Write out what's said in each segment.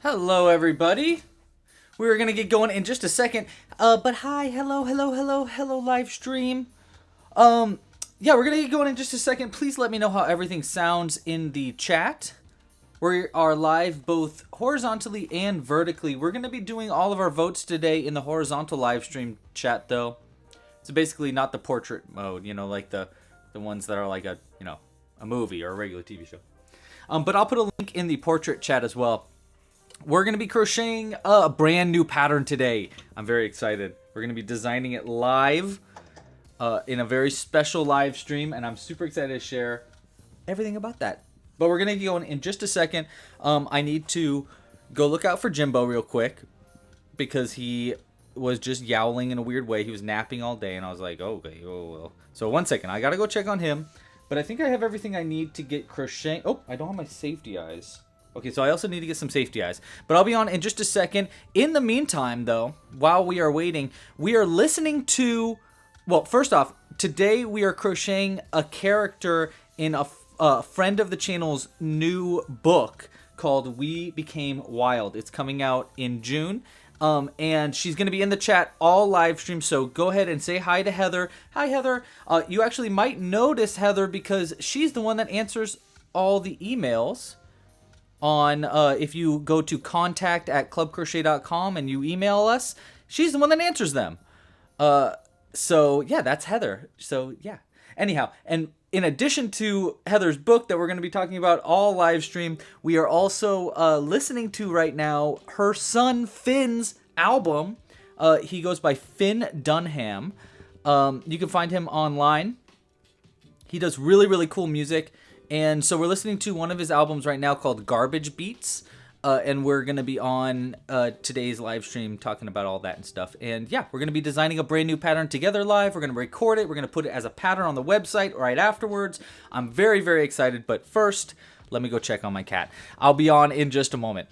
Hello, everybody. We're gonna get going in just a second. But hi, hello, live stream. Yeah, we're gonna get going in just a second. Please let me know how everything sounds in the chat. We are live both horizontally and vertically. We're gonna be doing all of our votes today in the horizontal live stream chat, though. So basically, not the portrait mode. Like the ones that are like a movie or a regular TV show. But I'll put a link in the portrait chat as well. We're going to be crocheting a brand new pattern today. I'm very excited. We're going to be designing it live in a very special live stream, and I'm super excited to share everything about that. But we're going to get going in just a second. I need to go look out for Jimbo real quick because he was just yowling in a weird way. He was napping all day, and I was like, okay, oh well. So 1 second. I got to go check on him. But I think I have everything I need to get crocheting. Oh, I don't have my safety eyes. Okay, so I also need to get some safety eyes. But I'll be on in just a second. In the meantime, though, while we are waiting, we are listening to... Well, first off, today we are crocheting a character in a friend of the channel's new book called We Became Wild. It's coming out in June. And she's going to be in the chat all live stream, so go ahead and say hi to Heather. Hi, Heather. You actually might notice Heather because she's the one that answers all the emails on, if you go to contact@clubcrochet.com and you email us, she's the one that answers them. So yeah, that's Heather. So yeah. Anyhow, and in addition to Heather's book that we're going to be talking about all live stream, we are also listening to right now her son Finn's album. He goes by Finn Dunham. You can find him online. He does really, really cool music. And so we're listening to one of his albums right now called Garbage Beats. And we're going to be on today's live stream talking about all that and stuff. And yeah, we're going to be designing a brand new pattern together live. We're going to record it. We're going to put it as a pattern on the website right afterwards. I'm very, very excited. But first, let me go check on my cat. I'll be on in just a moment.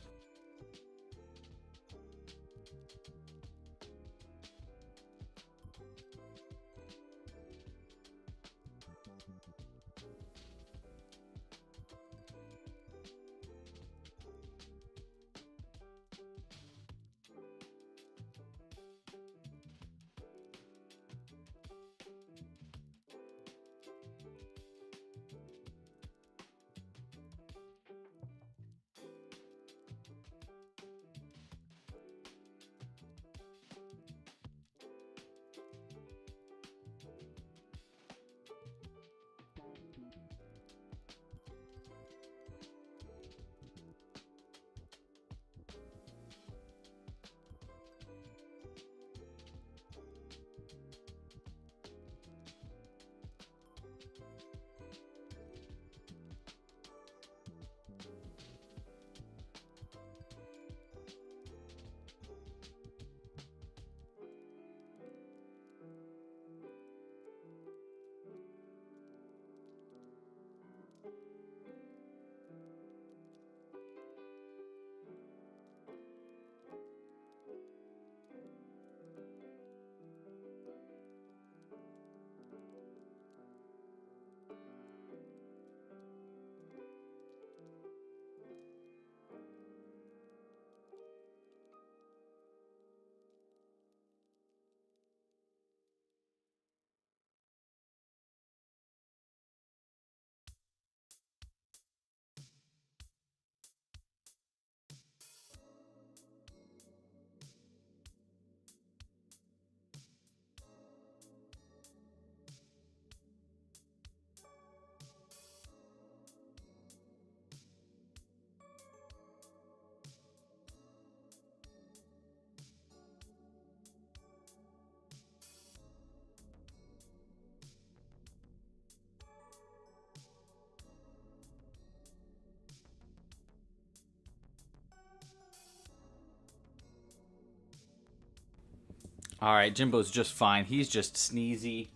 All right, Jimbo's just fine. He's just sneezy.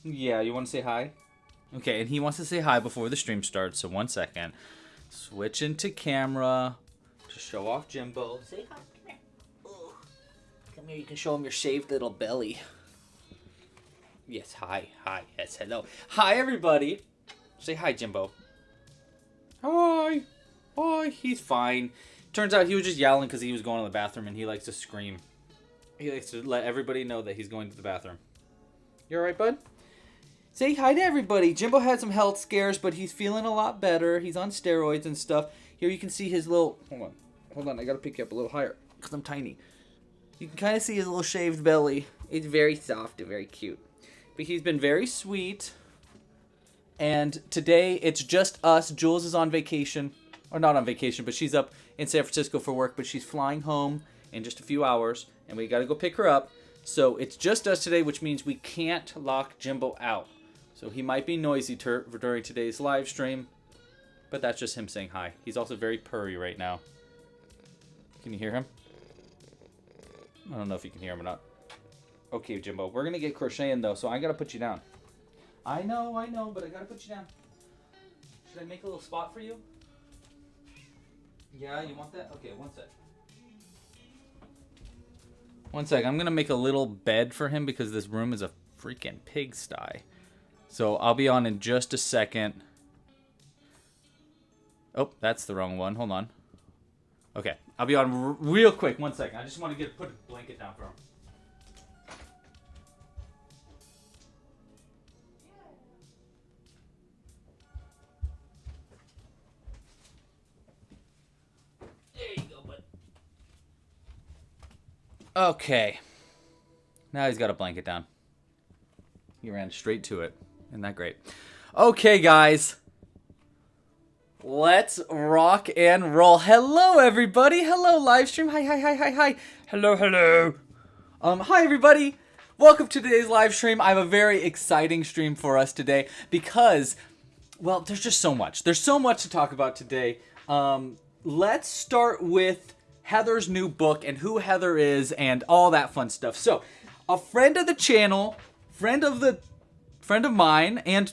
Yeah, you want to say hi? Okay, and he wants to say hi before the stream starts, so 1 second. Switch into camera to show off Jimbo. Say hi. Come here. Ooh. Come here, you can show him your shaved little belly. Yes, hi. Yes, hello. Hi, everybody. Say hi, Jimbo. Hi. He's fine. Turns out he was just yelling because he was going to the bathroom, and he likes to scream. He likes to let everybody know that he's going to the bathroom. You alright, bud? Say hi to everybody. Jimbo had some health scares, but he's feeling a lot better. He's on steroids and stuff. Here you can see his little... Hold on. I gotta pick you up a little higher because I'm tiny. You can kind of see his little shaved belly. It's very soft and very cute. But he's been very sweet. And today it's just us. Jules is on vacation. Or not on vacation, but she's up in San Francisco for work. But she's flying home in just a few hours. And we gotta go pick her up. So it's just us today, which means we can't lock Jimbo out. So he might be noisy during today's live stream, but that's just him saying hi. He's also very purry right now. Can you hear him? I don't know if you can hear him or not. Okay, Jimbo, we're going to get crocheting though, so I got to put you down. I know, but I got to put you down. Should I make a little spot for you? Yeah, you want that? Okay, one sec. One sec, I'm going to make a little bed for him because this room is a freaking pigsty. So I'll be on in just a second. Oh, that's the wrong one. Hold on. Okay, I'll be on real quick. One second. I just want to put a blanket down for him. There you go, bud. Okay. Now he's got a blanket down. He ran straight to it. Isn't that great? Okay, guys. Let's rock and roll. Hello, everybody. Hello, live stream. Hi. Hello. Hi, everybody. Welcome to today's live stream. I have a very exciting stream for us today because, well, there's just so much. There's so much to talk about today. Let's start with Heather's new book and who Heather is and all that fun stuff. So, a friend of the channel, friend of mine, and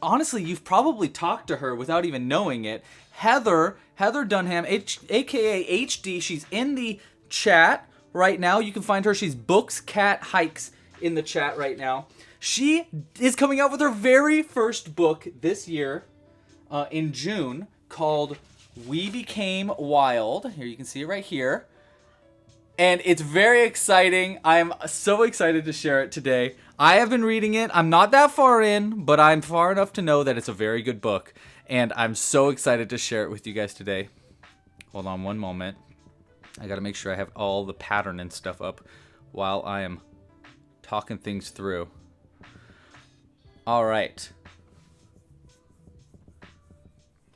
honestly, you've probably talked to her without even knowing it. Heather Dunham, aka HD. She's in the chat right now. You can find her. She's Books Cat Hikes in the chat right now. She is coming out with her very first book this year, in June, called We Became Wild. Here you can see it right here. And it's very exciting. I'm so excited to share it today. I have been reading it. I'm not that far in, but I'm far enough to know that it's a very good book. And I'm so excited to share it with you guys today. Hold on one moment. I got to make sure I have all the pattern and stuff up while I am talking things through. All right.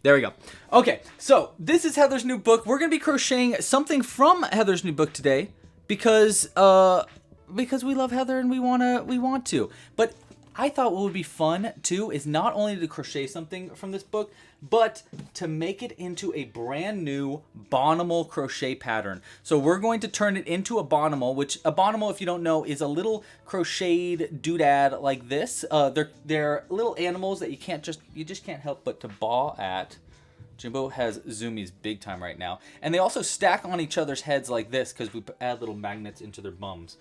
There we go. Okay, so this is Heather's new book. We're going to be crocheting something from Heather's new book today because we love Heather and we want to. But I thought what would be fun too is not only to crochet something from this book, but to make it into a brand new bawnimal crochet pattern. So we're going to turn it into a bawnimal, which a bawnimal, if you don't know, is a little crocheted doodad like this. They're little animals that you just can't help but to baw at. Jimbo has zoomies big time right now. And they also stack on each other's heads like this because we add little magnets into their bums.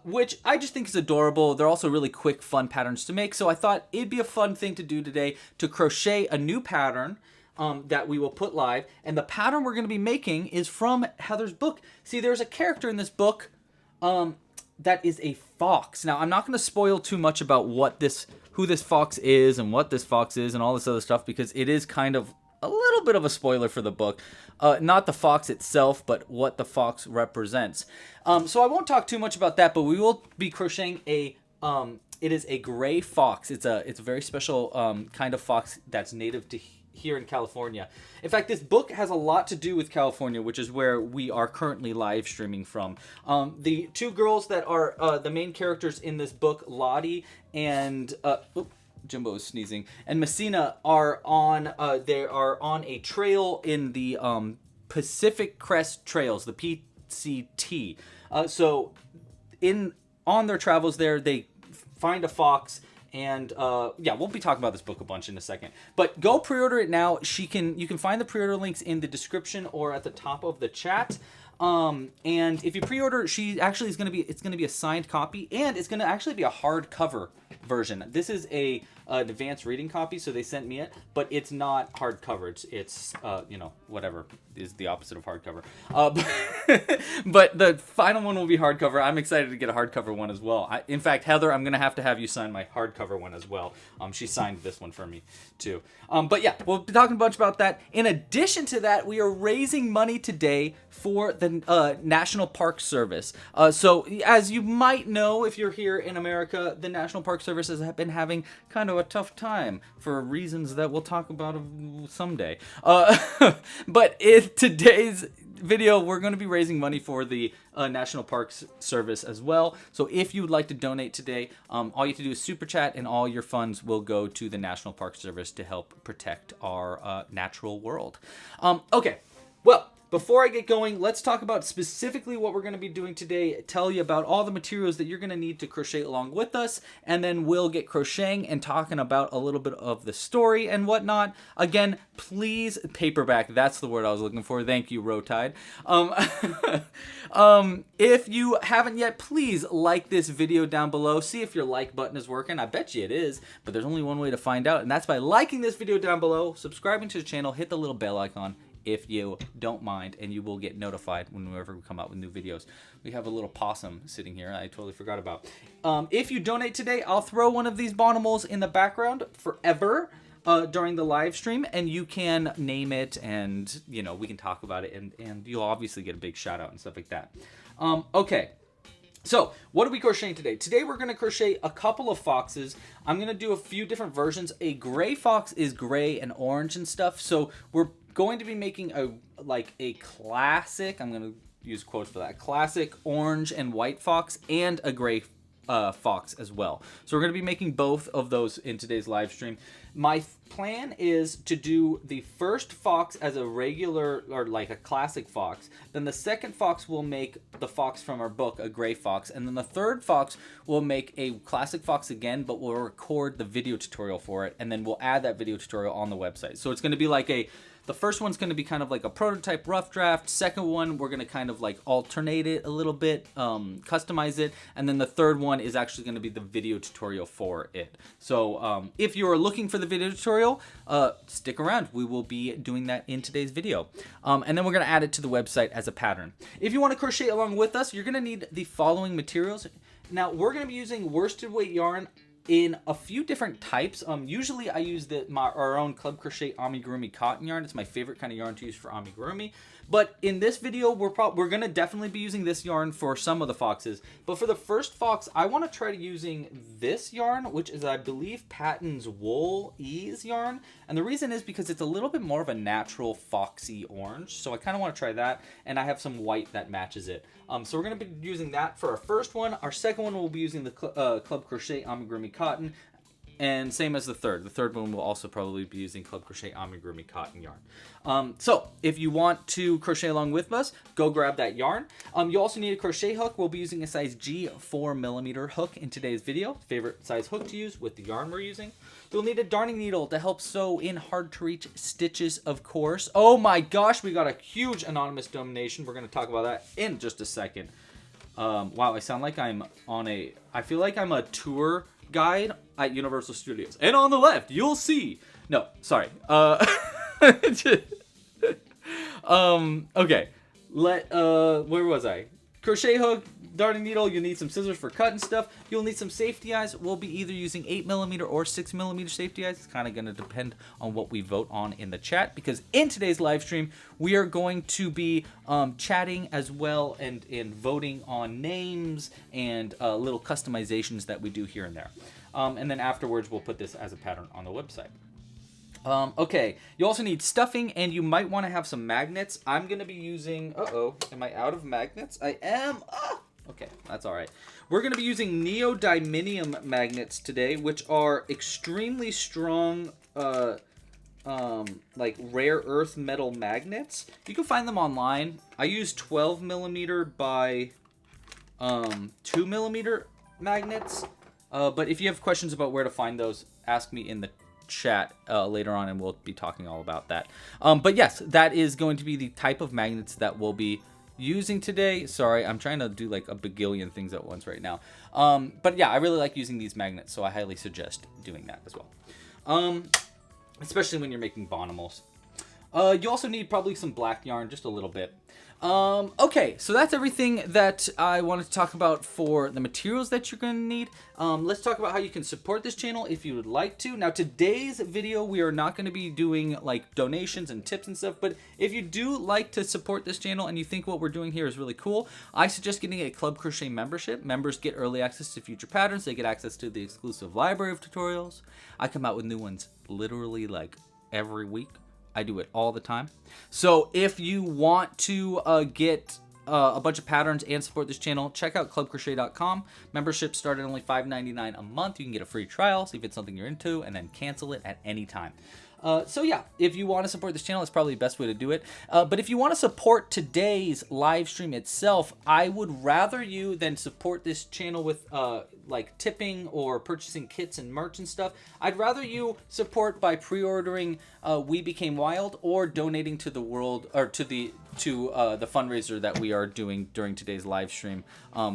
Which I just think is adorable. They're also really quick, fun patterns to make. So I thought it'd be a fun thing to do today to crochet a new pattern that we will put live. And the pattern we're going to be making is from Heather's book. See, there's a character in this book that is a fox. Now, I'm not going to spoil too much about who this fox is and what this fox is and all this other stuff because it is kind of a little bit of a spoiler for the book. Not the fox itself, but what the fox represents. So I won't talk too much about that, but we will be crocheting it is a gray fox. It's a very special kind of fox that's native to here in California. In fact, this book has a lot to do with California, which is where we are currently live streaming from. The two girls that are the main characters in this book, Lottie and Jimbo is sneezing, and Messina are on a trail in the Pacific Crest Trails, the PCT. So on their travels there, they find a fox, and we'll be talking about this book a bunch in a second. But go pre-order it now. You can find the pre-order links in the description or at the top of the chat. And if you pre-order, she actually is it's gonna be a signed copy, and it's gonna actually be a hardcover version. This is an advanced reading copy, so they sent me it, but it's not hardcover. It's you know, whatever is the opposite of hardcover. But the final one will be hardcover. I'm excited to get a hardcover one as well. In fact, Heather, I'm gonna have to have you sign my hardcover one as well. She signed this one for me too. But yeah, we'll be talking a bunch about that. In addition to that, we are raising money today for the National Park Service. So as you might know, if you're here in America, the National Park Service has been having kind of a tough time for reasons that we'll talk about someday. But in today's video, we're going to be raising money for the National Parks Service as well. So if you would like to donate today, all you have to do is super chat, and all your funds will go to the National Park Service to help protect our natural world. Okay, well, before I get going, let's talk about specifically what we're going to be doing today, tell you about all the materials that you're going to need to crochet along with us, and then we'll get crocheting and talking about a little bit of the story and whatnot. Again, please, paperback, that's the word I was looking for. Thank you, Rotide. If you haven't yet, please like this video down below. See if your like button is working. I bet you it is, but there's only one way to find out, and that's by liking this video down below, subscribing to the channel, hit the little bell icon if you don't mind, and you will get notified whenever we come out with new videos. We have a little possum sitting here I totally forgot about. If you donate today, I'll throw one of these bawnimal in the background forever during the live stream, and you can name it, and you know, we can talk about it, and you'll obviously get a big shout out and stuff like that. Okay. So, what are we crocheting today? Today we're going to crochet a couple of foxes. I'm going to do a few different versions. A gray fox is gray and orange and stuff, so we're going to be making a classic, I'm going to use quotes for that, classic orange and white fox, and a gray fox as well. So we're going to be making both of those in today's live stream. My plan is to do the first fox as a regular, or like a classic fox. Then the second fox will make the fox from our book, a gray fox. And then the third fox will make a classic fox again, but we'll record the video tutorial for it. And then we'll add that video tutorial on the website. So it's going to be like the first one's going to be kind of like a prototype rough draft. Second one, we're going to kind of like alternate it a little bit, customize it. And then the third one is actually going to be the video tutorial for it. So if you're looking for the video tutorial, stick around. We will be doing that in today's video. And then we're going to add it to the website as a pattern. If you want to crochet along with us, you're going to need the following materials. Now, we're going to be using worsted weight yarn in a few different types. Usually I use our own Club Crochet Amigurumi cotton yarn. It's my favorite kind of yarn to use for amigurumi. But in this video, we're going to definitely be using this yarn for some of the foxes. But for the first fox, I want to try using this yarn, which is, I believe, Patton's Wool Ease yarn. And the reason is because it's a little bit more of a natural foxy orange. So I kind of want to try that. And I have some white that matches it. So we're going to be using that for our first one. Our second one, we'll be using the Club Crochet Amigurumi cotton. And same as the third. The third one will also probably be using Club Crochet Amigurumi cotton yarn. So if you want to crochet along with us, go grab that yarn. You also need a crochet hook. We'll be using a size G 4mm hook in today's video. Favorite size hook to use with the yarn we're using. You'll need a darning needle to help sew in hard to reach stitches, of course. Oh my gosh, we got a huge anonymous donation. We're going to talk about that in just a second. Wow, I sound like I feel like I'm a tour guide at Universal Studios. And on the left, you'll see. No, sorry. Okay. Where was I? Crochet hook, darning needle. You'll need some scissors for cutting stuff. You'll need some safety eyes. We'll be either using 8mm or 6mm safety eyes. It's kind of going to depend on what we vote on in the chat, because in today's live stream, we are going to be chatting as well and voting on names and little customizations that we do here and there. And then afterwards, we'll put this as a pattern on the website. Okay, you also need stuffing, and you might want to have some magnets. I'm going to be using, am I out of magnets? I am. Okay, that's all right. We're going to be using neodymium magnets today, which are extremely strong, like rare earth metal magnets. You can find them online. I use 12mm by 2mm magnets. But if you have questions about where to find those, ask me in the chat later on, and we'll be talking all about that. But yes, that is going to be the type of magnets that we'll be using today. Sorry, I'm trying to do like a bagillion things at once right now. But yeah, I really like using these magnets, so I highly suggest doing that as well. Especially when you're making bawninimals. You also need probably some black yarn, just a little bit. Okay, so that's everything that I wanted to talk about for the materials that you're going to need. Let's talk about how you can support this channel if you would like to. Now, today's video, we are not going to be doing like donations and tips and stuff, but if you do like to support this channel and you think what we're doing here is really cool, I suggest getting a Club Crochet membership. Members get early access to future patterns. They get access to the exclusive library of tutorials. I come out with new ones literally like every week. I do it all the time. So if you want to get a bunch of patterns and support this channel, check out clubcrochet.com. Memberships start at only $5.99 a month. You can get a free trial, see if it's something you're into, and then cancel it at any time. So yeah, if you want to support this channel, it's probably the best way to do it. But if you want to support today's live stream itself, I would rather you than support this channel with like tipping or purchasing kits and merch and stuff. I'd rather you support by pre-ordering We Became Wild or donating to the world or to the fundraiser that we are doing during today's live stream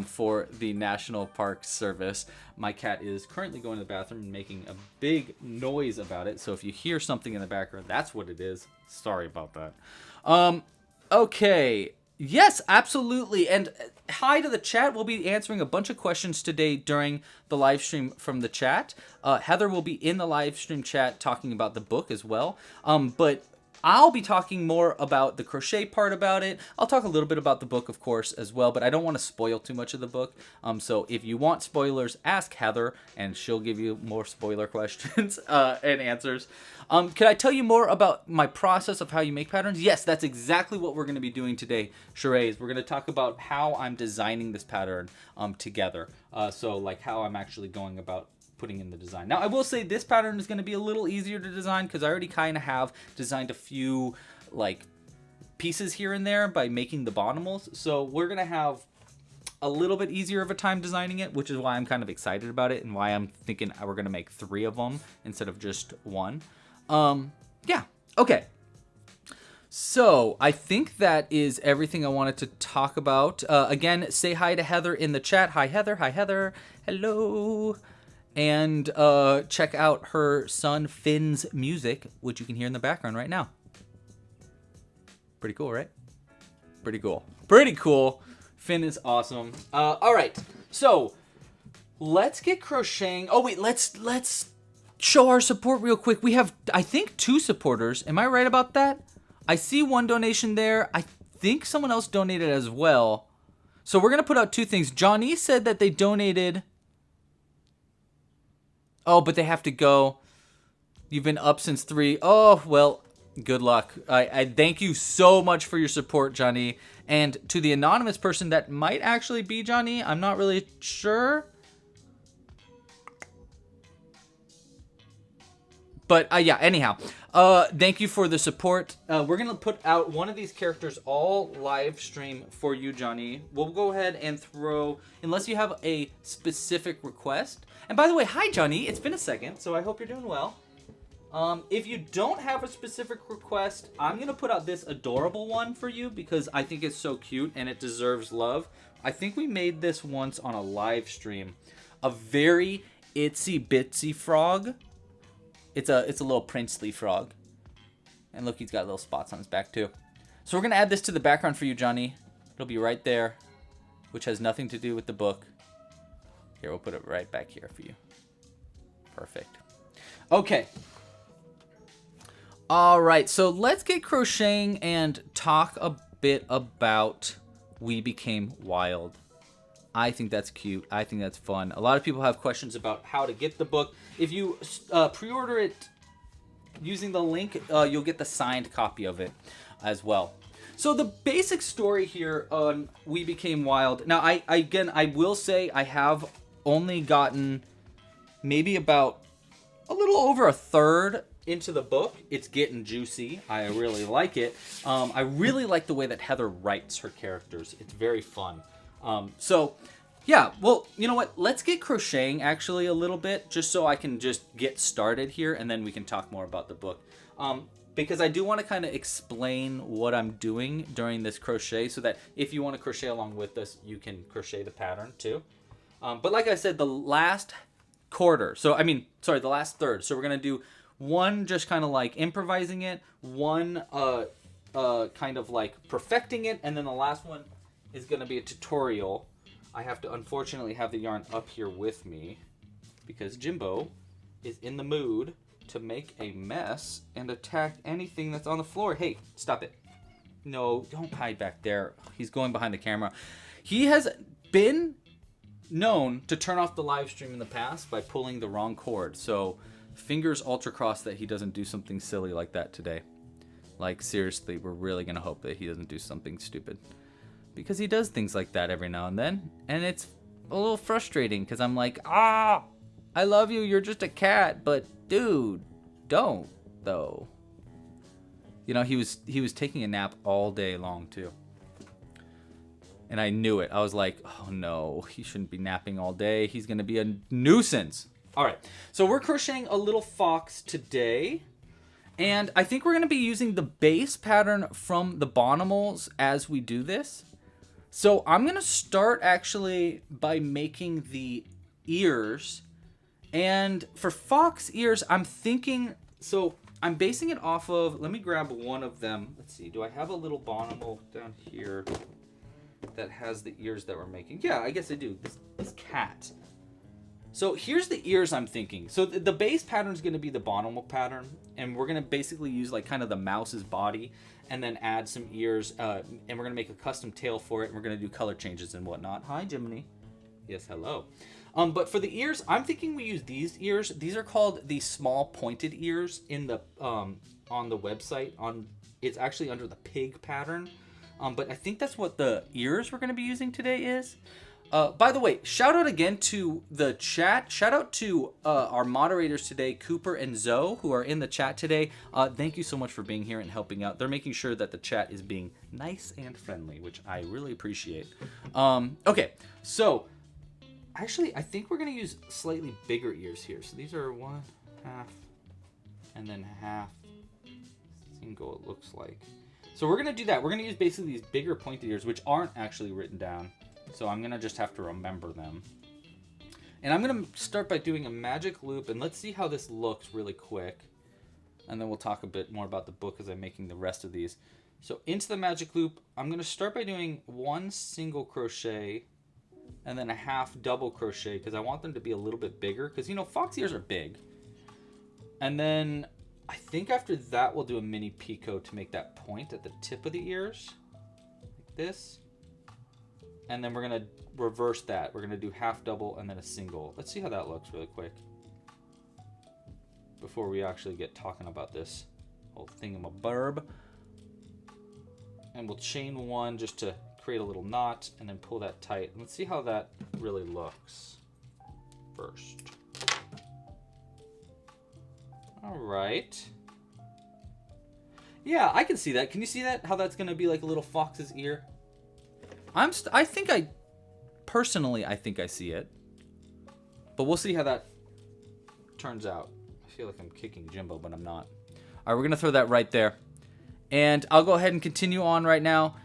for the National Park Service. My cat is currently going to the bathroom and making a big noise about it. So if you hear something in the background, that's what it is. Sorry about that. Okay. Yes, absolutely. And hi to the chat. We'll be answering a bunch of questions today during the live stream from the chat. Heather will be in the live stream chat talking about the book as well. But I'll be talking more about the crochet part about it. I'll talk a little bit about the book, of course, as well, but I don't want to spoil too much of the book. So if you want spoilers, ask Heather, and she'll give you more spoiler questions and answers. Can I tell you more about my process of how you make patterns? Yes, that's exactly what we're going to be doing today, Sheree. We're going to talk about how I'm designing this pattern together. So like how I'm actually going about putting in the design. Now, I will say this pattern is going to be a little easier to design because I already kind of have designed a few like pieces here and there by making the bawninimals. So we're going to have a little bit easier of a time designing it, which is why I'm kind of excited about it and why I'm thinking we're going to make 3 of them instead of just 1. Yeah. Okay. So I think that is everything I wanted to talk about. Again, say hi to Heather in the chat. Hi, Heather. Hi, Heather. Hello. And check out her son Finn's music, which you can hear in the background right now. Pretty cool, right? Pretty cool. Pretty cool. Finn is awesome. All right, so let's get crocheting. Oh wait, let's show our support real quick. We have, I think, 2 supporters. Am I right about that? I see 1 donation there. I think someone else donated as well. So we're gonna put out 2 things. Johnny said that they donated. Oh, but they have to go. You've been up since 3. Oh, well, good luck. I thank you so much for your support, Johnny. And to the anonymous person that might actually be Johnny, I'm not really sure. But yeah, anyhow, thank you for the support. We're going to put out one of these characters all live stream for you, Johnny. We'll go ahead and throw, unless you have a specific request. And by the way, hi, Johnny. It's been a second, so I hope you're doing well. If you don't have a specific request, I'm going to put out this adorable one for you because I think it's so cute and it deserves love. I think we made this once on a live stream. A very itsy bitsy frog. It's a little princely frog. And look, he's got little spots on his back too. So we're going to add this to the background for you, Johnny. It'll be right there, which has nothing to do with the book. Here, we'll put it right back here for you. Perfect. Okay. All right, so let's get crocheting and talk a bit about We Became Wild. I think that's cute. I think that's fun. A lot of people have questions about how to get the book. If you pre-order it using the link, you'll get the signed copy of it as well. So the basic story here on We Became Wild. Now, I will say I have only gotten maybe about a little over a third into the book. It's getting juicy. I really like it. I really like the way that Heather writes her characters. It's very fun. So yeah, well, you know what? Let's get crocheting actually a little bit just so I can just get started here and then we can talk more about the book. because I do want to kind of explain what I'm doing during this crochet so that if you want to crochet along with us, you can crochet the pattern too. But like I said, the last quarter, the last third. So we're going to do one just kind of like improvising it, one kind of like perfecting it, and then the last one is going to be a tutorial. I have to unfortunately have the yarn up here with me because Jimbo is in the mood to make a mess and attack anything that's on the floor. Hey, stop it. No, don't hide back there. He's going behind the camera. He has been known to turn off the live stream in the past by pulling the wrong cord. So fingers ultra crossed that he doesn't do something silly like that today. Like seriously, we're really going to hope that he doesn't do something stupid. Because he does things like that every now and then. And it's a little frustrating because I'm like, I love you. You're just a cat. But dude, don't though. You know, he was taking a nap all day long too. And I knew it. I was like, oh no, he shouldn't be napping all day. He's going to be a nuisance. All right. So we're crocheting a little fox today. And I think we're going to be using the base pattern from the bawninimals as we do this. So I'm going to start actually by making the ears. And for fox ears, I'm thinking, so I'm basing it off of, let me grab one of them. Let's see, do I have a little bawnimal down here that has the ears that we're making? Yeah, I guess I do. This cat. So here's the ears I'm thinking. So the base pattern is going to be the bawnimal pattern. And we're going to basically use like kind of the mouse's body and then add some ears. And we're going to make a custom tail for it. And we're going to do color changes and whatnot. Hi, Jiminy. Yes, hello. But for the ears, I'm thinking we use these ears. These are called the small pointed ears in the on the website. It's actually under the pig pattern. But I think that's what the ears we're going to be using today is. By the way, shout out again to the chat. Shout out to our moderators today, Cooper and Zoe, who are in the chat today. Thank you so much for being here and helping out. They're making sure that the chat is being nice and friendly, which I really appreciate. Okay, so actually, I think we're going to use slightly bigger ears here. So these are 1/2 and then 1/2 single, it looks like. So we're going to do that. We're going to use basically these bigger pointed ears, which aren't actually written down. So I'm going to just have to remember them. And I'm going to start by doing a magic loop. And let's see how this looks really quick. And then we'll talk a bit more about the book as I'm making the rest of these. So into the magic loop, I'm going to start by doing 1 single crochet and then a 1/2 double crochet because I want them to be a little bit bigger. Because, you know, fox ears are big. And then I think after that, we'll do a mini picot to make that point at the tip of the ears. Like this. And then we're going to reverse that. We're going to do 1/2 double and then a single. Let's see how that looks really quick. Before we actually get talking about this whole thingamaburb. And we'll chain 1 just to create a little knot and then pull that tight. Let's see how that really looks first. All right. Yeah, I can see that. Can you see that? How that's going to be like a little fox's ear? I think I see it. But we'll see how that turns out. I feel like I'm kicking Jimbo, but I'm not. All right, we're going to throw that right there. And I'll go ahead and continue on right now.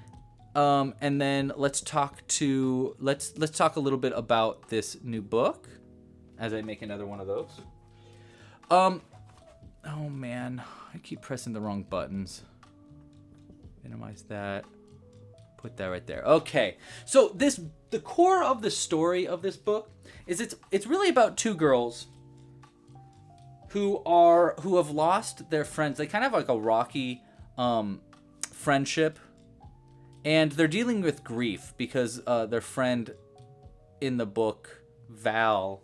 And then let's talk a little bit about this new book as I make another one of those. Oh man, I keep pressing the wrong buttons. Minimize that. Put that right there. Okay. So the core of the story of this book is it's really about 2 girls who have lost their friends. They kind of have like a rocky friendship, and they're dealing with grief because their friend in the book, Val,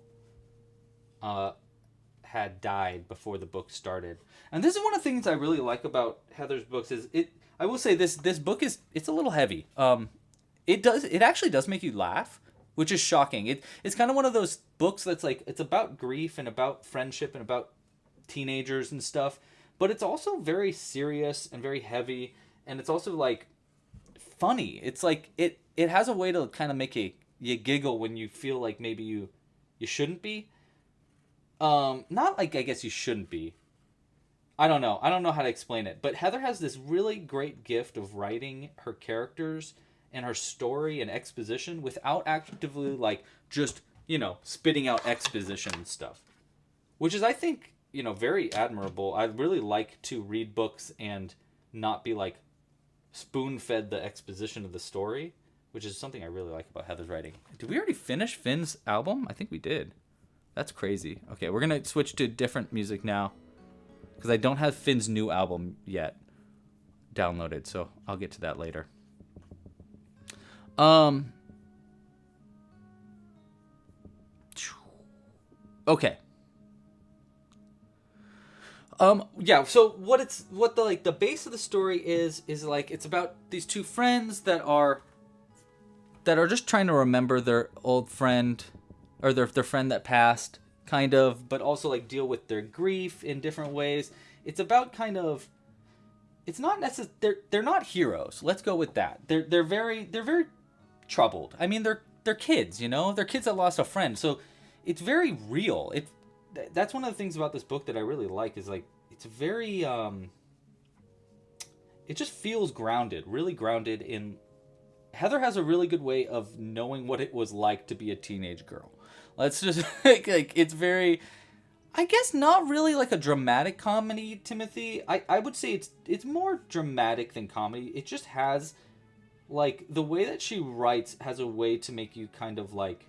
had died before the book started. And this is one of the things I really like about Heather's books is I will say this book it's a little heavy. It actually does make you laugh, which is shocking. It's kind of one of those books that's like it's about grief and about friendship and about teenagers and stuff, but it's also very serious and very heavy, and it's also like funny. It's like it has a way to kind of make you giggle when you feel like maybe you shouldn't be. Not like I guess you shouldn't be. I don't know. I don't know how to explain it. But Heather has this really great gift of writing her characters and her story and exposition without actively, like, just, spitting out exposition and stuff. Which is, I think, very admirable. I really like to read books and not be, like, spoon-fed the exposition of the story, which is something I really like about Heather's writing. Did we already finish Finn's album? I think we did. That's crazy. Okay, we're going to switch to different music now, because I don't have Finn's new album yet downloaded, so I'll get to that later. Okay. Yeah, so what the base of the story is like, it's about these two friends that are just trying to remember their old friend, or their friend that passed, kind of, but also like deal with their grief in different ways. It's about kind of, it's not necessarily, they're not heroes. Let's go with that. They're very troubled. I mean, they're kids, they're kids that lost a friend. So it's very real. That's one of the things about this book that I really like, is like, it's very it just feels grounded, really grounded in. Heather has a really good way of knowing what it was like to be a teenage girl. Let's just like, it's very, I guess, not really like a dramatic comedy, Timothy. I would say it's more dramatic than comedy. It just has, like, the way that she writes has a way to make you kind of like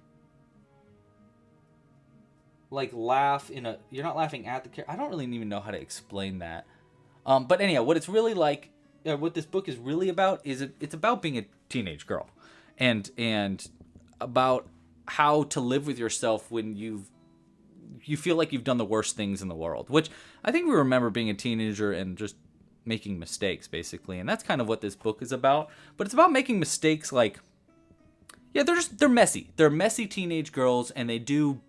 laugh in a, you're not laughing at the character. I don't really even know how to explain that. But anyhow, what it's really like, what this book is really about is it's about being a teenage girl, and about how to live with yourself when you feel like you've done the worst things in the world, which I think we remember being a teenager and just making mistakes, basically. And that's kind of what this book is about. But it's about making mistakes, like, yeah, they're messy. They're messy teenage girls, and they do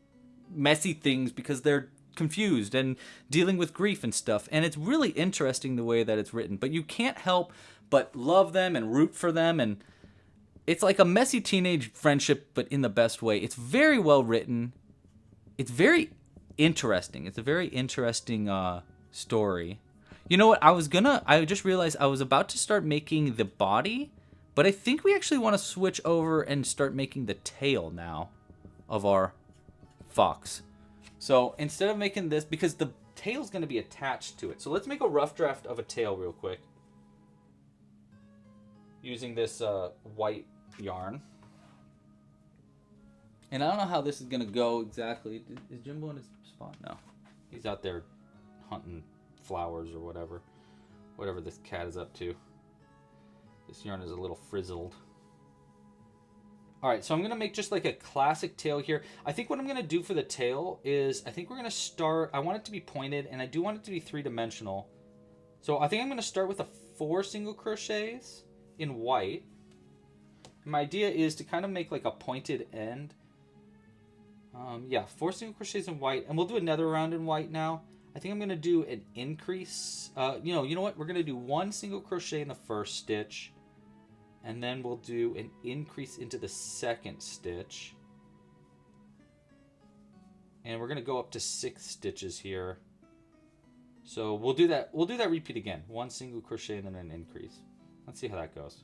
messy things because they're confused and dealing with grief and stuff. And it's really interesting the way that it's written, but you can't help but love them and root for them. And it's like a messy teenage friendship, but in the best way. It's very well written. It's very interesting. It's a very interesting story. You know what? I just realized I was about to start making the body, but I think we actually want to switch over and start making the tail now of our fox. So instead of making this, because the tail's going to be attached to it, so let's make a rough draft of a tail real quick using this white yarn. And I don't know how this is going to go exactly. Is Jimbo in his spot? No, he's out there hunting flowers or whatever this cat is up to. This yarn is a little frizzled. All right, so I'm going to make just like a classic tail here. I think what I'm going to do for the tail is, I think we're going to start, I want it to be pointed, and I do want it to be three-dimensional. So I think I'm going to start with 4 single crochets in white. And my idea is to kind of make like a pointed end. Yeah, 4 single crochets in white, and we'll do another round in white now. I think I'm going to do an increase. You know what? We're going to do 1 single crochet in the first stitch. And then we'll do an increase into the second stitch. And we're going to go up to 6 stitches here. So we'll do that repeat again. 1 single crochet and then an increase. Let's see how that goes.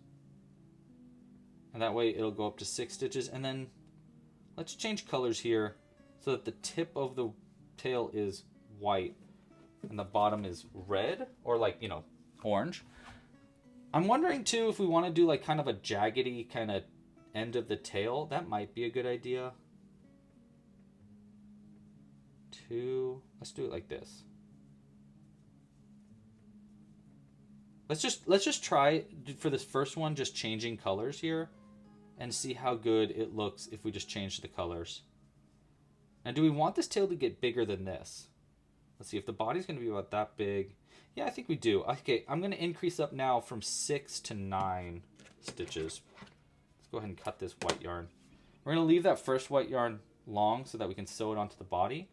And that way it'll go up to 6 stitches. And then let's change colors here so that the tip of the tail is white and the bottom is red, or like, orange. I'm wondering too if we want to do like kind of a jaggedy kind of end of the tail. That might be a good idea. Let's do it like this. Let's just try for this first one, just changing colors here and see how good it looks if we just change the colors. Now, do we want this tail to get bigger than this? Let's see if the body's going to be about that big. Yeah, I think we do. Okay, I'm going to increase up now from 6 to 9 stitches. Let's go ahead and cut this white yarn. We're going to leave that first white yarn long so that we can sew it onto the body.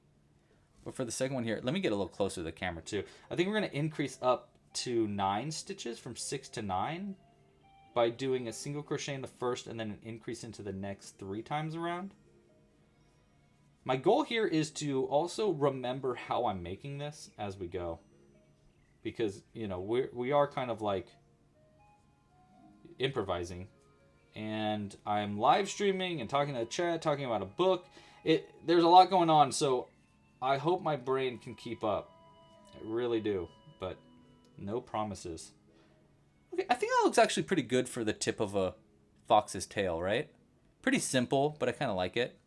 But for the second one here, let me get a little closer to the camera too. I think we're going to increase up to 9 stitches, from 6 to 9, by doing a single crochet in the first and then an increase into the next 3 times around. My goal here is to also remember how I'm making this as we go. because, you know, we are kind of like improvising, and I'm live streaming and talking to the chat, talking about a book. There's a lot going on, so I hope my brain can keep up. I really do, but no promises. Okay, I think that looks actually pretty good for the tip of a fox's tail, right? Pretty simple, but I kind of like it.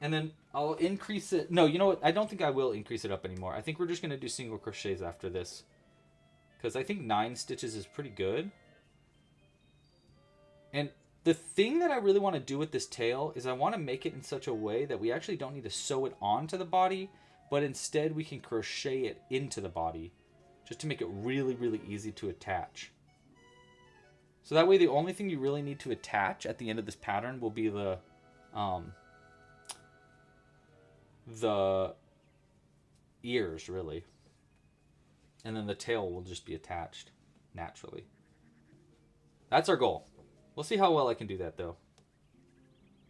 And then I'll increase it. No, you know what? I don't think I will increase it up anymore. I think we're just going to do single crochets after this, because I think 9 stitches is pretty good. And the thing that I really want to do with this tail is I want to make it in such a way that we actually don't need to sew it onto the body, but instead we can crochet it into the body, just to make it really, really easy to attach. So that way the only thing you really need to attach at the end of this pattern will be the ears, really. And then the tail will just be attached naturally. That's our goal. We'll see how well I can do that, though.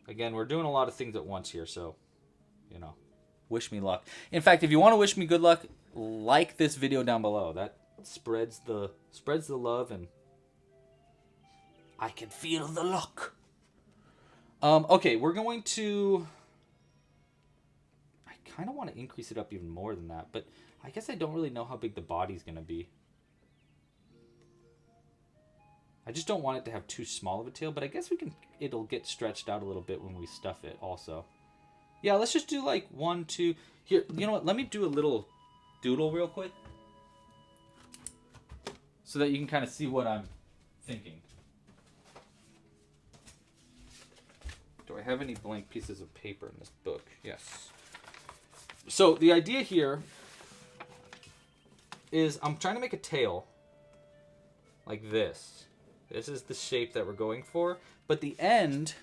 Again, we're doing a lot of things at once here, so, you know, wish me luck. In fact, if you want to wish me good luck, like this video down below. That spreads the love, and I can feel the luck. Okay, we're going to... I kind of want to increase it up even more than that, but I guess I don't really know how big the body's going to be. I just don't want it to have too small of a tail, but I guess it'll get stretched out a little bit when we stuff it also. Yeah, let's just do like 1, 2. Here, you know what? Let me do a little doodle real quick, so that you can kind of see what I'm thinking. Do I have any blank pieces of paper in this book? Yes. So the idea here is I'm trying to make a tail like this. This is the shape that we're going for. But the end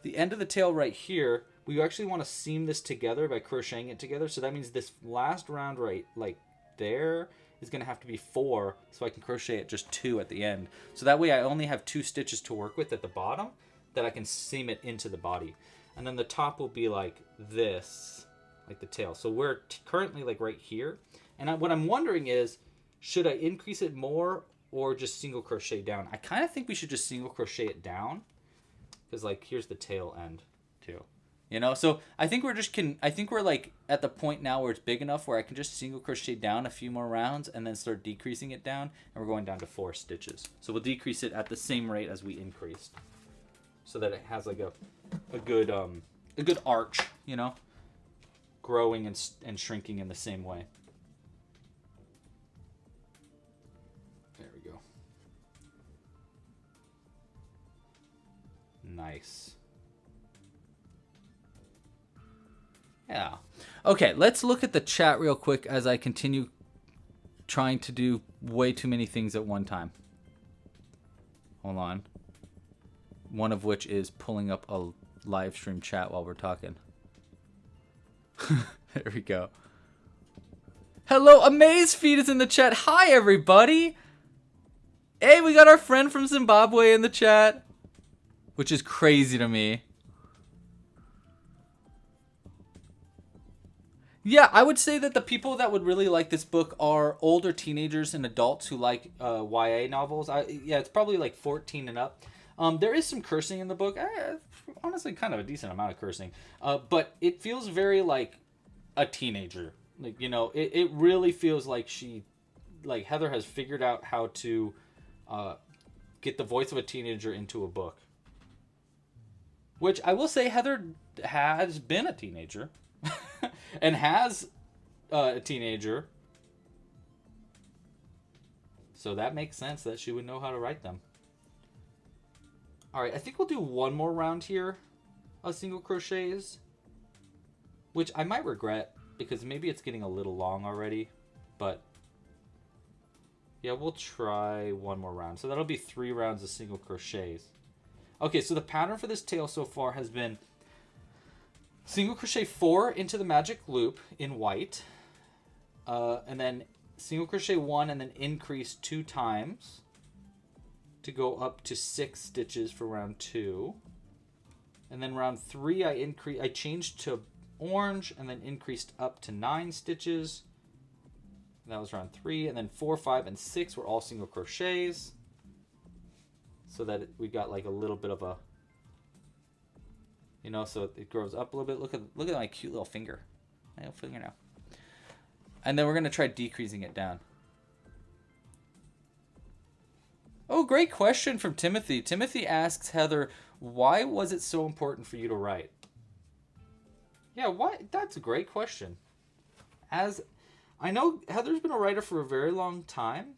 of the tail right here, we actually want to seam this together by crocheting it together. So that means this last round right like there is going to have to be 4, so I can crochet it just 2 at the end. So that way I only have 2 stitches to work with at the bottom that I can seam it into the body. And then the top will be like this, like the tail. So we're currently like right here. And what I'm wondering is, should I increase it more or just single crochet down? I kind of think we should just single crochet it down, because like here's the tail end too, you know. So I think we're like at the point now where it's big enough where I can just single crochet down a few more rounds and then start decreasing it down, and we're going down to 4 stitches. So we'll decrease it at the same rate as we increased, so that it has like a good arch, you know, growing and shrinking in the same way. Nice. Yeah. Okay, let's look at the chat real quick as I continue trying to do way too many things at one time. Hold on. One of which is pulling up a live stream chat while we're talking. There we go. Hello, Amazefeed is in the chat. Hi, everybody. Hey, we got our friend from Zimbabwe in the chat, which is crazy to me. Yeah, I would say that the people that would really like this book are older teenagers and adults who like YA novels. Yeah, it's probably like 14 and up. There is some cursing in the book. Honestly, kind of a decent amount of cursing. But it feels very like a teenager. Like, you know, it really feels like Heather has figured out how to get the voice of a teenager into a book. Which I will say, Heather has been a teenager and has a teenager. So that makes sense that she would know how to write them. All right, I think we'll do one more round here of single crochets, which I might regret because maybe it's getting a little long already, but yeah, we'll try one more round. So that'll be 3 rounds of single crochets. Okay, so the pattern for this tail so far has been single crochet 4 into the magic loop in white, and then single crochet 1 and then increase 2 times to go up to 6 stitches for round 2. And then round 3 I changed to orange and then increased up to 9 stitches. That was round 3. And then 4, 5, and 6 were all single crochets. So that we got like a little bit of a, you know, so it grows up a little bit. Look at my cute little finger. My little fingernail. And then we're going to try decreasing it down. Oh, great question from Timothy. Timothy asks, Heather, why was it so important for you to write? Yeah, why? That's a great question. As I know, Heather's been a writer for a very long time.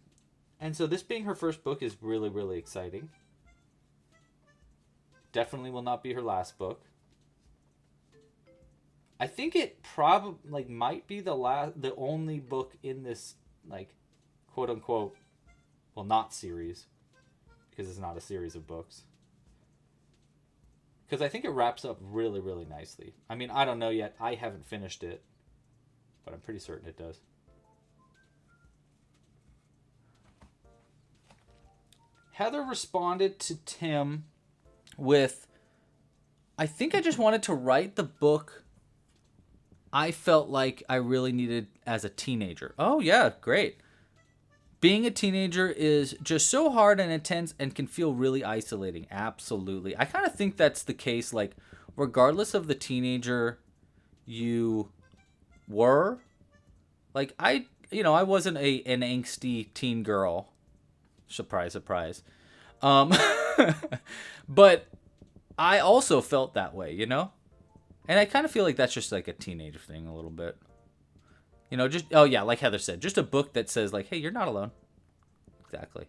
And so this being her first book is really, really exciting. Definitely will not be her last book. I think it probably might be the only book in this like quote unquote, well, not series, because it's not a series of books. Because I think it wraps up really, really nicely. I mean, I don't know yet. I haven't finished it, but I'm pretty certain it does. Heather responded to Tim with, I think I just wanted to write the book I felt like I really needed as a teenager. Oh, yeah, great. Being a teenager is just so hard and intense and can feel really isolating. Absolutely. I kind of think that's the case, like, regardless of the teenager you were. Like, I wasn't an angsty teen girl. Surprise, surprise. But I also felt that way, you know? And I kind of feel like that's just like a teenage thing a little bit. You know, just, oh yeah, like Heather said, just a book that says like, hey, you're not alone. Exactly.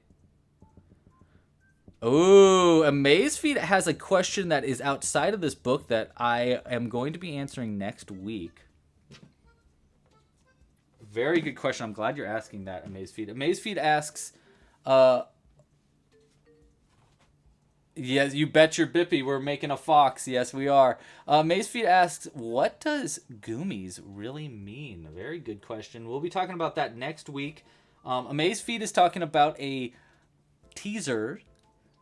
Ooh, Amazefeed has a question that is outside of this book that I am going to be answering next week. Very good question. I'm glad you're asking that, Amazefeed. Amazefeed asks, yes, you bet your bippy we're making a fox. Yes, we are. Macefeed asks, what does Goomies really mean? Very good question. We'll be talking about that next week. Amazefeed is talking about a teaser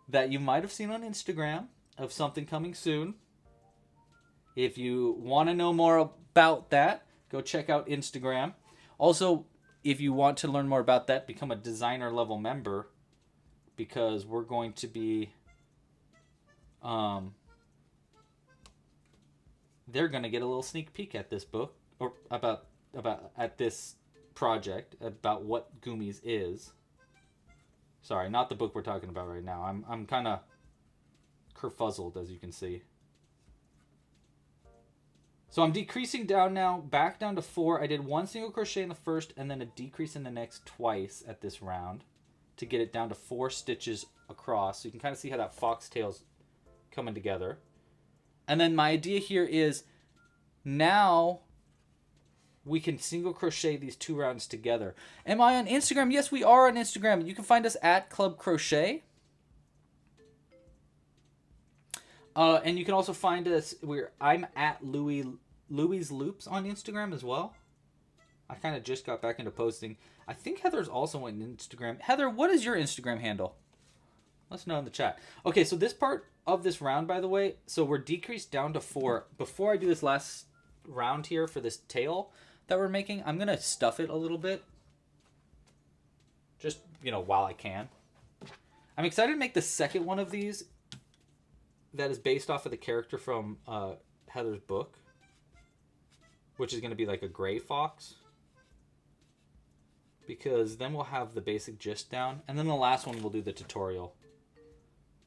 that you might have seen on Instagram of something coming soon. If you want to know more about that, go check out Instagram. Also, if you want to learn more about that, become a designer level member, because we're going to be... they're going to get a little sneak peek at this book, or about at this project, about what Goomies is. Sorry, not the book we're talking about right now. I'm kind of kerfuzzled, as you can see. So I'm decreasing down now, back down to 4. I did 1 single crochet in the first, and then a decrease in the next twice at this round to get it down to 4 stitches across. So you can kind of see how that foxtail's coming together. And then my idea here is now we can single crochet these 2 rounds together. Am I on Instagram? Yes, we are on Instagram. You can find us at Club Crochet. And you can also find us I'm at Louis Loops on Instagram as well. I kind of just got back into posting. I think Heather's also on Instagram. Heather, what is your Instagram handle? Let us know in the chat. Okay, so this part of this round, by the way, so we're decreased down to 4. Before I do this last round here for this tail that we're making, I'm going to stuff it a little bit. Just, while I can. I'm excited to make the second one of these that is based off of the character from Heather's book, which is going to be like a gray fox. Because then we'll have the basic gist down. And then the last one we'll do the tutorial.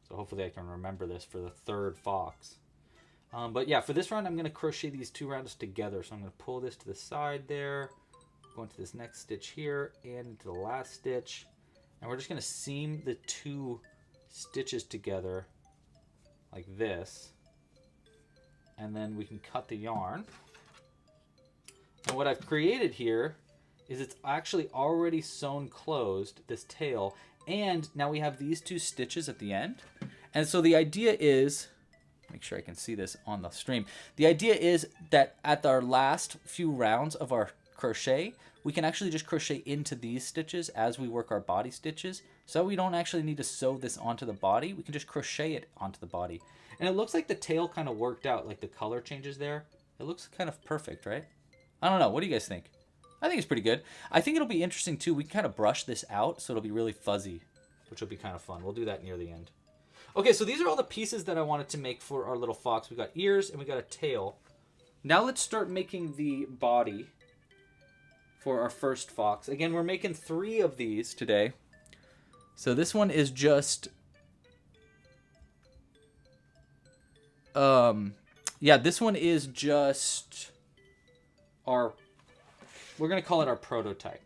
So hopefully I can remember this for the 3rd fox. But yeah, for this round, I'm going to crochet these 2 rounds together. So I'm going to pull this to the side there, go into this next stitch here, and into the last stitch. And we're just going to seam the 2 stitches together like this. And then we can cut the yarn. And what I've created here is it's actually already sewn closed, this tail. And now we have these 2 stitches at the end. And so the idea is, make sure I can see this on the stream. The idea is that at our last few rounds of our crochet, we can actually just crochet into these stitches as we work our body stitches. So we don't actually need to sew this onto the body. We can just crochet it onto the body. And it looks like the tail kind of worked out, like the color changes there. It looks kind of perfect, right? I don't know. What do you guys think? I think it's pretty good. I think it'll be interesting too. We can kind of brush this out so it'll be really fuzzy, which will be kind of fun. We'll do that near the end. Okay, so these are all the pieces that I wanted to make for our little fox. We got ears and we got a tail. Now let's start making the body for our first fox. Again, we're making 3 of these today. So this one is just... yeah, this one is just our... We're going to call it our prototype.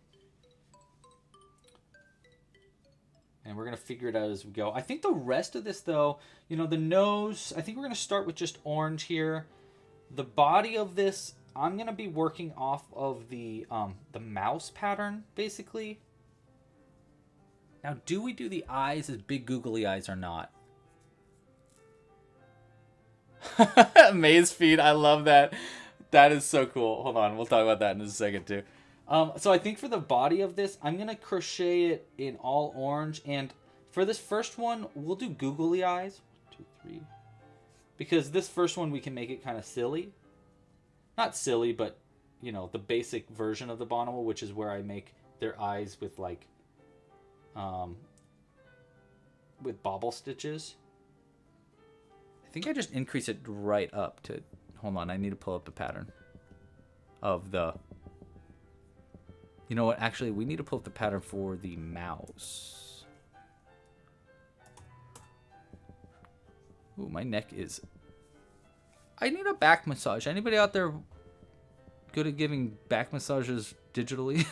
And we're going to figure it out as we go. I think the rest of this, though, you know, the nose, I think we're going to start with just orange here. The body of this, I'm going to be working off of the mouse pattern, basically. Now, do we do the eyes as big googly eyes or not? Maze feet, I love that. That is so cool. Hold on, we'll talk about that in a second too. So I think for the body of this, I'm going to crochet it in all orange. And for this first one, we'll do googly eyes. 1, 2, 3. Because this first one, we can make it kind of silly. Not silly, but, you know, the basic version of the bawnimal, which is where I make their eyes with, like, with bobble stitches. I think I just increase it right up to... Hold on, I need to pull up the pattern of the... You know what? Actually, we need to pull up the pattern for the mouse. Ooh, my neck is... I need a back massage. Anybody out there good at giving back massages digitally?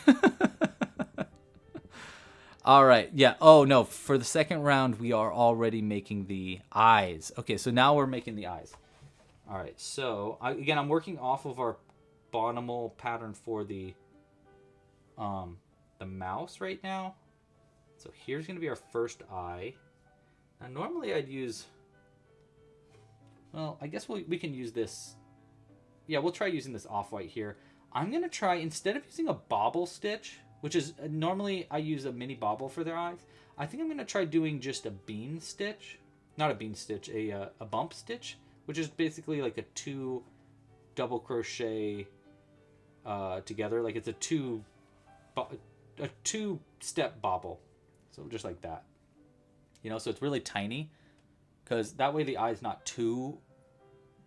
All right. Yeah. Oh, no. For the second round, we are already making the eyes. Okay, so now we're making the eyes. All right. So, again, I'm working off of our bawnimal pattern for the mouse right now. So here's going to be our first eye. Now, normally I'd use... Well, I guess we can use this. Yeah, we'll try using this off-white here. I'm going to try, instead of using a bobble stitch, which is normally I use a mini bobble for their eyes, I think I'm going to try doing just a bean stitch. Not a bean stitch, a bump stitch, which is basically like a 2 double crochet together. Like it's a 2-step bobble. So just like that. You know, so it's really tiny. Because that way the eye's not too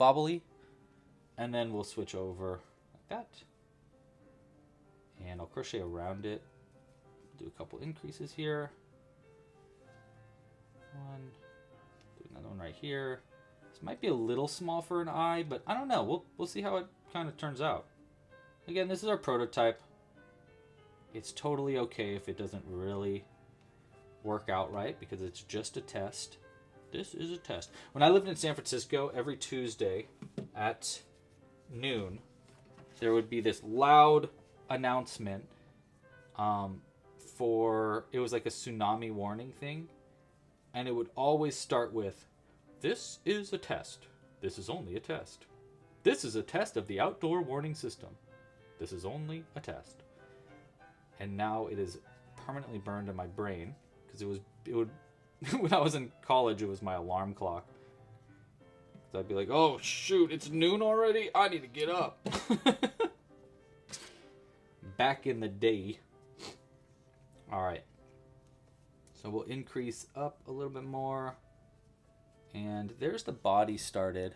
bobbly. And then we'll switch over like that. And I'll crochet around it. Do a couple increases here. One. Do another one right here. This might be a little small for an eye, but I don't know. We'll see how it kind of turns out. Again, this is our prototype. It's totally okay if it doesn't really work out right, because it's just a test. This is a test. When I lived in San Francisco, every Tuesday at noon, there would be this loud announcement it was like a tsunami warning thing. And it would always start with, "This is a test. This is only a test. This is a test of the outdoor warning system. This is only a test." And now it is permanently burned in my brain, because it would when I was in college, it was my alarm clock. So I'd be like, "Oh shoot, it's noon already? I need to get up." Back in the day. All right. So we'll increase up a little bit more. And there's the body started.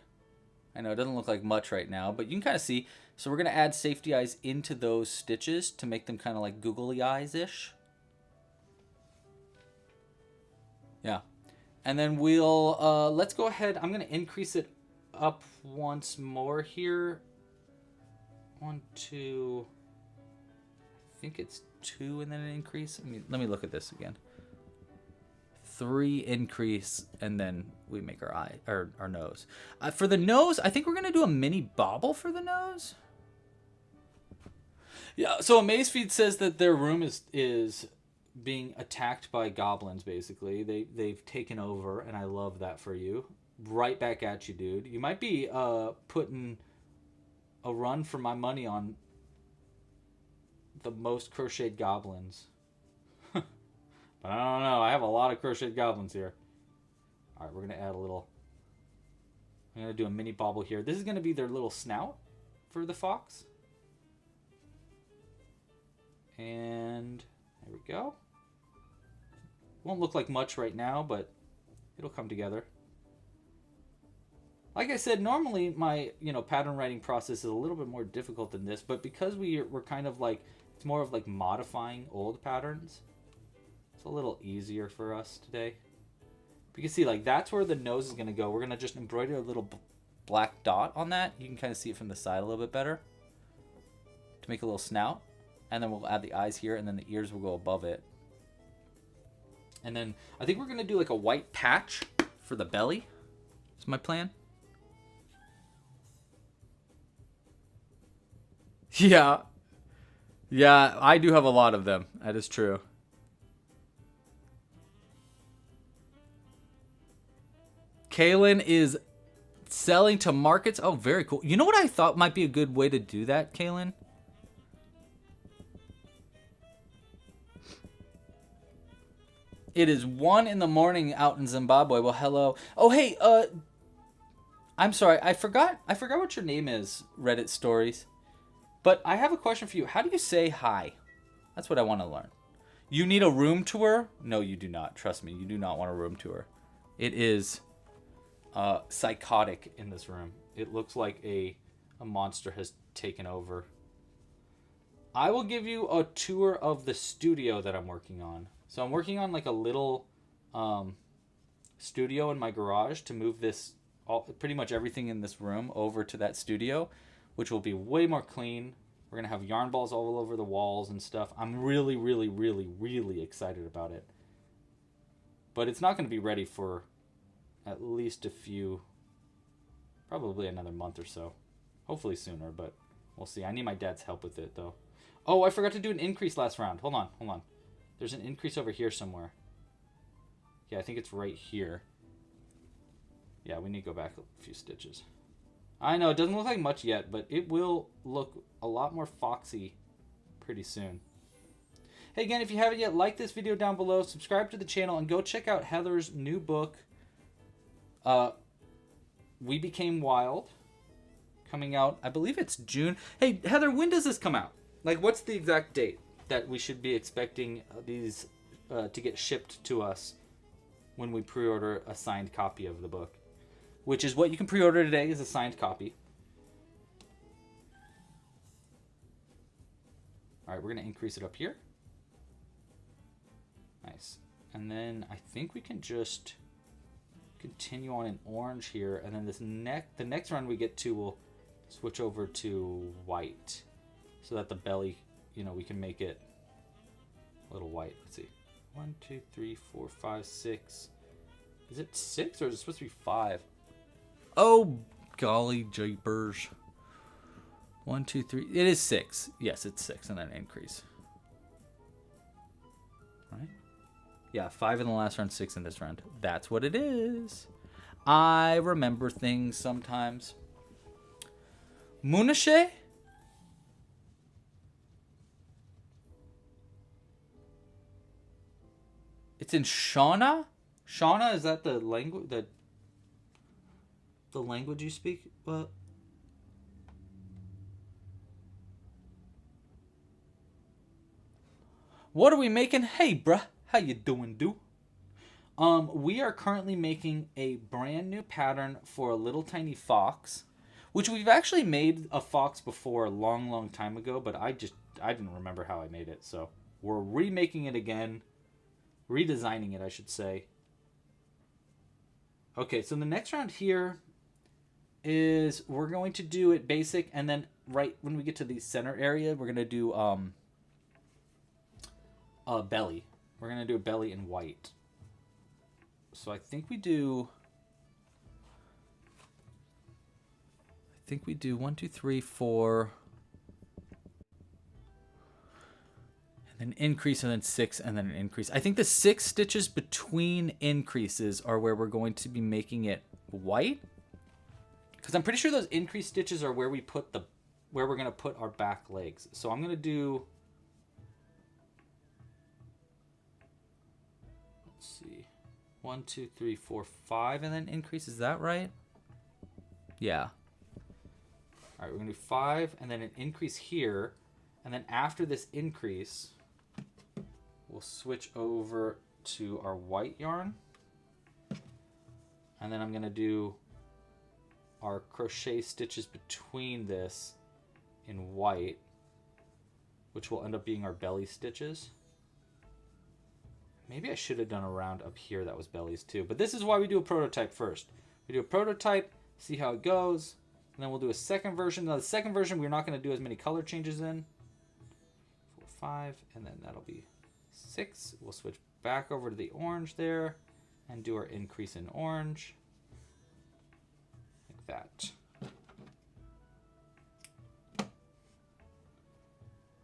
I know it doesn't look like much right now, but you can kind of see. So we're going to add safety eyes into those stitches to make them kind of like googly eyes-ish. Yeah. And then we'll, let's go ahead. I'm going to increase it up once more here. 1, 2, I think it's 2 and then an increase. Let me look at this again. 3 increase, and then we make our eye, or our nose. For the nose, I think we're going to do a mini bobble for the nose. Yeah, so Amazefeed says that their room is being attacked by goblins, basically. They've taken over, and I love that for you. Right back at you, dude. You might be putting a run for my money on the most crocheted goblins. But I don't know. I have a lot of crocheted goblins here. All right, we're going to add a little... I'm going to do a mini bobble here. This is going to be their little snout for the fox. And there we go. Won't look like much right now, but it'll come together. Like I said, normally my pattern writing process is a little bit more difficult than this, but because we're kind of like, it's more of like modifying old patterns, it's a little easier for us today. You can see like that's where the nose is going to go. We're going to just embroider a little black dot on that. You can kind of see it from the side a little bit better to make a little snout. And then we'll add the eyes here, and then the ears will go above it. And then I think we're going to do like a white patch for the belly. That's my plan. Yeah. Yeah, I do have a lot of them. That is true. Kaylin is selling to markets. Oh, very cool. You know what I thought might be a good way to do that, Kaylin? It is 1 in the morning out in Zimbabwe. Well, hello. Oh, hey, I'm sorry. I forgot what your name is, Reddit Stories. But I have a question for you. How do you say hi? That's what I want to learn. You need a room tour? No, you do not. Trust me, you do not want a room tour. It is psychotic in this room. It looks like a monster has taken over. I will give you a tour of the studio that I'm working on. So I'm working on like a little studio in my garage to move pretty much everything in this room over to that studio, which will be way more clean. We're going to have yarn balls all over the walls and stuff. I'm really, really, really, really excited about it. But it's not going to be ready for at least probably another month or so. Hopefully sooner, but we'll see. I need my dad's help with it, though. Oh, I forgot to do an increase last round. Hold on. There's an increase over here somewhere. Yeah, I think it's right here. Yeah, we need to go back a few stitches. I know, it doesn't look like much yet, but it will look a lot more foxy pretty soon. Hey, again, if you haven't yet, like this video down below, subscribe to the channel, and go check out Heather's new book, We Became Wild, coming out, I believe it's June. Hey, Heather, when does this come out? Like, what's the exact date that we should be expecting these to get shipped to us when we pre-order a signed copy of the book? Which is what you can pre-order today, is a signed copy. All right, we're going to increase it up here. Nice. And then I think we can just continue on in orange here. And then the next round we get to, we'll switch over to white. So that the belly, we can make it a little white. Let's see. 1, 2, 3, 4, 5, 6. Is it 6 or is it supposed to be 5? Oh, golly jeepers. 1, 2, 3. It is 6. Yes, it's 6 and then increase. Right? Yeah, 5 in the last round, 6 in this round. That's what it is. I remember things sometimes. Munashe? It's in Shauna? Shauna, is that the language the language you speak? Well, what are we making? Hey, bruh. How you doing, dude? We are currently making a brand new pattern for a little tiny fox, which we've actually made a fox before a long, long time ago, but I didn't remember how I made it, so we're remaking it again. Redesigning it, I should say. Okay, so the next round here is we're going to do it basic, and then right when we get to the center area, we're going to do a belly. We're going to do a belly in white. So I think we do 1, 2, 3, 4... an increase and then 6 and then an increase. I think the 6 stitches between increases are where we're going to be making it white, because I'm pretty sure those increase stitches are where we're going to put our back legs. So I'm going to do, let's see, 1, 2, 3, 4, 5 and then increase. Is that right? Yeah. All right, we're going to do 5 and then an increase here. And then after this increase, we'll switch over to our white yarn. And then I'm going to do our crochet stitches between this in white, which will end up being our belly stitches. Maybe I should have done a round up here that was bellies too. But this is why we do a prototype first. We do a prototype, see how it goes, and then we'll do a second version. Now the second version, we're not going to do as many color changes in. 4, 5, and then that'll be 6. We'll switch back over to the orange there and do our increase in orange. Like that.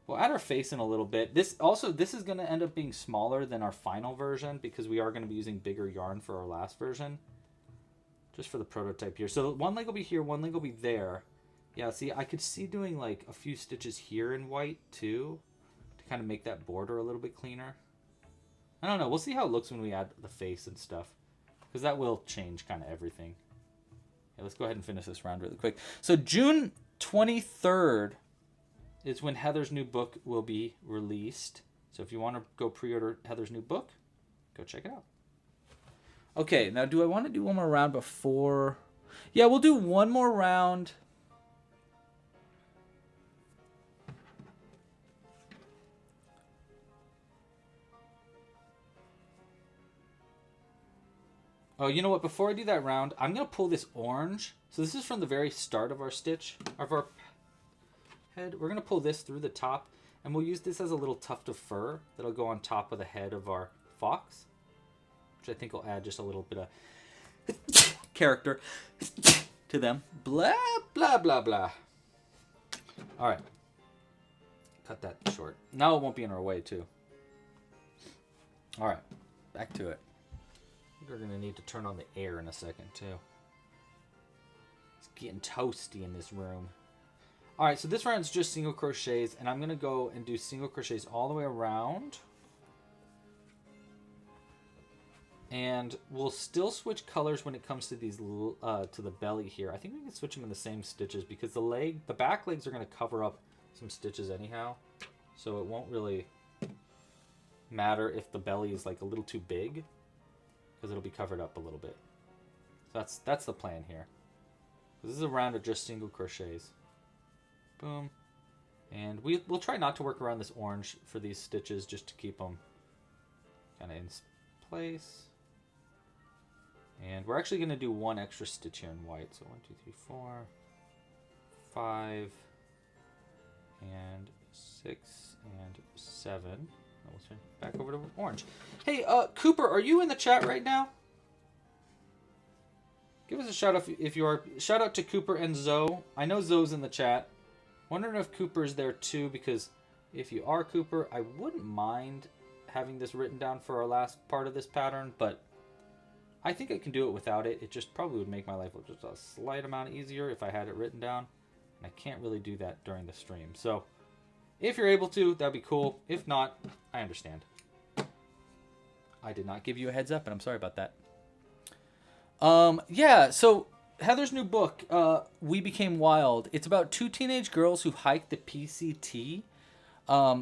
We'll add our face in a little bit. This is going to end up being smaller than our final version because we are going to be using bigger yarn for our last version. Just for the prototype here. So one leg will be here, one leg will be there. Yeah, see, I could see doing like a few stitches here in white too to kind of make that border a little bit cleaner. I don't know. We'll see how it looks when we add the face and stuff because that will change kind of everything. Yeah, let's go ahead and finish this round really quick. So June 23rd is when Heather's new book will be released. So if you want to go pre-order Heather's new book, go check it out. Okay, now do I want to do one more round before? Yeah, we'll do one more round. Oh, you know what? Before I do that round, I'm going to pull this orange. So this is from the very start of our stitch, of our head. We're going to pull this through the top, and we'll use this as a little tuft of fur that'll go on top of the head of our fox, which I think will add just a little bit of character to them. Blah, blah, blah, blah. All right. Cut that short. Now it won't be in our way, too. All right. Back to it. We're going to need to turn on the air in a second, too. It's getting toasty in this room. All right, so this round is just single crochets, and I'm going to go and do single crochets all the way around. And we'll still switch colors when it comes to these to the belly here. I think we can switch them in the same stitches because the back legs are going to cover up some stitches anyhow. So it won't really matter if the belly is like a little too big because it'll be covered up a little bit. So that's the plan here. This is a round of just single crochets. Boom. And we'll try not to work around this orange for these stitches just to keep them kind of in place. And we're actually going to do one extra stitch here in white. So 1, 2, 3, 4, 5, and 6, and 7. We'll turn back over to orange. Hey, Cooper, are you in the chat right now? Give us a shout out if you are. Shout out to Cooper and Zoe. I know Zoe's in the chat. Wondering if Cooper is there too, because if you are Cooper, I wouldn't mind having this written down for our last part of this pattern, but I think I can do it without it. It just probably would make my life just a slight amount easier if I had it written down, and I can't really do that during the stream. So if you're able to, that'd be cool. If not, I understand. I did not give you a heads up, and I'm sorry about that. Yeah, so Heather's new book, We Became Wild. It's about 2 teenage girls who hike the PCT,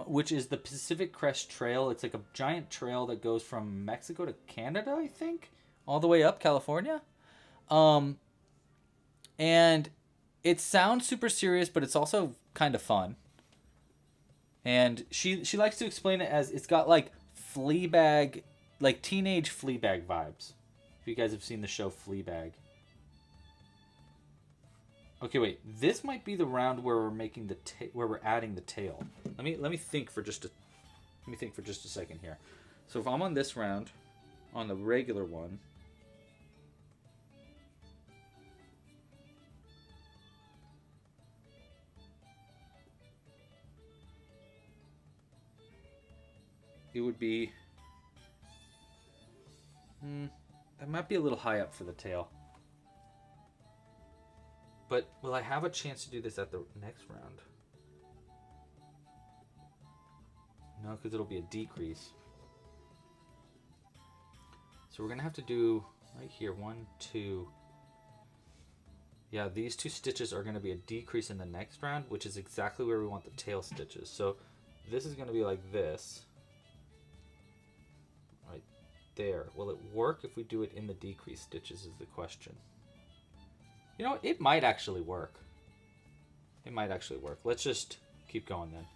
which is the Pacific Crest Trail. It's like a giant trail that goes from Mexico to Canada, I think, all the way up California. And it sounds super serious, but it's also kind of fun. And she likes to explain it as it's got like Fleabag, like teenage Fleabag vibes. If you guys have seen the show Fleabag. Okay, wait. This might be the round where we're making where we're adding the tail. Let me think for just a second here. So if I'm on this round, on the regular one, it would be that might be a little high up for the tail. But will I have a chance to do this at the next round? No, because it'll be a decrease. So we're going to have to do right here, 1, 2. Yeah, these 2 stitches are going to be a decrease in the next round, which is exactly where we want the tail stitches. So this is going to be like this. Right there. Will it work if we do it in the decrease stitches is the question. You know, it might actually work. It might actually work. Let's just keep going then.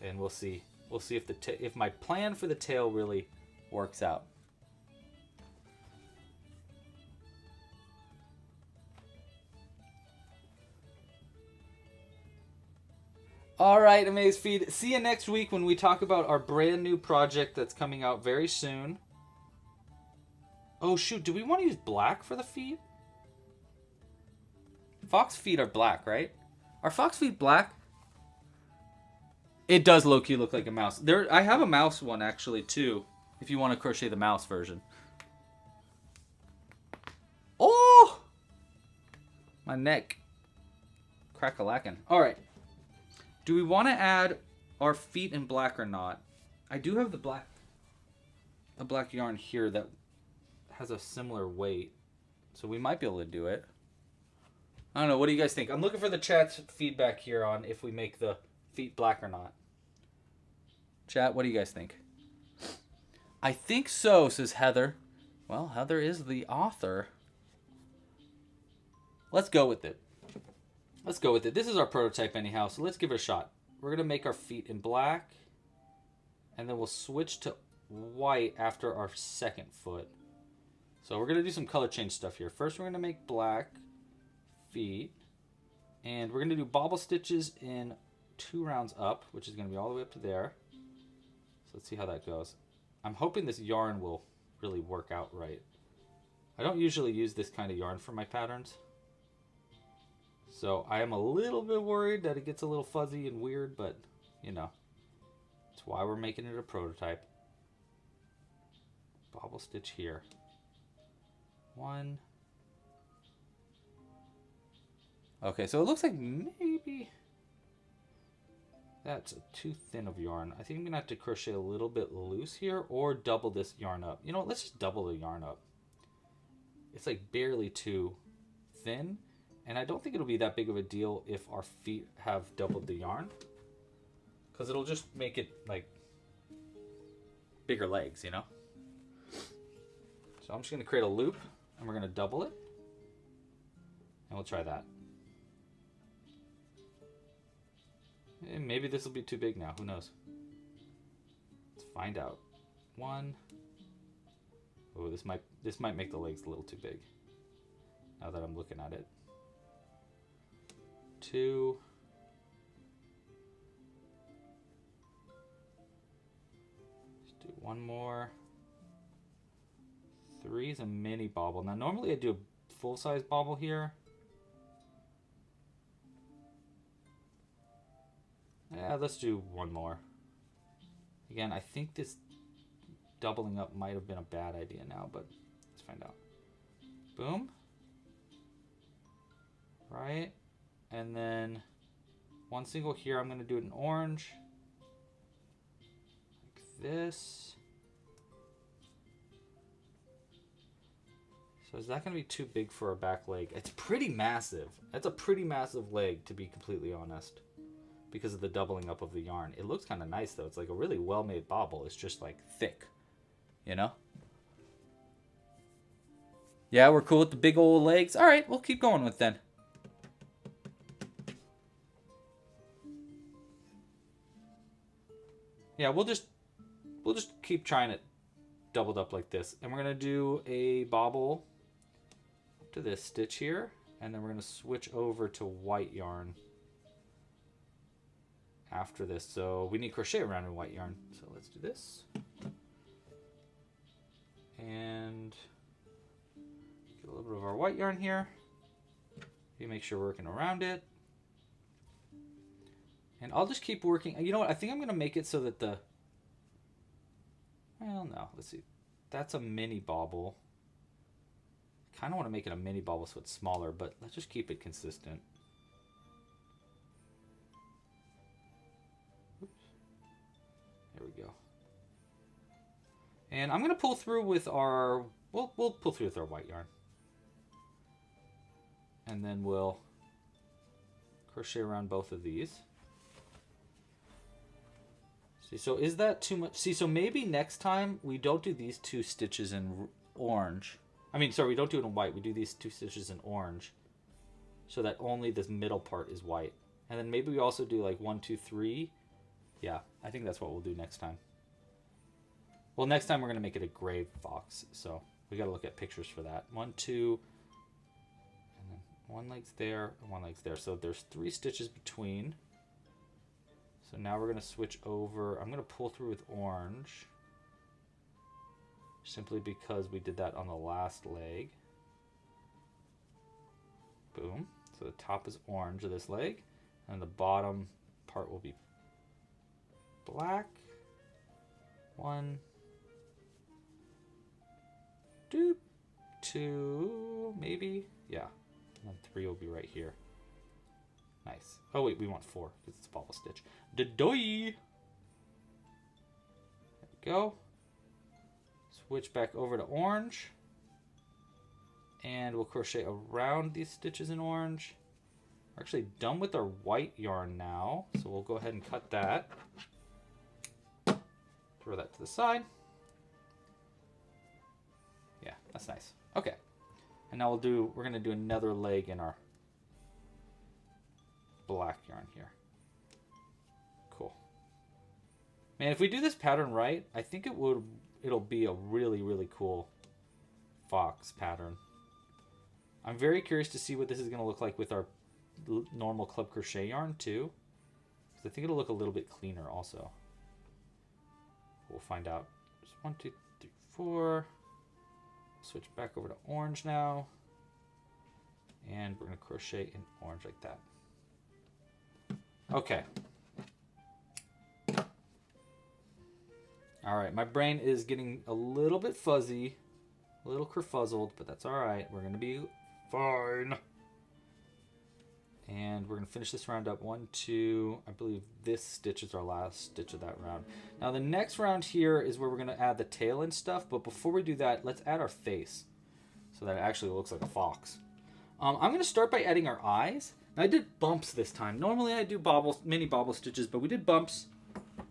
And we'll see. We'll see if my plan for the tail really works out. All right, Amaze Feed. See you next week when we talk about our brand new project that's coming out very soon. Oh, shoot. Do we want to use black for the feet? Fox feet are black, right? Are fox feet black? It does low-key look like a mouse. I have a mouse one, actually, too, if you want to crochet the mouse version. Oh! My neck. Crack-a-lackin'. All right. Do we want to add our feet in black or not? I do have a black yarn here that has a similar weight, so we might be able to do it. I don't know. What do you guys think? I'm looking for the chat's feedback here on if we make the feet black or not. Chat, what do you guys think? I think so, says Heather. Well, Heather is the author. Let's go with it. Let's go with it. This is our prototype anyhow, so let's give it a shot. We're going to make our feet in black, and then we'll switch to white after our second foot. So we're going to do some color change stuff here. First, we're going to make black feet, and we're going to do bobble stitches in 2 rounds up, which is going to be all the way up to there. So let's see how that goes. I'm hoping this yarn will really work out right. I don't usually use this kind of yarn for my patterns, so I am a little bit worried that it gets a little fuzzy and weird, but you know, that's why we're making it a prototype. Bobble stitch here. 1. Okay, so it looks like maybe that's too thin of yarn. I think I'm gonna have to crochet a little bit loose here or double this yarn up. You know what, let's just double the yarn up. It's like barely too thin, and I don't think it'll be that big of a deal if our feet have doubled the yarn, because it'll just make it like bigger legs, you know? So I'm just gonna create a loop and we're gonna double it, and we'll try that. And maybe this will be too big now, who knows? Let's find out. 1. Oh, this might make the legs a little too big, now that I'm looking at it. 2. Let's do 1 more. 3 is a mini bobble. Now normally I do a full-size bobble here. Yeah, let's do 1 more. Again, I think this doubling up might have been a bad idea now, but let's find out. Boom. Right. And then 1 single here. I'm going to do it in orange. Like this. So is that going to be too big for a back leg? It's pretty massive. That's a pretty massive leg, to be completely honest, because of the doubling up of the yarn. It looks kind of nice though. It's like a really well-made bobble. It's just like thick, you know? Yeah, we're cool with the big old legs. All right, we'll keep going with then. Yeah, we'll just keep trying it doubled up like this. And we're going to do a bobble to this stitch here, and then we're going to switch over to white yarn after this. So we need crochet around in white yarn. So let's do this. And get a little bit of our white yarn here. You make sure we're working around it. And I'll just keep working. You know what? I think I'm going to make it so that the... Well, no. Let's see. That's a mini bobble. I kind of want to make it a mini bobble so it's smaller, but let's just keep it consistent. Oops. There we go. And I'm going to pull through with our... We'll pull through with our white yarn. And then we'll crochet around both of these. See, so is that too much? See, so maybe next time we don't do these 2 stitches in orange. I mean, sorry, we don't do it in white. We do these 2 stitches in orange so that only this middle part is white. And then maybe we also do like 1, 2, 3. Yeah, I think that's what we'll do next time. Well, next time we're going to make it a gray fox. So we got to look at pictures for that. 1, 2, and then 1 leg's there and 1 leg's there. So there's 3 stitches between. So now we're going to switch over. I'm going to pull through with orange. Simply because we did that on the last leg. Boom. So the top is orange of this leg. And the bottom part will be black. 1, 2, maybe. Yeah. And then 3 will be right here. Nice. Oh wait, we want 4 because it's a bobble stitch. Da-doi! There we go. Switch back over to orange. And we'll crochet around these stitches in orange. We're actually done with our white yarn now. So we'll go ahead and cut that. Throw that to the side. Yeah, that's nice. Okay. And now we're going to do another leg in our black yarn here. Cool. Man, if we do this pattern right, I think it'll be a really, really cool fox pattern. I'm very curious to see what this is going to look like with our normal club crochet yarn too, because I think it'll look a little bit cleaner also. We'll find out. Just 1, 2, 3, 4. Switch back over to orange now, and we're going to crochet in orange like that. Okay. All right, my brain is getting a little bit fuzzy, a little kerfuzzled, but that's all right. We're going to be fine. And we're going to finish this round up. 1, 2, I believe this stitch is our last stitch of that round. Now the next round here is where we're going to add the tail and stuff, but before we do that, let's add our face so that it actually looks like a fox. I'm going to start by adding our eyes. Now, I did bumps this time. Normally I do mini bobble stitches, but we did bumps.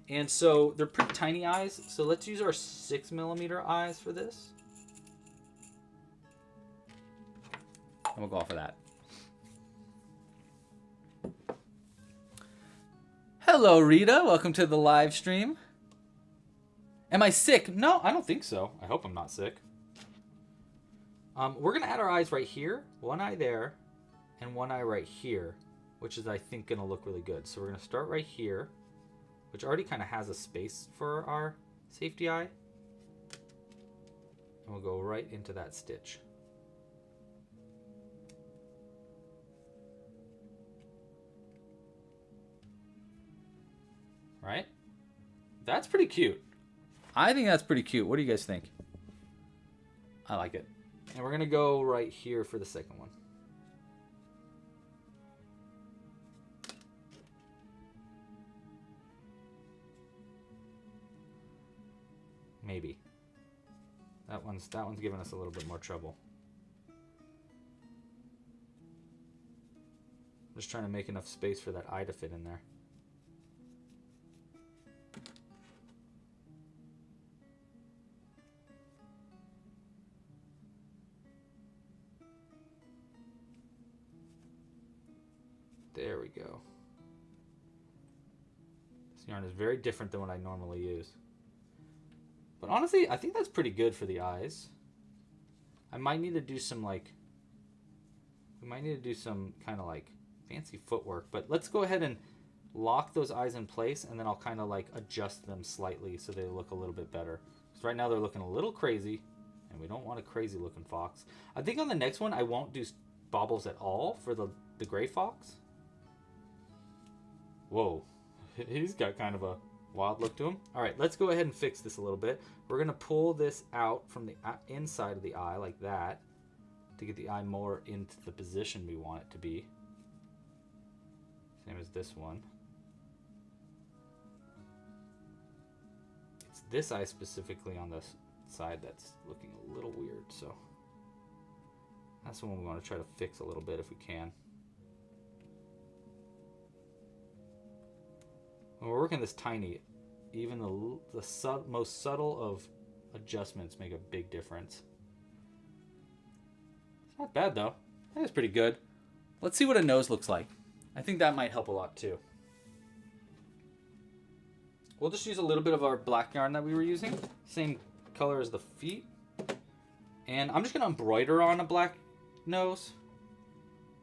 And so they're pretty tiny eyes. So let's use our 6mm eyes for this. And we'll go off of that. Hello, Rita. Welcome to the live stream. Am I sick? No, I don't think so. I hope I'm not sick. We're going to add our eyes right here. 1 eye there. And 1 eye right here, which is, I think, going to look really good. So we're going to start right here, which already kind of has a space for our safety eye. And we'll go right into that stitch. Right? That's pretty cute. I think that's pretty cute. What do you guys think? I like it. And we're going to go right here for the second one. Maybe. That one's giving us a little bit more trouble. I'm just trying to make enough space for that eye to fit in there. There we go. This yarn is very different than what I normally use. But honestly, I think that's pretty good for the eyes. I might need to do some we might need to do some kind of like fancy footwork, but let's go ahead and lock those eyes in place, and then I'll kind of like adjust them slightly so they look a little bit better. Because right now they're looking a little crazy, and we don't want a crazy looking fox. I think on the next one I won't do bobbles at all for the gray fox. Whoa, he's got kind of a wild look to him. All right, let's go ahead and fix this a little bit. We're going to pull this out from the inside of the eye like that to get the eye more into the position we want it to be. Same as this one. It's this eye specifically on this side that's looking a little weird, so That's the one we want to try to fix a little bit if we can. When we're working this tiny, even the most subtle of adjustments make a big difference. It's not bad though. I think it's pretty good. Let's see what a nose looks like. I think that might help a lot too. We'll just use a little bit of our black yarn that we were using. Same color as the feet. And I'm just going to embroider on a black nose.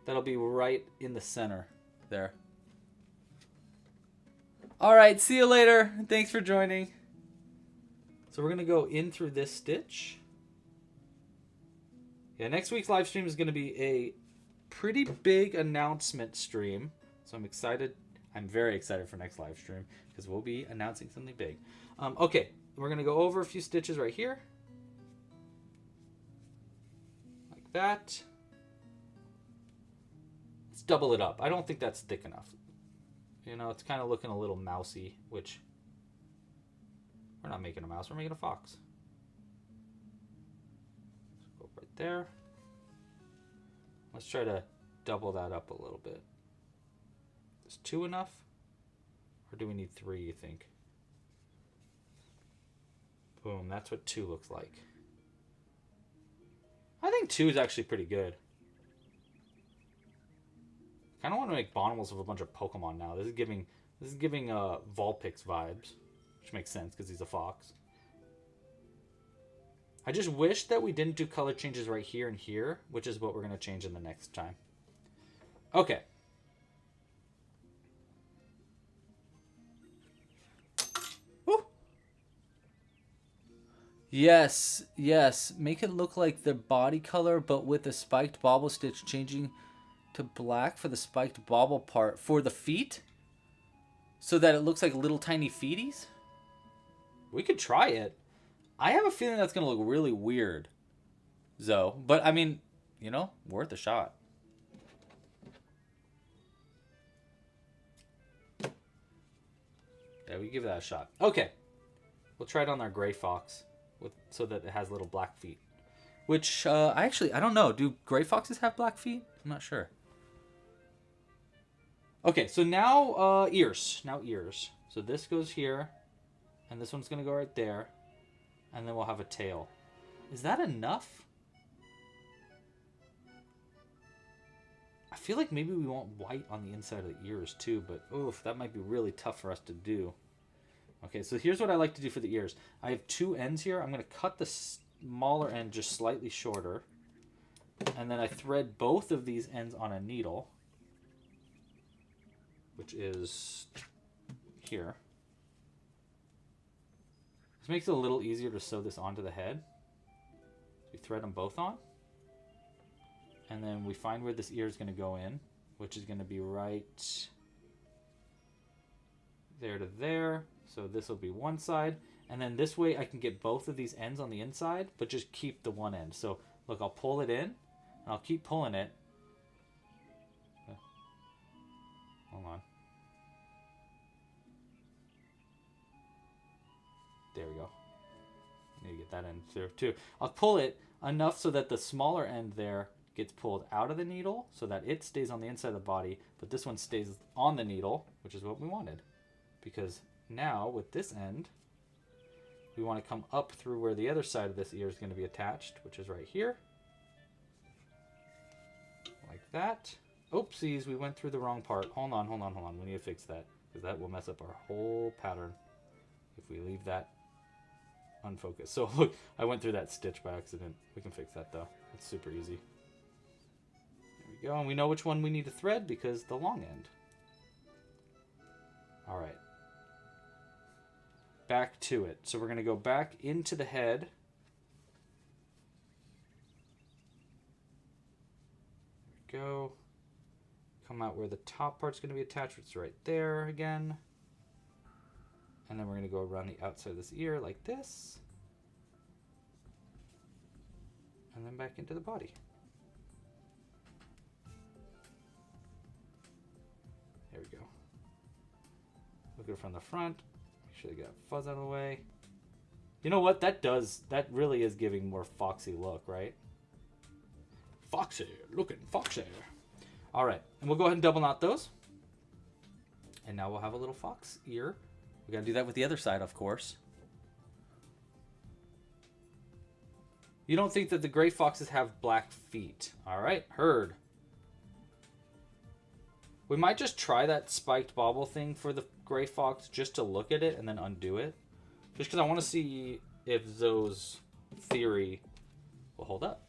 That'll be right in the center there. All right, see you later. Thanks for joining. So we're going to go in through this stitch. Yeah, next week's live stream is going to be a pretty big announcement stream. So I'm excited. I'm very excited for next live stream because we'll be announcing something big. Okay, we're going to go over a few stitches right here. Like that. Let's double it up. I don't think that's thick enough. You know, it's kind of looking a little mousy, which we're not making a mouse, we're making a fox. So go right there. Let's try to double that up a little bit. Is 2 enough? Or do we need 3, you think? Boom, that's what 2 looks like. I think 2 is actually pretty good. I kind of want to make bawninimals of a bunch of Pokemon now. This is giving Vulpix vibes, which makes sense because he's a fox. I just wish that we didn't do color changes right here and here, which is what we're going to change in the next time. Okay. Woo. Yes, yes. Make it look like the body color, but with a spiked bobble stitch changing to black for the spiked bobble part for the feet, so that it looks like little tiny feeties. We could try it. I have a feeling that's gonna look really weird, Zoe. But I mean, you know, worth a shot. Yeah, we give that a shot. Okay, we'll try it on our gray fox so that it has little black feet. Which I don't know. Do gray foxes have black feet? I'm not sure. Okay, so now ears. Now ears. So this goes here, and this one's gonna go right there, and then we'll have a tail. Is that enough? I feel like maybe we want white on the inside of the ears too, but oof, that might be really tough for us to do. Okay, so here's what I like to do for the ears. I have 2 ends here. I'm gonna cut the smaller end just slightly shorter, and then I thread both of these ends on a needle, which is here. This makes it a little easier to sew this onto the head. So we thread them both on. And then we find where this ear is going to go in, which is going to be right there to there. So this will be one side. And then this way I can get both of these ends on the inside, but just keep the one end. So look, I'll pull it in, and I'll keep pulling it. Hold on. There we go. I need to get that end through too. I'll pull it enough so that the smaller end there gets pulled out of the needle so that it stays on the inside of the body, but this one stays on the needle, which is what we wanted. Because now with this end, we want to come up through where the other side of this ear is going to be attached, which is right here. Like that. Oopsies, we went through the wrong part. Hold on. We need to fix that, because that will mess up our whole pattern if we leave that unfocused. So look, I went through that stitch by accident. We can fix that though. It's super easy. There we go. And we know which one we need to thread because the long end. All right. Back to it. So we're going to go back into the head. There we go. Come out where the top part's going to be attached. It's right there again. And then we're going to go around the outside of this ear like this. And then back into the body. There we go. Look at it from the front. Make sure they got fuzz out of the way. You know what? That really is giving more foxy look, right? foxy, looking foxy. All right, and we'll go ahead and double knot those. And now we'll have a little fox ear. We gotta do that with the other side, of course. You don't think that the gray foxes have black feet. All right, heard. We might just try that spiked bauble thing for the gray fox just to look at it and then undo it. Just because I want to see if Zoe's theory will hold up.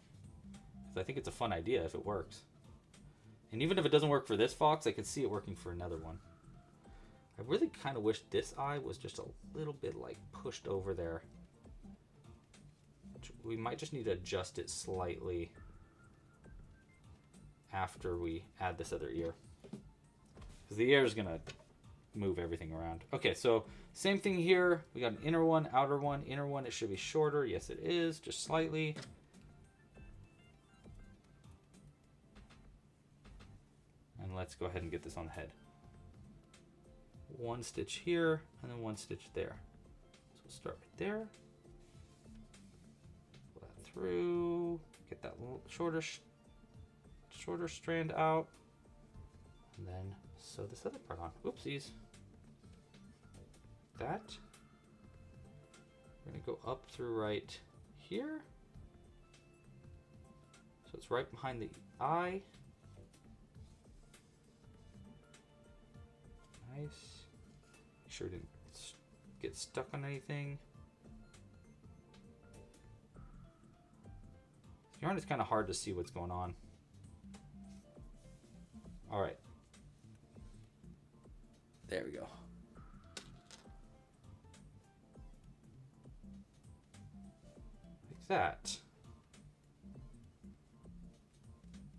Because I think it's a fun idea if it works. And even if it doesn't work for this fox, I could see it working for another one. I really kind of wish this eye was just a little bit like pushed over there. We might just need to adjust it slightly after we add this other ear. Because the ear is going to move everything around. Okay, so same thing here. We got an inner one, outer one. Inner one, it should be shorter. Yes, it is, just slightly. And let's go ahead and get this on the head. One stitch here, and then one stitch there. So we'll start right there. Pull that through. Get that little shorter strand out. And then sew this other part on. Oopsies. That. We're going to go up through right here. So it's right behind the eye. Nice. Make sure it didn't get stuck on anything. Yarn is kind of hard to see what's going on. All right. There we go. Like that.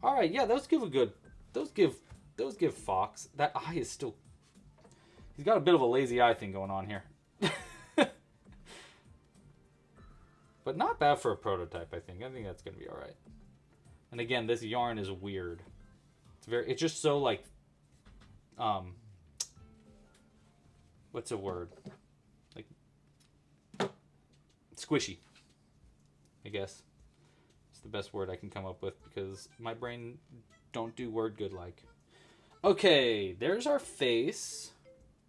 All right, yeah, those give a good. Those give Fox. That eye is still. He's got a bit of a lazy eye thing going on here. But not bad for a prototype, I think. I think that's going to be all right. And again, this yarn is weird. It's just so like, what's a word? Like, squishy, I guess. It's the best word I can come up with because my brain don't do word good like. Okay, there's our face.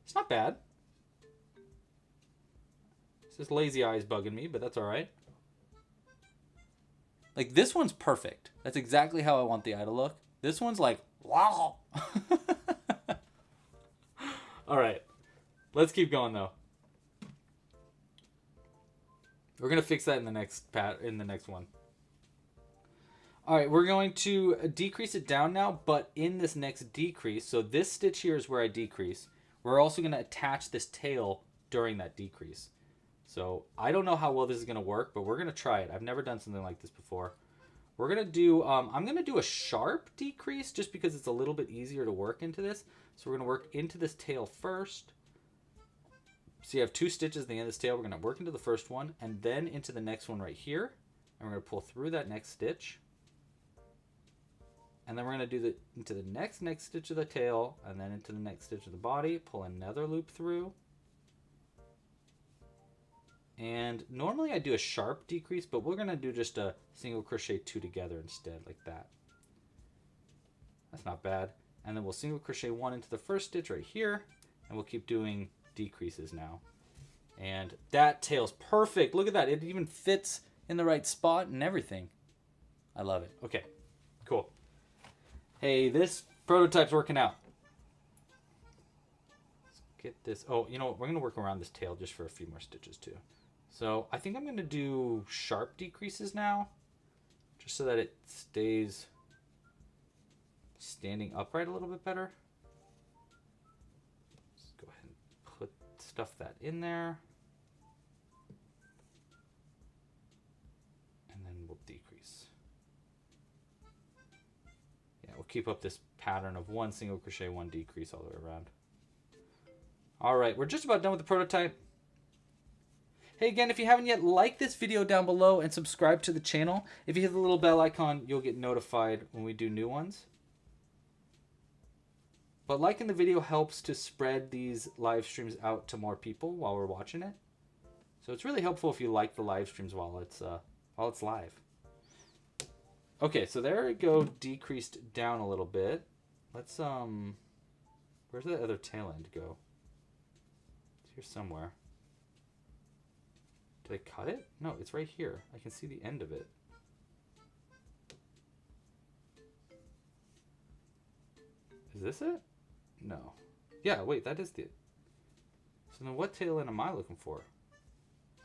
It's not bad. It's just lazy eyes bugging me, but that's all right. Like, this one's perfect. That's exactly how I want the eye to look. This one's like, wow. All right. Let's keep going, though. We're going to fix that in the next one. All right, we're going to decrease it down now, but in this next decrease, so this stitch here is where I decrease. We're also going to attach this tail during that decrease. So I don't know how well this is going to work, but we're going to try it. I've never done something like this before. We're going to do, I'm going to do a sharp decrease just because it's a little bit easier to work into this. So we're going to work into this tail first. So you have 2 stitches at the end of this tail. We're going to work into the first one and then into the next one right here. And we're going to pull through that next stitch. And then we're going to do into the next stitch of the tail and then into the next stitch of the body. Pull another loop through. And normally I do a sharp decrease, but we're going to do just a single crochet 2 together instead, like that. That's not bad. And then we'll single crochet 1 into the first stitch right here, and we'll keep doing decreases now. And that tail's perfect. Look at that. It even fits in the right spot and everything. I love it. Okay, cool. Hey, this prototype's working out. Let's get this. Oh, you know what? We're going to work around this tail just for a few more stitches too. So I think I'm going to do sharp decreases now, just so that it stays standing upright a little bit better. Let's go ahead and stuff that in there. And then we'll decrease. Yeah, we'll keep up this pattern of 1 single crochet, 1 decrease all the way around. All right, we're just about done with the prototype. Hey, again, if you haven't yet, like this video down below and subscribe to the channel. If you hit the little bell icon, you'll get notified when we do new ones. But liking the video helps to spread these live streams out to more people while we're watching it. So it's really helpful if you like the live streams while it's live. Okay, so there we go, decreased down a little bit. Let's, where's the other tail end go? It's here somewhere. Did I cut it? No, it's right here. I can see the end of it. Is this it? No. Yeah, wait, that is the... So then what tail end am I looking for?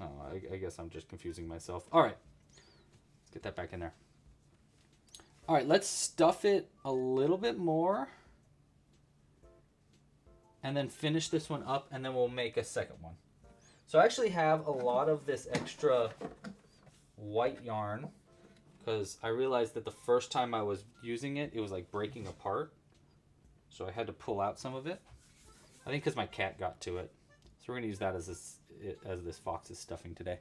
Oh, I guess I'm just confusing myself. All right. Let's get that back in there. All right, let's stuff it a little bit more. And then finish this one up, and then we'll make a second one. So I actually have a lot of this extra white yarn because I realized that the first time I was using it, it was like breaking apart. So I had to pull out some of it. I think because my cat got to it. So we're going to use that as this fox's stuffing today.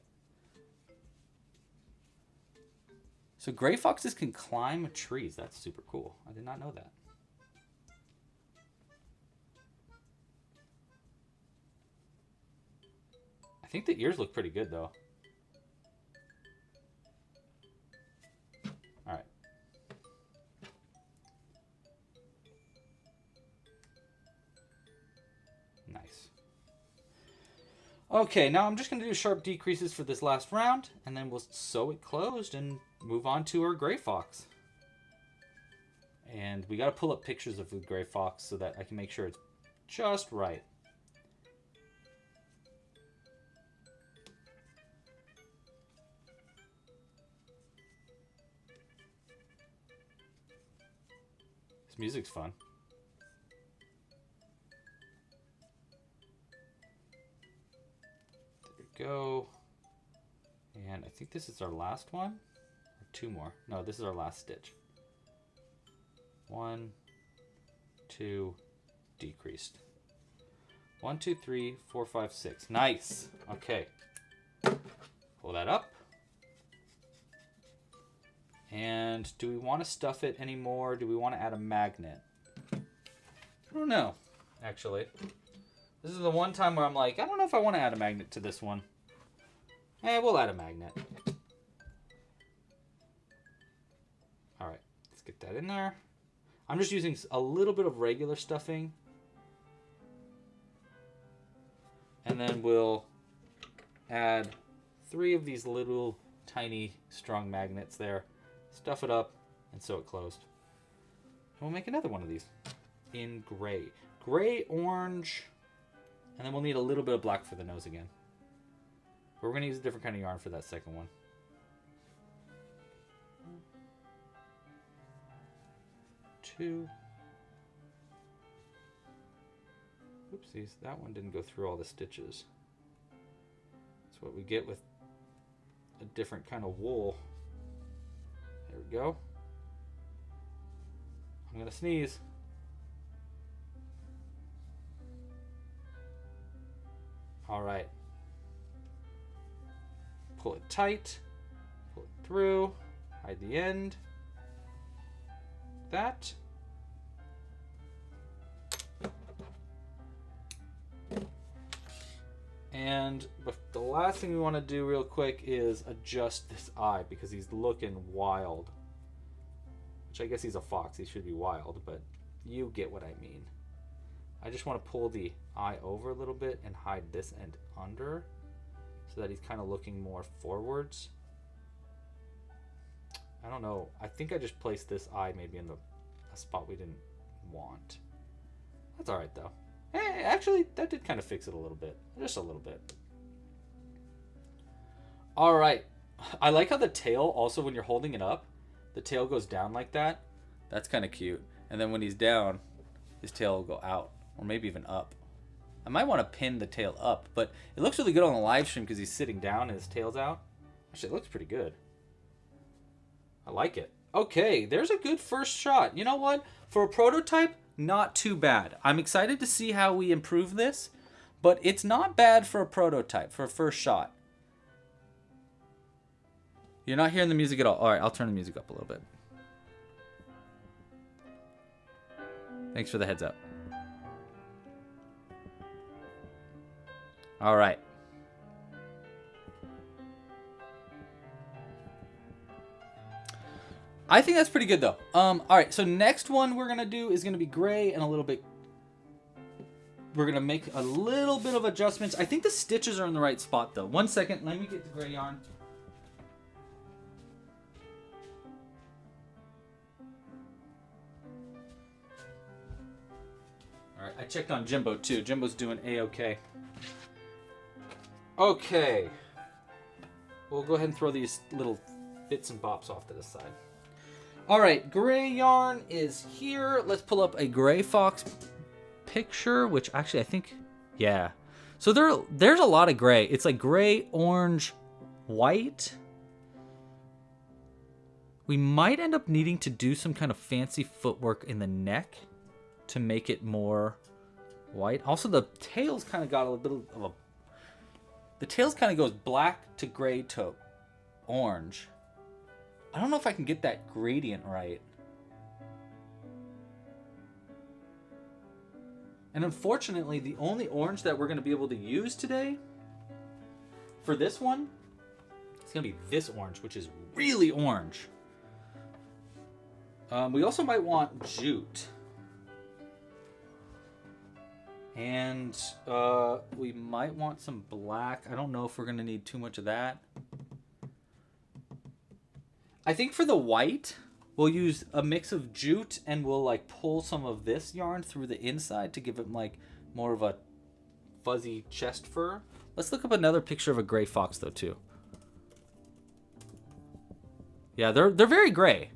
So gray foxes can climb trees. That's super cool. I did not know that. I think the ears look pretty good though. All right. Nice. Okay, now I'm just going to do sharp decreases for this last round, and then we'll sew it closed and move on to our gray fox. And we got to pull up pictures of the gray fox so that I can make sure it's just right. This music's fun. Go. And I think this is our last one. Or two more. No, this is our last stitch. 1, 2, decreased. 1, 2, 3, 4, 5, 6. Nice. Okay. Pull that up. And do we want to stuff it anymore? Do we want to add a magnet? I don't know, actually. This is the one time where I'm like, I don't know if I want to add a magnet to this one. We'll add a magnet. All right, let's get that in there. I'm just using a little bit of regular stuffing. And then we'll add 3 of these little tiny strong magnets there. Stuff it up and sew it closed. And we'll make another one of these in gray. Gray, orange, and then we'll need a little bit of black for the nose again. But we're going to use a different kind of yarn for that second one. Two. Oopsies, that one didn't go through all the stitches. That's what we get with a different kind of wool. There we go. I'm going to sneeze. All right. Pull it tight. Pull it through. Hide the end. That. And the last thing we want to do real quick is adjust this eye because he's looking wild. Which I guess he's a fox. He should be wild, but you get what I mean. I just want to pull the eye over a little bit and hide this end under so that he's kind of looking more forwards. I don't know. I think I just placed this eye maybe in a spot we didn't want. That's all right though. Hey, actually, that did kind of fix it a little bit. Just a little bit. All right. I like how the tail also, when you're holding it up, the tail goes down like that. That's kind of cute. And then when he's down, his tail will go out. Or maybe even up. I might want to pin the tail up, but it looks really good on the live stream because he's sitting down and his tail's out. Actually, it looks pretty good. I like it. Okay, there's a good first shot. You know what? For a prototype, not too bad. I'm excited to see how we improve this, but it's not bad for a prototype, for a first shot. You're not hearing the music at all. All right, I'll turn the music up a little bit. Thanks for the heads up. All right. I think that's pretty good though. All right, so next one we're gonna do is gonna be gray and a little bit. We're gonna make a little bit of adjustments. I think the stitches are in the right spot though. 1 second, let me get the gray yarn. All right, I checked on Jimbo too. Jimbo's doing A-okay. Okay. We'll go ahead and throw these little bits and bops off to the side. All right, gray yarn is here. Let's pull up a gray fox picture, which actually I think, yeah. So there's a lot of gray. It's like gray, orange, white. We might end up needing to do some kind of fancy footwork in the neck to make it more white. Also, the tail's kind of got a little bit of a... The tail's kind of goes black to gray to orange. I don't know if I can get that gradient right. And unfortunately, the only orange that we're going to be able to use today for this one, it's going to be this orange, which is really orange. We also might want jute. And we might want some black. I don't know if we're going to need too much of that. I think for the white, we'll use a mix of jute and we'll like pull some of this yarn through the inside to give it like more of a fuzzy chest fur. Let's look up another picture of a gray fox though too. Yeah, they're very gray.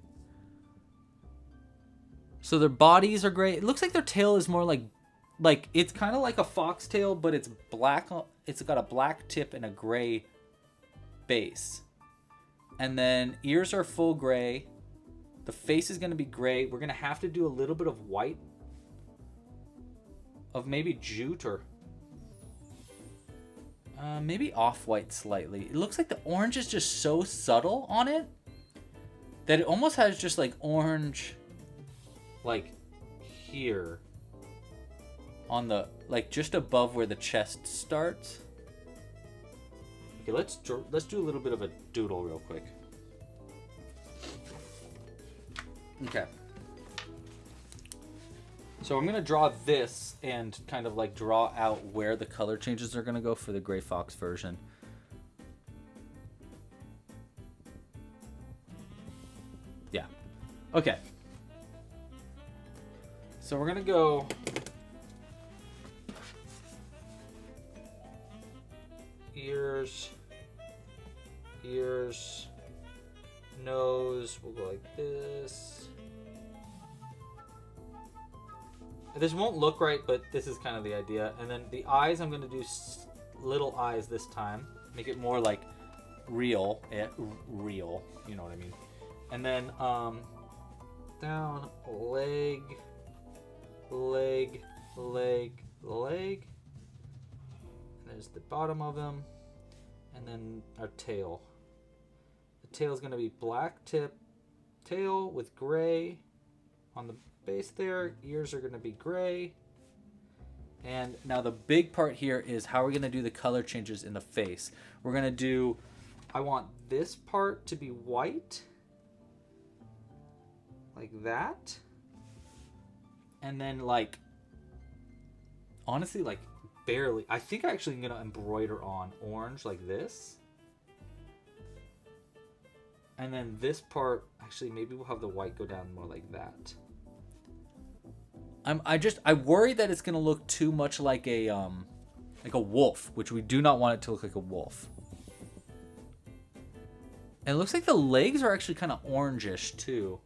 So their bodies are gray. It looks like their tail is more like it's kind of like a foxtail, but it's black. It's got a black tip and a gray base. And then ears are full gray. The face is going to be gray. We're going to have to do a little bit of white. Of maybe jute or maybe off-white slightly. It looks like the orange is just so subtle on it that it almost has just like orange like here on the like just above where the chest starts. Okay, let's do a little bit of a doodle real quick. Okay. So I'm going to draw this and kind of like draw out where the color changes are going to go for the gray fox version. Yeah. Okay. So we're going to go ears, nose, we'll go like this. This won't look right, but this is kind of the idea. And then the eyes, I'm going to do little eyes this time. Make it more like real, you know what I mean. And then down, leg. There's the bottom of him. And then our tail. The tail is going to be black tip tail with gray on the base there. Ears are going to be gray. And now the big part here is how we're going to do the color changes in the face. We're going to do, I want this part to be white. Like that. And then like, honestly, like barely. I think I actually am going to embroider on orange like this. And then this part, actually maybe we'll have the white go down more like that. I worry that it's going to look too much like a wolf, which we do not want it to look like a wolf. And it looks like the legs are actually kind of orangish too.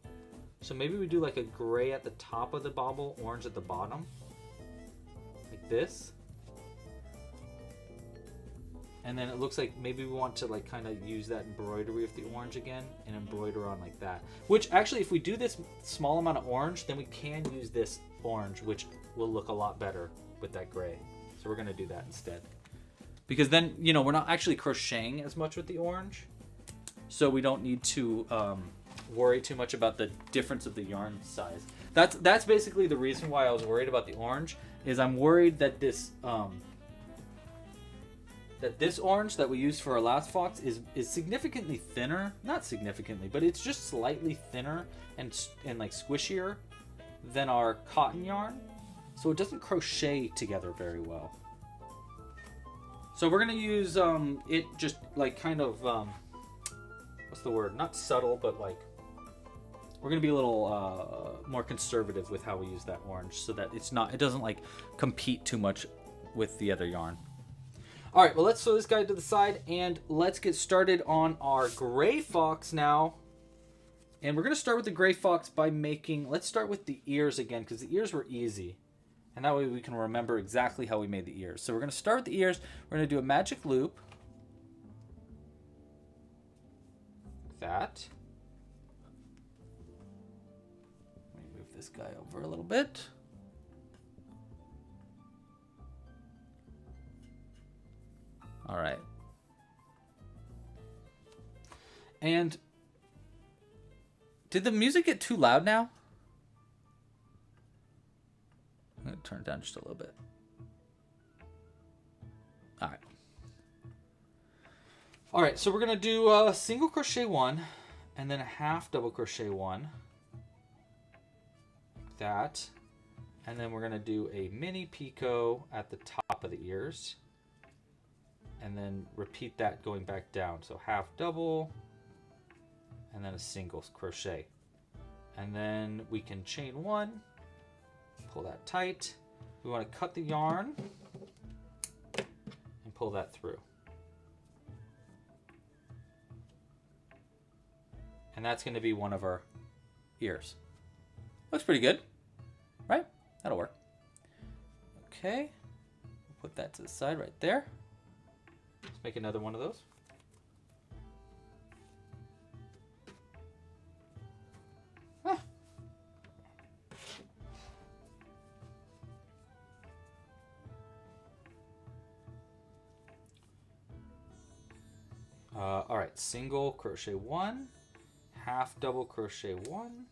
So maybe we do like a gray at the top of the bauble, orange at the bottom. Like this. And then it looks like maybe we want to like kind of use that embroidery of the orange again and embroider on like that. Which actually, if we do this small amount of orange, then we can use this orange, which will look a lot better with that gray. So we're going to do that instead. Because then, you know, we're not actually crocheting as much with the orange. So we don't need to worry too much about the difference of the yarn size. That's basically the reason why I was worried about the orange, is I'm worried that this that this orange that we used for our last fox is significantly thinner. Not significantly, but it's just slightly thinner and like squishier than our cotton yarn. So it doesn't crochet together very well. So we're going to use it just like kind of, what's the word? Not subtle, but like, we're going to be a little more conservative with how we use that orange so that it doesn't like compete too much with the other yarn. All right, well, let's throw this guy to the side and let's get started on our gray fox now. And we're going to start with the gray fox by let's start with the ears again, because the ears were easy. And that way we can remember exactly how we made the ears. So we're going to start with the ears. We're going to do a magic loop. Like that. Let me move this guy over a little bit. All right. And did the music get too loud now? I'm going to turn it down just a little bit. All right. All right, so we're going to do a single crochet one and then a half double crochet one. Like that. And then we're going to do a mini picot at the top of the ears. And then repeat that going back down. So half double and then a single crochet. And then we can chain one. Pull that tight. We want to cut the yarn and pull that through. And that's going to be one of our ears. Looks pretty good, right? That'll work. Okay, put that to the side right there. Let's make another one of those. All right, single crochet one, half double crochet one,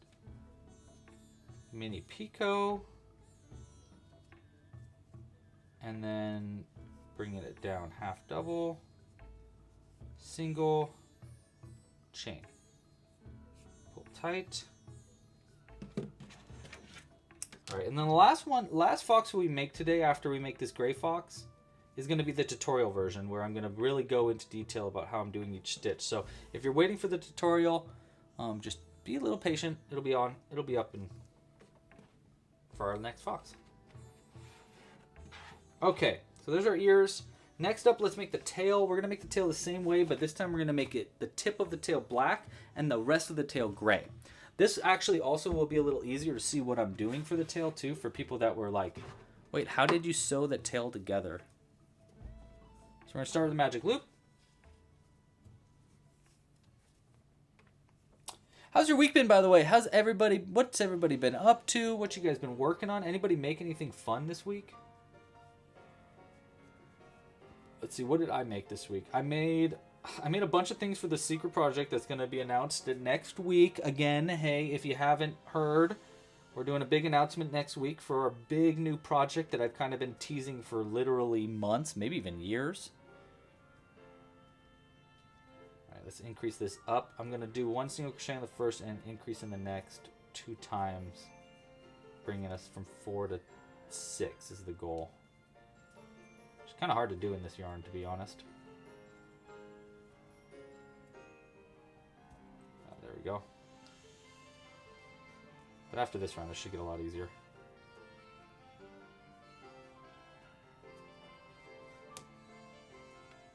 mini picot, and then bringing it down, half double, single, chain, pull tight. All right, and then the last fox we make today after we make this gray fox is going to be the tutorial version where I'm going to really go into detail about how I'm doing each stitch. So if you're waiting for the tutorial, just be a little patient. It'll be up for our next fox. Okay, so there's our ears. Next up, let's make the tail. We're going to make the tail the same way, but this time we're going to make it the tip of the tail black and the rest of the tail gray. This actually also will be a little easier to see what I'm doing for the tail too, for people that were like, wait, how did you sew the tail together? So we're going to start with the magic loop. How's your week been, by the way? What's everybody been up to? What you guys been working on? Anybody make anything fun this week? Let's see, what did I make this week? I made a bunch of things for the secret project that's going to be announced next week. Again, hey, if you haven't heard, we're doing a big announcement next week for our big new project that I've kind of been teasing for literally months, maybe even years. All right, let's increase this up. I'm going to do one single crochet in the first and increase in the next 2 times, bringing us from 4 to 6 is the goal. It's kind of hard to do in this yarn, to be honest. There we go. But after this round, it should get a lot easier.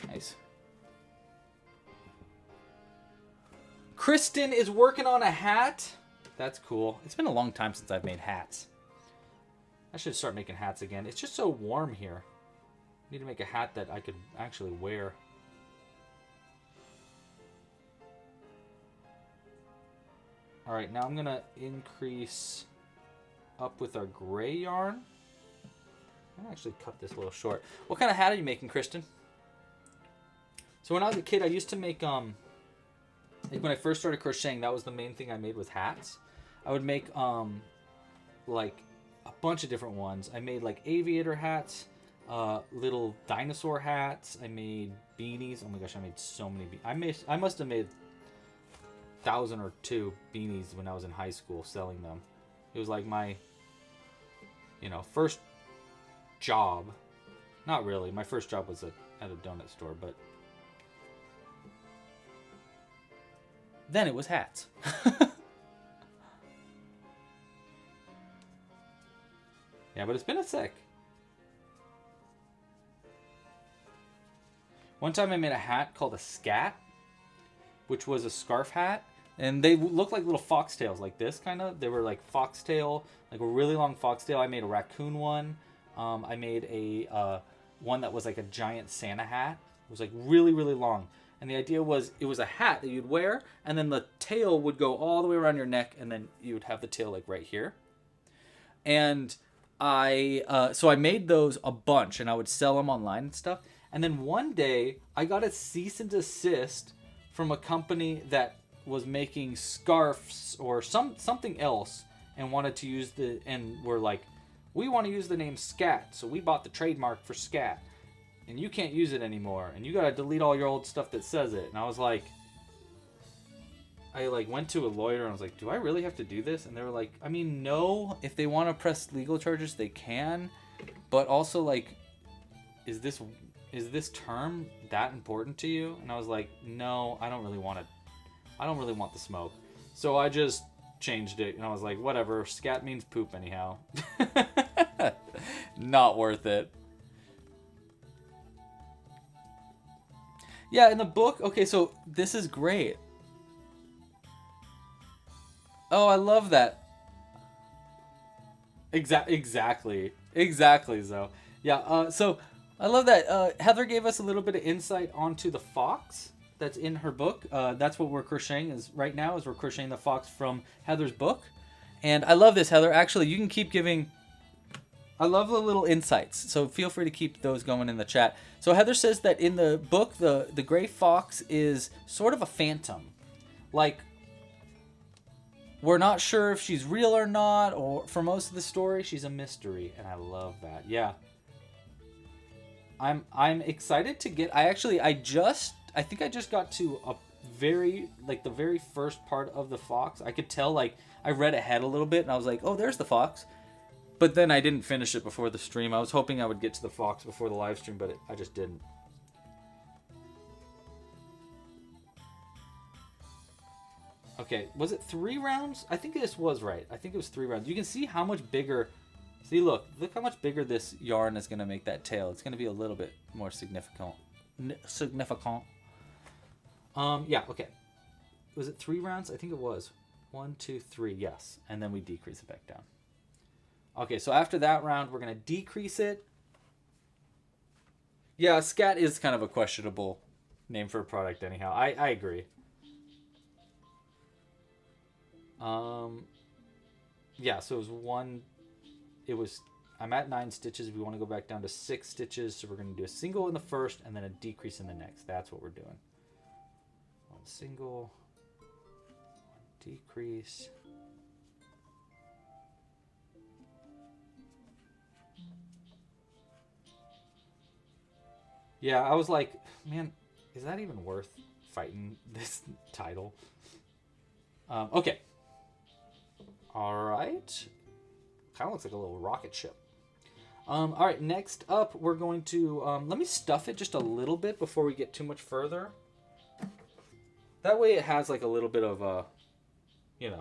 Nice. Kristen is working on a hat. That's cool. It's been a long time since I've made hats. I should start making hats again. It's just so warm here. I need to make a hat that I could actually wear. All right, now I'm gonna increase up with our gray yarn. I'm gonna actually cut this a little short. What kind of hat are you making, Kristen? So when I was a kid, I used to make, like when I first started crocheting, that was the main thing I made was hats. I would make, like a bunch of different ones. I made like aviator hats. little dinosaur hats. I made beanies. Oh my gosh, I made so many I must have made 1,000 or 2 beanies when I was in high school selling them. It was like my, first job. Not really. My first job was at a donut store, but then it was hats. Yeah, but it's been a sec. One time I made a hat called a scat, which was a scarf hat. And they look like little foxtails, like this kind of. They were like foxtail, like a really long foxtail. I made a raccoon one. I made a one that was like a giant Santa hat. It was like really, really long. And the idea was it was a hat that you'd wear, and then the tail would go all the way around your neck, and then you would have the tail like right here. And so I made those a bunch, and I would sell them online and stuff. And then one day I got a cease and desist from a company that was making scarves or something else, and wanted to use and were like, we want to use the name Scat, so we bought the trademark for Scat, and you can't use it anymore, and you gotta delete all your old stuff that says it. And I was like, I went to a lawyer and I was like, do I really have to do this? And they were like, I mean, no, if they want to press legal charges they can, but also like, is this term that important to you? And I was like, no, I don't really want the smoke. So I just changed it, and I was like, whatever, scat means poop anyhow. Not worth it. Yeah, in the book, okay, so this is great. Oh, I love that. Exactly, Zoe. Yeah, so I love that. Heather gave us a little bit of insight onto the fox that's in her book. That's what we're crocheting right now, is we're crocheting the fox from Heather's book. And I love this, Heather. Actually, you can keep giving... I love the little insights, so feel free to keep those going in the chat. So Heather says that in the book, the gray fox is sort of a phantom. Like, we're not sure if she's real or not, or for most of the story, she's a mystery. And I love that. Yeah. I'm excited to get... I think I just got to a the very first part of the fox. I could tell, I read ahead a little bit, and I was like, oh, there's the fox. But then I didn't finish it before the stream. I was hoping I would get to the fox before the live stream, but I just didn't. Okay, was it 3 rounds? I think this was right. I think it was 3 rounds. You can see how much bigger... See, look how much bigger this yarn is going to make that tail. It's going to be a little bit more significant. Yeah, okay. Was it 3 rounds? I think it was. 1, 2, 3, yes. And then we decrease it back down. Okay, so after that round, we're going to decrease it. Yeah, scat is kind of a questionable name for a product anyhow. I agree. Yeah, so I'm at 9 stitches. We want to go back down to 6 stitches. So we're going to do a single in the first and then a decrease in the next. That's what we're doing. 1 single, 1 decrease. Yeah, I was like, man, is that even worth fighting this title? Okay. All right. Kind of looks like a little rocket ship. All right, next up, we're going to... let me stuff it just a little bit before we get too much further. That way it has like a little bit of, it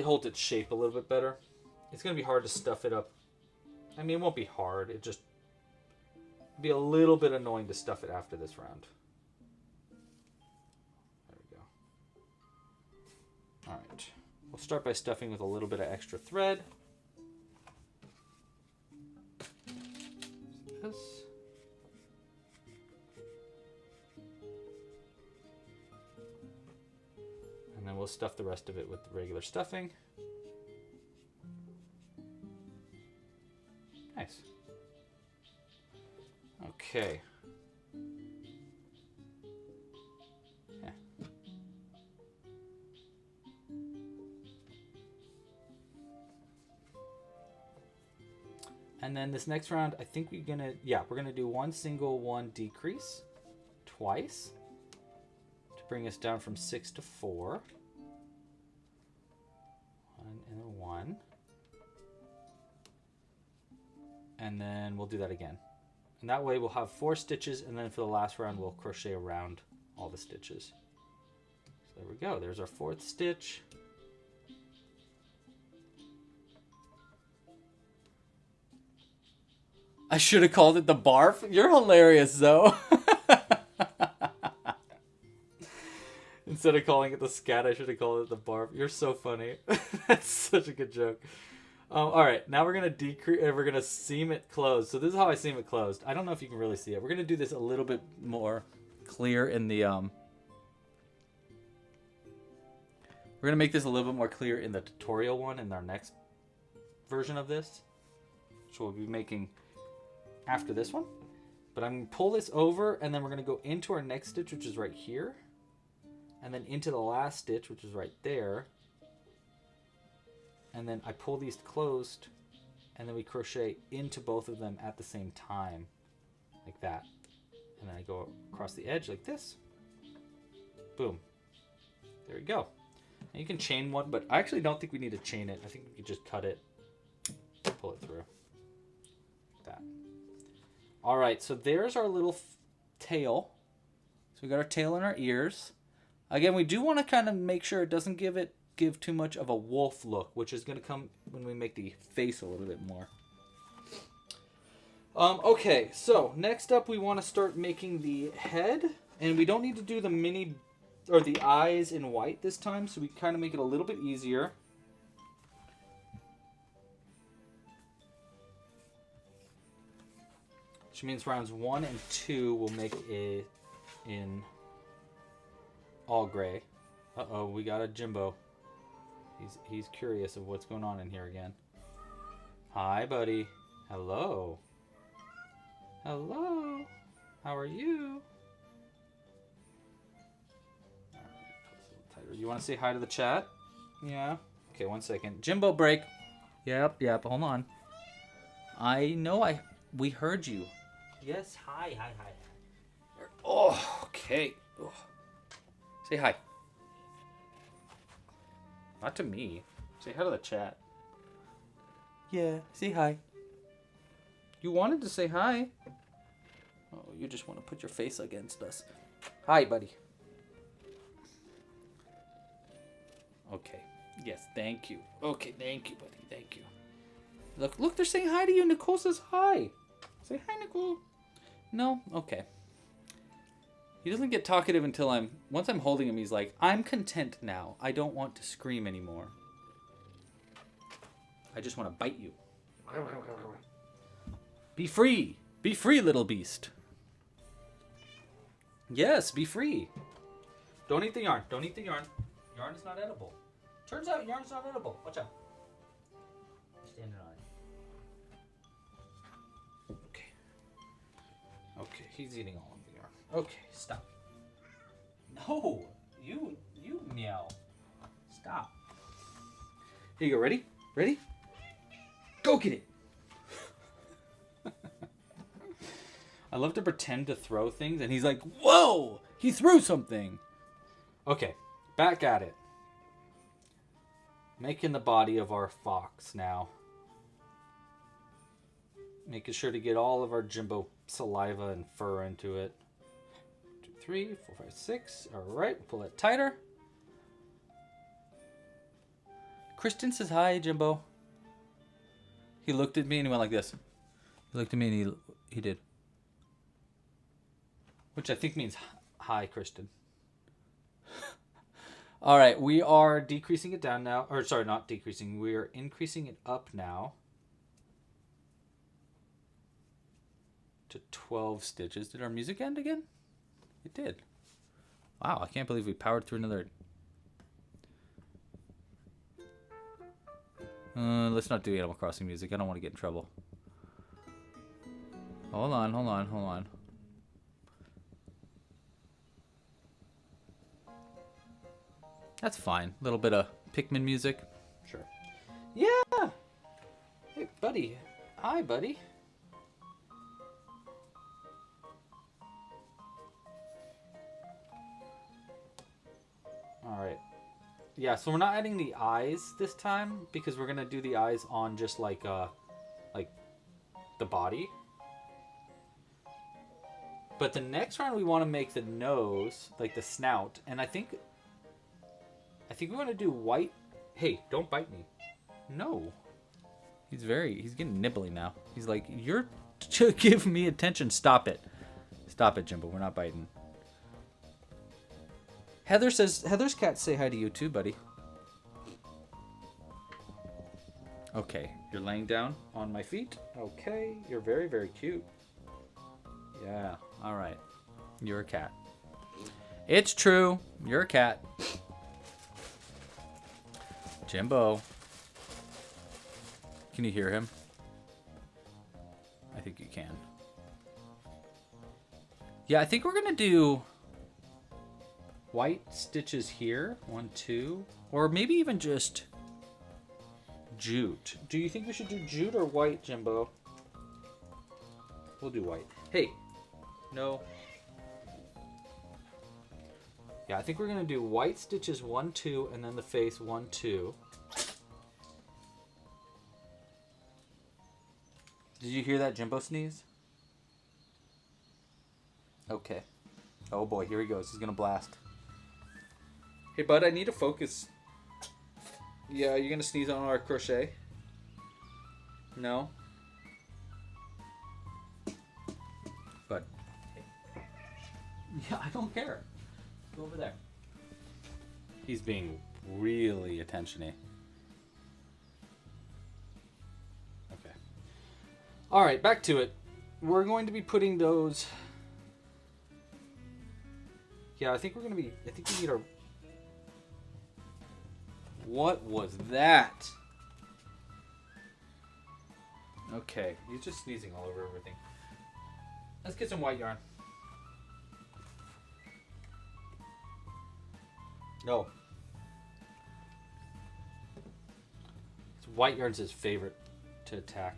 holds its shape a little bit better. It's going to be hard to stuff it up. I mean, it won't be hard. It just be a little bit annoying to stuff it after this round. There we go. All right. We'll start by stuffing with a little bit of extra thread. This. And then we'll stuff the rest of it with the regular stuffing. Nice. Okay. Yeah. And And then this next round, I think we're gonna do one single, one decrease twice to bring us down from 6 to 4. 1 and a 1. And then we'll do that again. And that way we'll have 4 stitches, and then for the last round we'll crochet around all the stitches. So there we go. There's our 4th stitch. I should have called it the barf. You're hilarious, though. Instead of calling it the scat, I should have called it the barf. You're so funny. That's such a good joke. All right, now we're gonna decrease. We're gonna seam it closed. So this is how I seam it closed. I don't know if you can really see it. We're gonna do this a little bit more clear in the. We're gonna make this a little bit more clear in the tutorial one in our next version of this, which we'll be making after this one. But I'm gonna pull this over, and then we're gonna go into our next stitch, which is right here, and then into the last stitch, which is right there. And then I pull these closed, and then we crochet into both of them at the same time, like that. And then I go across the edge like this. Boom. There we go. And you can chain one, but I actually don't think we need to chain it. I think we can just cut it, pull it through. Like that. All right, so there's our little tail. So we got our tail and our ears. Again, we do want to kind of make sure it doesn't give too much of a wolf look, which is going to come when we make the face a little bit more. Okay, so next up we want to start making the head, and we don't need to do the mini or the eyes in white this time, so we kind of make it a little bit easier. Which means rounds 1 and 2 will make it in all gray. Uh-oh, we got a Jimbo. He's curious of what's going on in here again. Hi, buddy. Hello. Hello. How are you? You want to say hi to the chat? Yeah. Okay, 1 second. Jimbo break. Yep. Hold on. I know we heard you. Yes. Hi. Oh, okay. Oh. Say hi. Not to me. Say hi to the chat. Yeah, say hi. You wanted to say hi. Oh, you just want to put your face against us. Hi, buddy. Okay. Yes, thank you. Okay, thank you, buddy. Thank you. Look, they're saying hi to you. Nicole says hi. Say hi, Nicole. No? Okay. He doesn't get talkative until once I'm holding him, he's like, I'm content now. I don't want to scream anymore. I just want to bite you. Be free. Be free, little beast. Yes, be free. Don't eat the yarn. Don't eat the yarn. Yarn is not edible. Turns out yarn's not edible. Watch out. Stand on it. Okay. Okay, he's eating all of the yarn. Okay, stop. No, you meow. Stop. Here you go. Ready? Ready? Go get it. I love to pretend to throw things, and he's like, whoa, he threw something. Okay, back at it. Making the body of our fox now. Making sure to get all of our Jimbo saliva and fur into it. 2, 3, 4, 5, 6. All right, pull it tighter. Kristen says hi, Jimbo. He looked at me and he went like this. He looked at me and he did. Which I think means hi, Kristen. All right, we are decreasing it down now. Or sorry, not decreasing. We are increasing it up now to 12 stitches. Did our music end again? It did. Wow, I can't believe we powered through another. Let's not do Animal Crossing music. I don't want to get in trouble. Hold on. That's fine. A little bit of Pikmin music. Sure. Yeah! Hey, buddy. Hi, buddy. All right. Yeah, so we're not adding the eyes this time because we're gonna do the eyes on just like the body. But the next round we want to make the nose, like the snout, and I think we want to do white. Hey, don't bite me. No. He's getting nibbly now. He's like, you're to give me attention. Stop it. Stop it, Jimbo. We're not biting. Heather's cat say hi to you too, buddy. Okay, you're laying down on my feet. Okay, you're very, very cute. Yeah, all right. You're a cat. It's true. You're a cat. Jimbo. Can you hear him? I think you can. Yeah, I think we're going to do white stitches here. 1, 2. Or maybe even just jute. Do you think we should do jute or white, Jimbo? We'll do white. Hey. No. Yeah, I think we're going to do white stitches 1, 2, and then the face 1, 2. Did you hear that Jimbo sneeze? Okay. Oh boy, here he goes. He's gonna blast. Hey bud, I need to focus. Yeah, you're gonna sneeze on our crochet? No? Bud. Yeah, I don't care. Go over there. He's being really attention-y. All right, back to it. We're going to be putting those. Yeah, I think we need our. What was that? Okay, he's just sneezing all over everything. Let's get some white yarn. No. White yarn's his favorite to attack.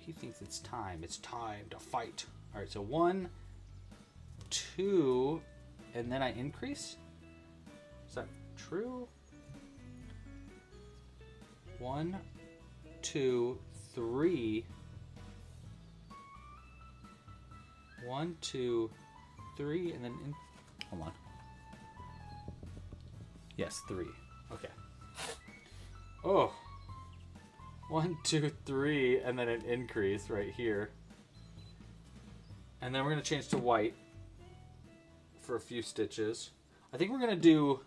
He thinks it's time. It's time to fight. All right, so 1, 2, and then I increase. Is that true? 1, 2, 3. 1, 2, 3, and then hold on. Yes, 3. Okay. Oh. 1, 2, 3, and then an increase right here. And then we're going to change to white for a few stitches. I think we're going to do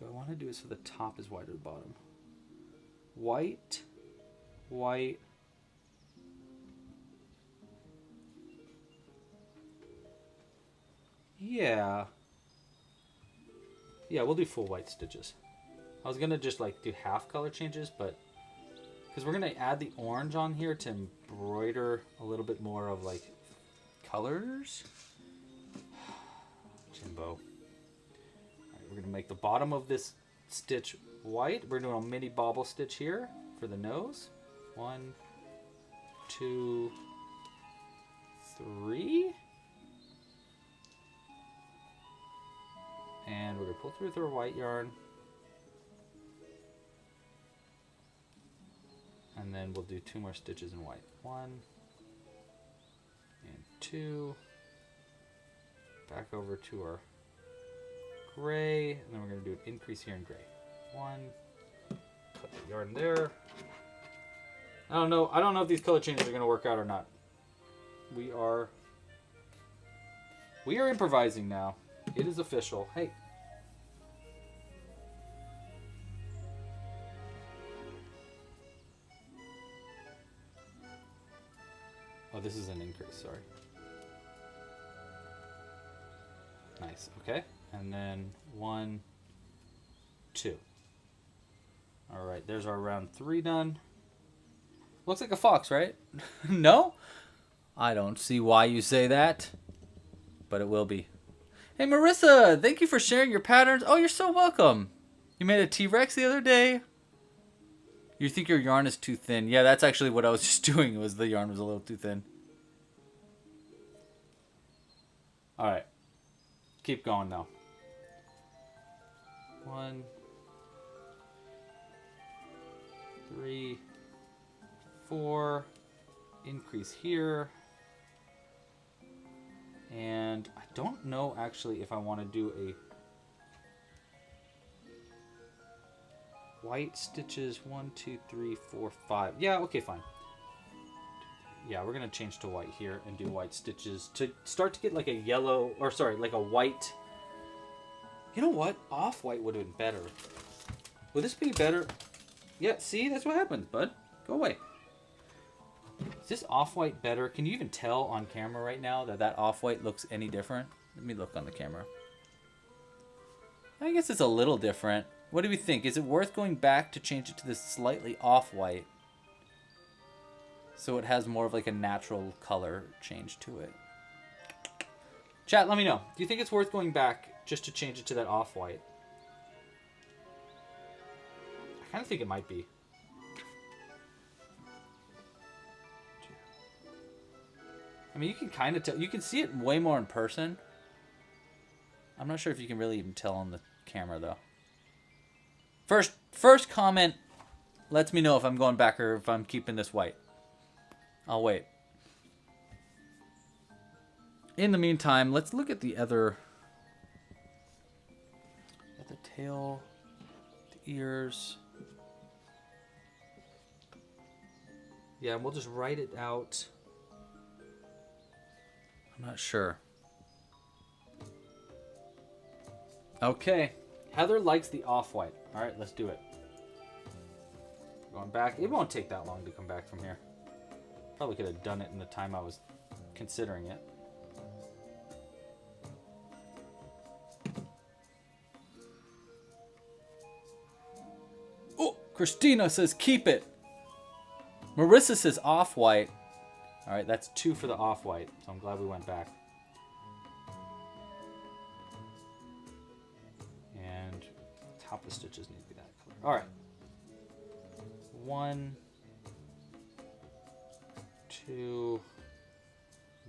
I want to do it so the top is white or the bottom? White, white. Yeah. Yeah, we'll do full white stitches. I was gonna just like do half color changes, but because we're gonna add the orange on here to embroider a little bit more of like colors. Jimbo. All right, we're gonna make the bottom of this stitch white. We're doing a mini bobble stitch here for the nose. 1, 2, 3. And we're gonna pull through with our white yarn. And then we'll do 2 more stitches in white. 1 and 2. Back over to our gray, and then we're going to do an increase here in gray. 1. Put the yarn there. I don't know if these color changes are going to work out or not. We are improvising now. It is official. Hey. Oh, this is an increase, sorry. Nice, okay. And then 1, 2. All right, there's our round 3 done. Looks like a fox, right? No? I don't see why you say that, but it will be. Hey, Marissa, thank you for sharing your patterns. Oh, you're so welcome. You made a T-Rex the other day. You think your yarn is too thin. Yeah, that's actually what I was just doing. Was the yarn was a little too thin. All right. Keep going now. 1, 3, 4. Increase here. And I don't know actually if I want to do a white stitches. 1, 2, 3, 4, 5. Yeah, okay, fine. Yeah, we're gonna change to white here and do white stitches to start to get like a yellow, or sorry, like a white. You know what? Off-white would have been better. Would this be better? Yeah, see, that's what happens, bud. Go away. Is this off-white better? Can you even tell on camera right now that that off-white looks any different? Let me look on the camera. I guess it's a little different. What do we think? Is it worth going back to change it to this slightly off-white, so it has more of like a natural color change to it? Chat, let me know. Do you think it's worth going back just to change it to that off-white? I kind of think it might be. I mean, you can kind of tell. You can see it way more in person. I'm not sure if you can really even tell on the camera, though. First comment lets me know if I'm going back or if I'm keeping this white. I'll wait. In the meantime, let's look at the other tail, the ears. Yeah, we'll just write it out. I'm not sure. Okay. Heather likes the off-white. All right, let's do it. Going back. It won't take that long to come back from here. Probably could have done it in the time I was considering it. Oh, Christina says keep it. Marissa says off-white. All right, that's 2 for the off-white, so I'm glad we went back. And top of stitches need to be that color. All right. 1, 2,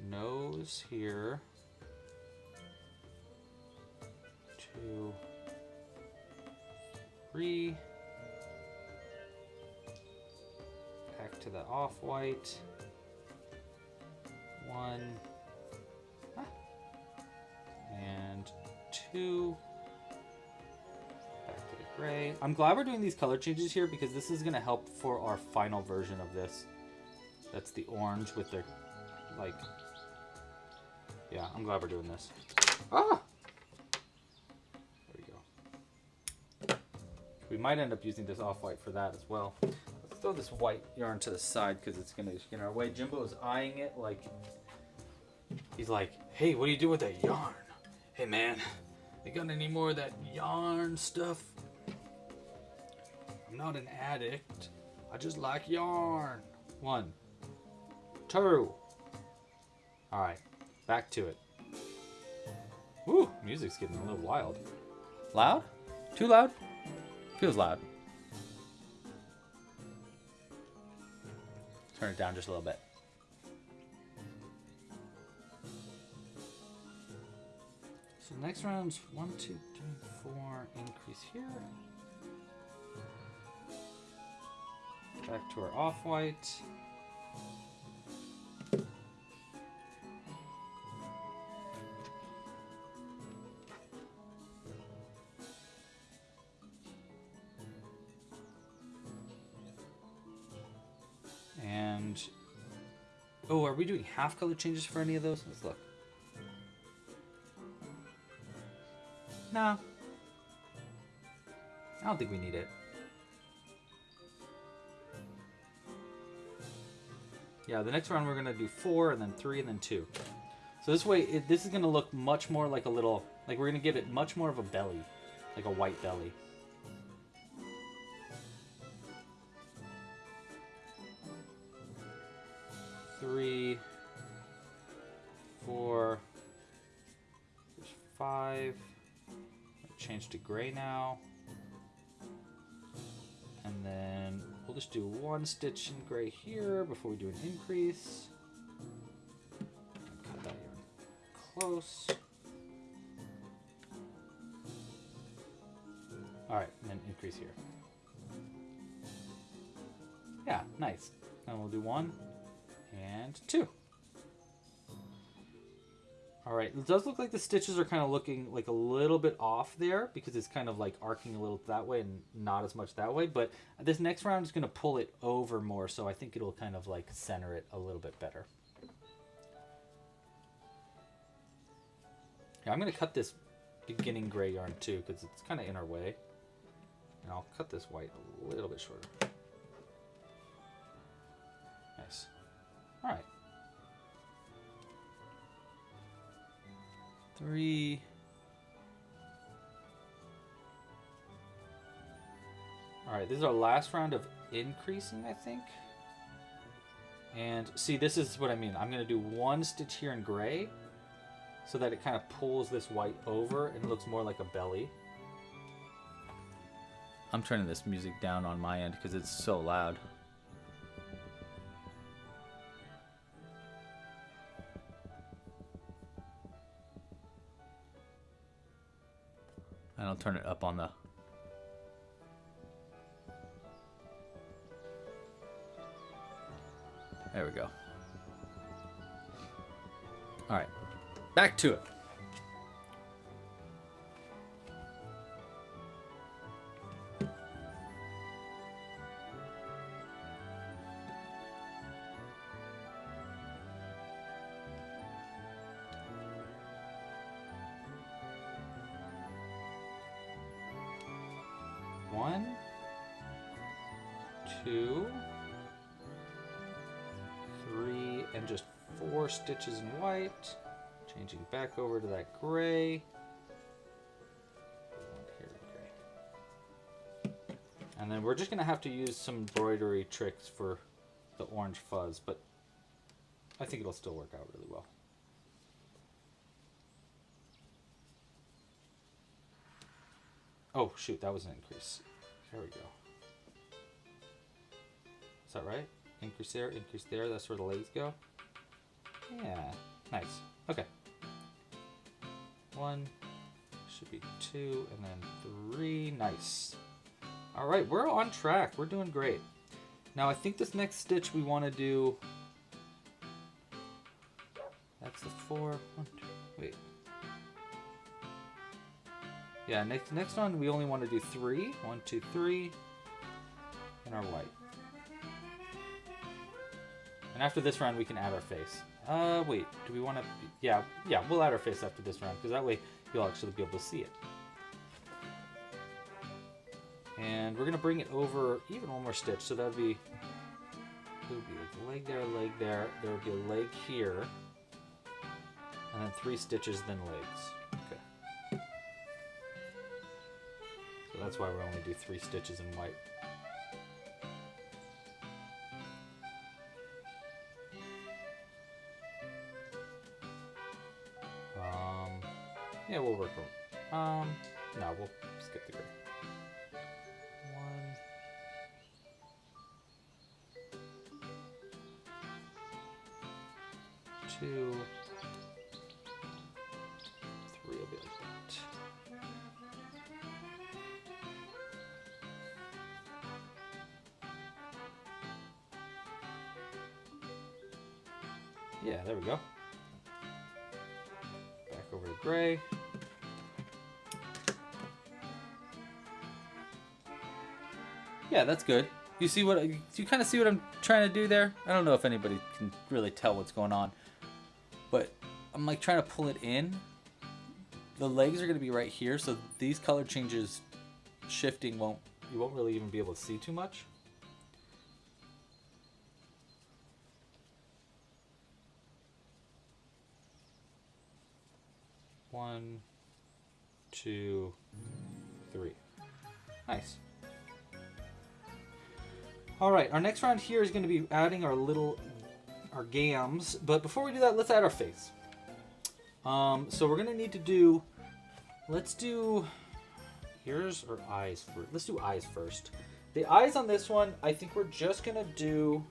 nose here. 2, 3. Back to the off-white. 1 and 2. Back to the gray. I'm glad we're doing these color changes here because this is going to help for our final version of this. That's the orange with the, like, yeah, I'm glad we're doing this. Ah! There we go. We might end up using this off-white for that as well. Let's throw this white yarn to the side because it's going to get in our way. Jimbo is eyeing it like, he's like, hey, what do you do with that yarn? Hey, man, you got any more of that yarn stuff? I'm not an addict. I just like yarn. 1, 2. All right, back to it. Woo, music's getting a little wild. Loud? Too loud? Feels loud. Turn it down just a little bit. So next round's 1, 2, 3, 4. Increase here. Back to our off-white. And oh, are we doing half color changes for any of those? Let's look. No. I don't think we need it. Yeah, the next round we're going to do 4 and then 3 and then 2. So this way, this is going to look much more like a little, like we're going to give it much more of a belly, like a white belly. Three, 4, there's 5. Change to gray now. And then we'll we'll just do one stitch in gray here before we do an increase. Cut that yarn close. All right, and then increase here. Yeah, nice. Then we'll do 1 and 2. All right, it does look like the stitches are kind of looking like a little bit off there because it's kind of like arcing a little that way and not as much that way. But this next round is going to pull it over more, so I think it'll kind of like center it a little bit better. Yeah, I'm going to cut this beginning gray yarn too because it's kind of in our way. And I'll cut this white a little bit shorter. Nice. All right. 3. All right, this is our last round of increasing, I think. And see, this is what I mean. I'm going to do 1 stitch here in gray so that it kind of pulls this white over and looks more like a belly. I'm turning this music down on my end because it's so loud. And I'll turn it up on the... There we go. All right, back to it. One, 2, 3, and just 4 stitches in white. Changing back over to that gray. Here, gray. And then we're just going to have to use some embroidery tricks for the orange fuzz, but I think it'll still work out really well. Oh, shoot, that was an increase. There we go. Is that right? Increase there, that's where the legs go. Yeah, nice. Okay. 1, should be 2, and then 3, nice. All right, we're on track, we're doing great. Now I think this next stitch we wanna do, that's the 4, 1, 2, wait. Yeah, next one we only want to do 3. 1, 2, 3, and our white. And after this round, we can add our face. Wait, do we want to? Yeah, we'll add our face after this round because that way you'll actually be able to see it. And we're gonna bring it over even one more stitch, so that would be like a leg there, leg there. There would be a leg here, and then 3 stitches, then legs. Okay. So that's why we only do 3 stitches in white. Yeah, we'll work on. No, we'll skip the gray. 1, 2, 3 will be like that. Yeah, there we go. Back over to gray. Yeah, that's good. You see what? You kind of see what I'm trying to do there? I don't know if anybody can really tell what's going on, but I'm like trying to pull it in. The legs are going to be right here, so these color changes shifting you won't really even be able to see too much. One, 2, 3. Nice. All right, our next round here is going to be adding our gams, but before we do that, let's add our face. So we're going to need to do, let's do ears or eyes first. Let's do eyes first. The eyes on this one, I think we're just gonna do,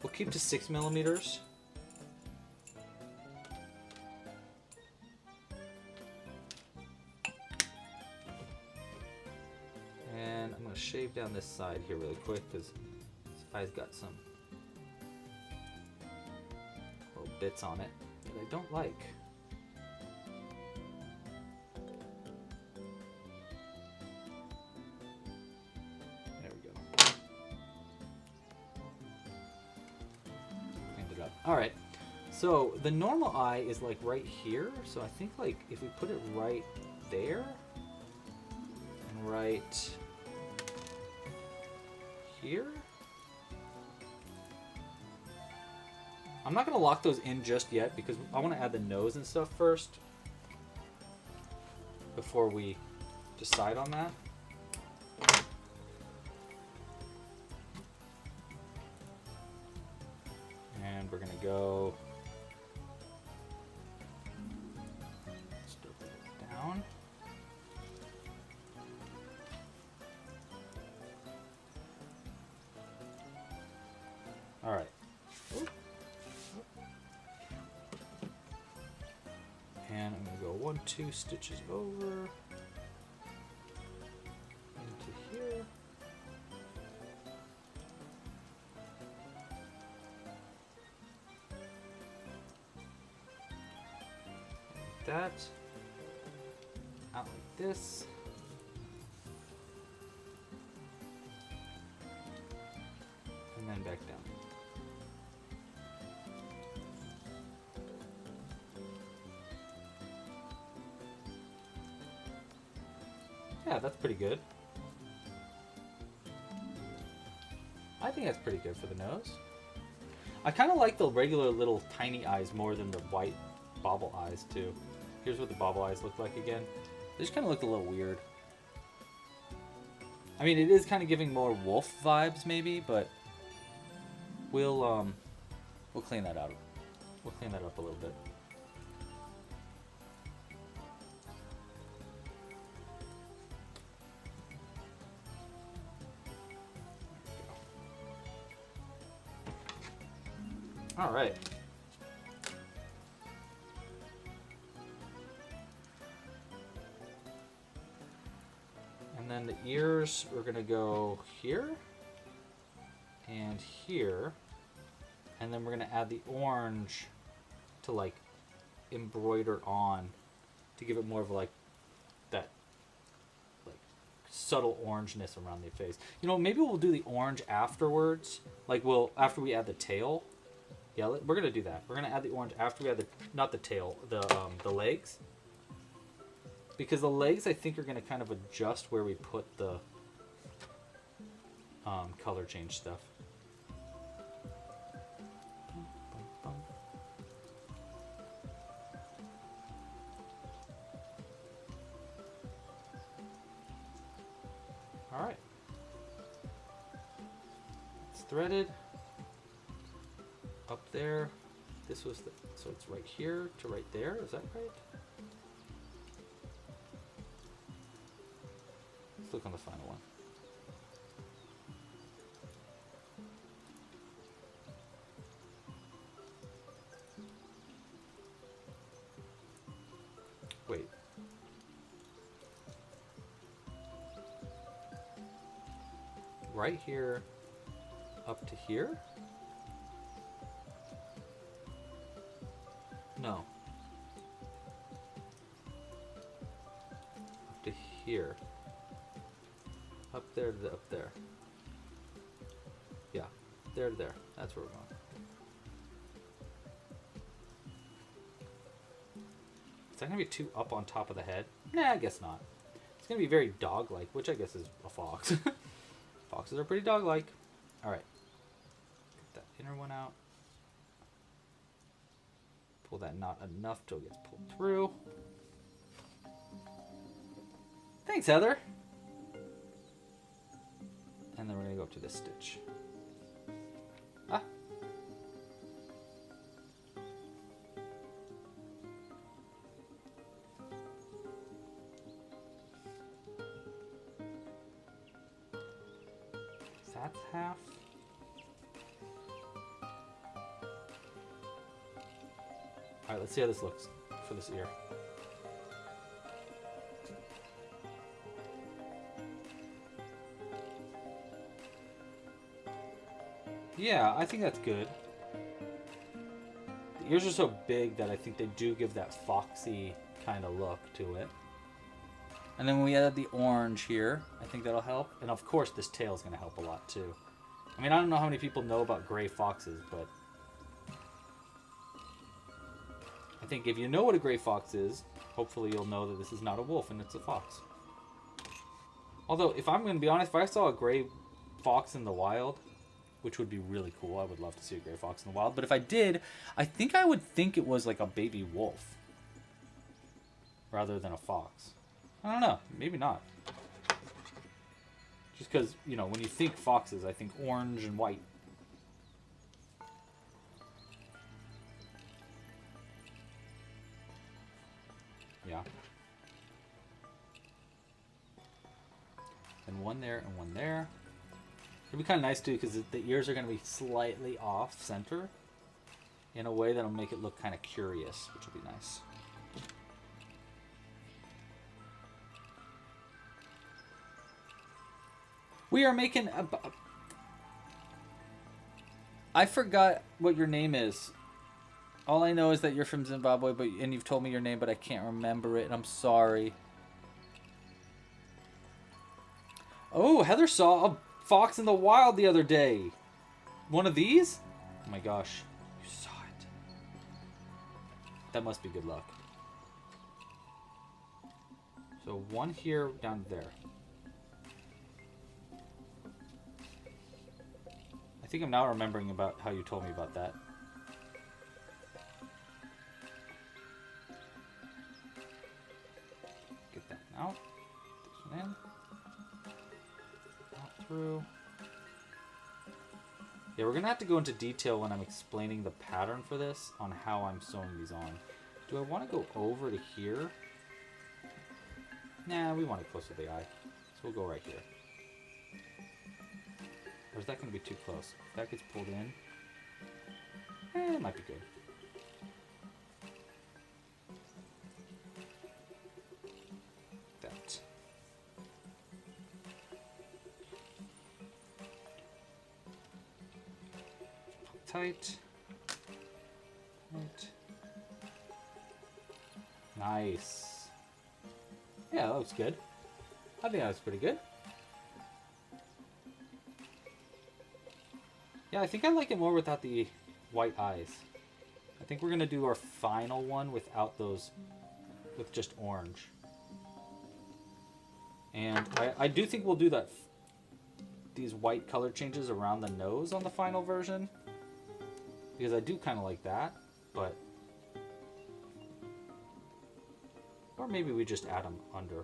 we'll keep to 6 millimeters. And I'm gonna shave down this side here really quick because this eye's got some little bits on it that I don't like. All right, so the normal eye is like right here. So I think like if we put it right there and right here. I'm not gonna lock those in just yet because I want to add the nose and stuff first before we decide on that. And we're gonna go down. All right. And I'm gonna go 1, 2 stitches over into here. That out like this, and then back down. Yeah, that's pretty good. I think that's pretty good for the nose. I kind of like the regular little tiny eyes more than the white bobble eyes too. Here's what the bobble eyes look like again. They just kind of look a little weird. I mean, it is kind of giving more wolf vibes maybe, but we'll clean that out. We'll clean that up a little bit. All right. And then the ears, we're gonna go here and here, and then we're gonna add the orange to like embroider on to give it more of like that like subtle orangeness around the face. You know, maybe we'll do the orange afterwards. Like after we add the tail. Yeah, we're gonna do that. We're gonna add the orange after we add not the tail, the legs. Because the legs, I think, are going to kind of adjust where we put the color change stuff. All right. It's threaded. Up there. This was so it's right here to right there. Is that right? Look on the final one. Wait. Right here up to here? No. Up to here. Up there to up there. Yeah, there to there. That's where we're going. Is that gonna be too up on top of the head? Nah, I guess not. It's gonna be very dog-like, which I guess is a fox. Foxes are pretty dog-like. All right. Get that inner one out. Pull that knot enough till it gets pulled through. Thanks, Heather. And then we're going to go up to this stitch. Ah. That's half. Alright, let's see how this looks for this ear. Yeah, I think that's good. The ears are so big that I think they do give that foxy kind of look to it. And then when we add the orange here, I think that'll help. And of course, this tail is going to help a lot too. I mean, I don't know how many people know about gray foxes, but I think if you know what a gray fox is, hopefully you'll know that this is not a wolf and it's a fox. Although, if I'm going to be honest, if I saw a gray fox in the wild, which would be really cool, I would love to see a gray fox in the wild, but if I did, I think I would think it was like a baby wolf rather than a fox. I don't know. Maybe not. Just because, you know, when you think foxes, I think orange and white. Yeah. And one there and one there. It'd be kind of nice too, because the ears are going to be slightly off center in a way that'll make it look kind of curious, which will be nice. We are making a... I forgot what your name is. All I know is that you're from Zimbabwe, and you've told me your name, but I can't remember it, and I'm sorry. Oh, Heather saw a fox in the wild the other day. One of these? Oh my gosh. You saw it. That must be good luck. So one here, down there. I think I'm now remembering about how you told me about that. Get that out. This one in. Out through. Yeah, we're going to have to go into detail when I'm explaining the pattern for this on how I'm sewing these on. Do I want to go over to here? Nah, we want it close to the eye. So we'll go right here. Or is that going to be too close? If that gets pulled in, it might be good. That. Tight. Right. Nice. Yeah, that looks good. I think that was pretty good. Yeah, I think I like it more without the white eyes. I think we're going to do our final one without those, with just orange. And I do think we'll do that, these white color changes around the nose on the final version. Because I do kind of like that, but... Or maybe we just add them under.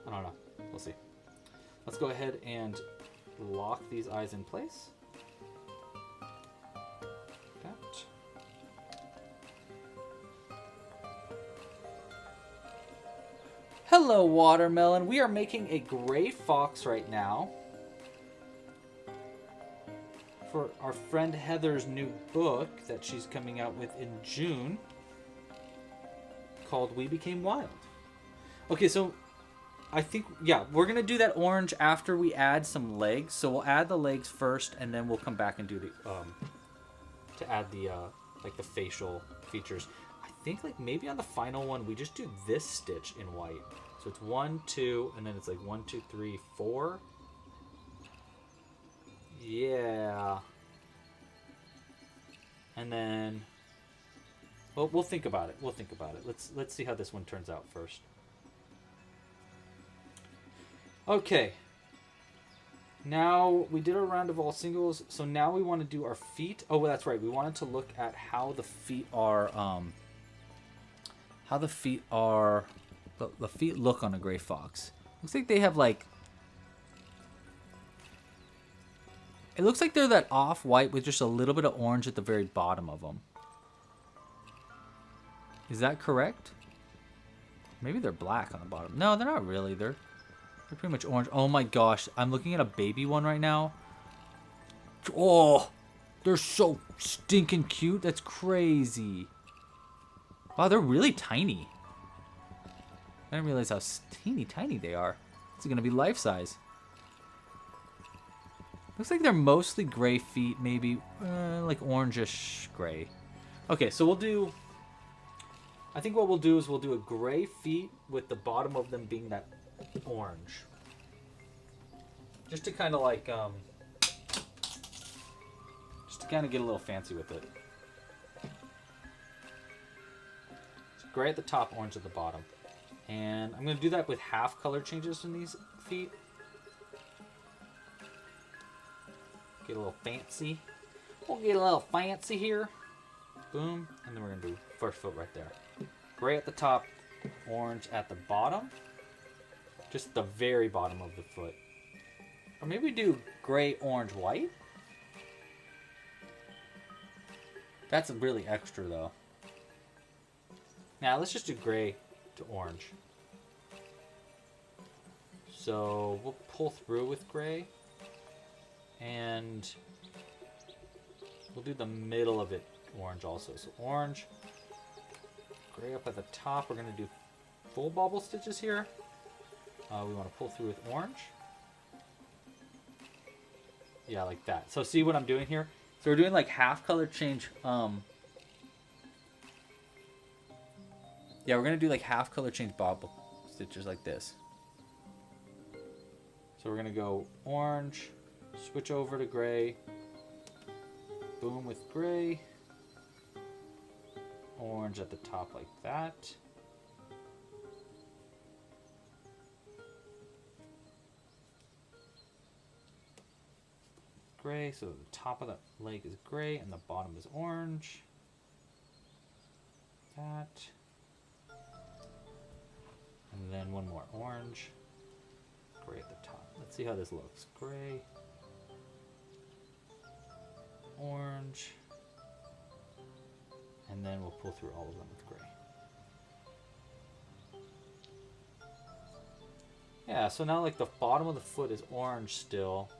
I don't know. We'll see. Let's go ahead and lock these eyes in place. That. Hello, Watermelon. We are making a gray fox right now for our friend Heather's new book that she's coming out with in June called We Became Wild. Okay, so I think, yeah, we're going to do that orange after we add some legs. So we'll add the legs first, and then we'll come back and do the, to add the, like the facial features. I think like maybe on the final one, we just do this stitch in white. So it's 1, 2, and then it's like 1, 2, 3, 4. Yeah. And then, well, we'll think about it. We'll think about it. Let's see how this one turns out first. Okay. Now we did our round of all singles, so now we want to do our feet. Oh, well, that's right. We wanted to look at how the feet are, the feet look on a gray fox. Looks like they have like, it looks like they're that off-white with just a little bit of orange at the very bottom of them. Is that correct? Maybe they're black on the bottom. No, they're not really. They're They're pretty much orange. Oh my gosh, I'm looking at a baby one right now. Oh, they're so stinking cute. That's crazy. Wow, they're really tiny. I didn't realize how teeny tiny they are. It's gonna be life size. Looks like they're mostly gray feet, maybe like orangish gray. Okay, so we'll do... I think what we'll do is we'll do a gray feet with the bottom of them being that orange. Just to kind of like... just to kind of get a little fancy with it. So gray at the top, orange at the bottom. And I'm going to do that with half color changes in these feet. Get a little fancy. We'll get a little fancy here. Boom. And then we're going to do first foot right there. Gray at the top, orange at the bottom. Just the very bottom of the foot. Or maybe do gray, orange, white. That's really extra though. Now let's just do gray to orange. So we'll pull through with gray. And we'll do the middle of it orange also. So orange, gray up at the top. We're going to do full bobble stitches here. We want to pull through with orange. Yeah, like that. So see what I'm doing here? So we're doing like half color change. Yeah, we're going to do like half color change bobble stitches like this. So we're going to go orange, switch over to gray, boom with gray, orange at the top like that. Gray, so the top of the leg is gray and the bottom is orange. That. And then one more orange. Gray at the top. Let's see how this looks. Gray. Orange. And then we'll pull through all of them with gray. Yeah, so now like the bottom of the foot is orange still.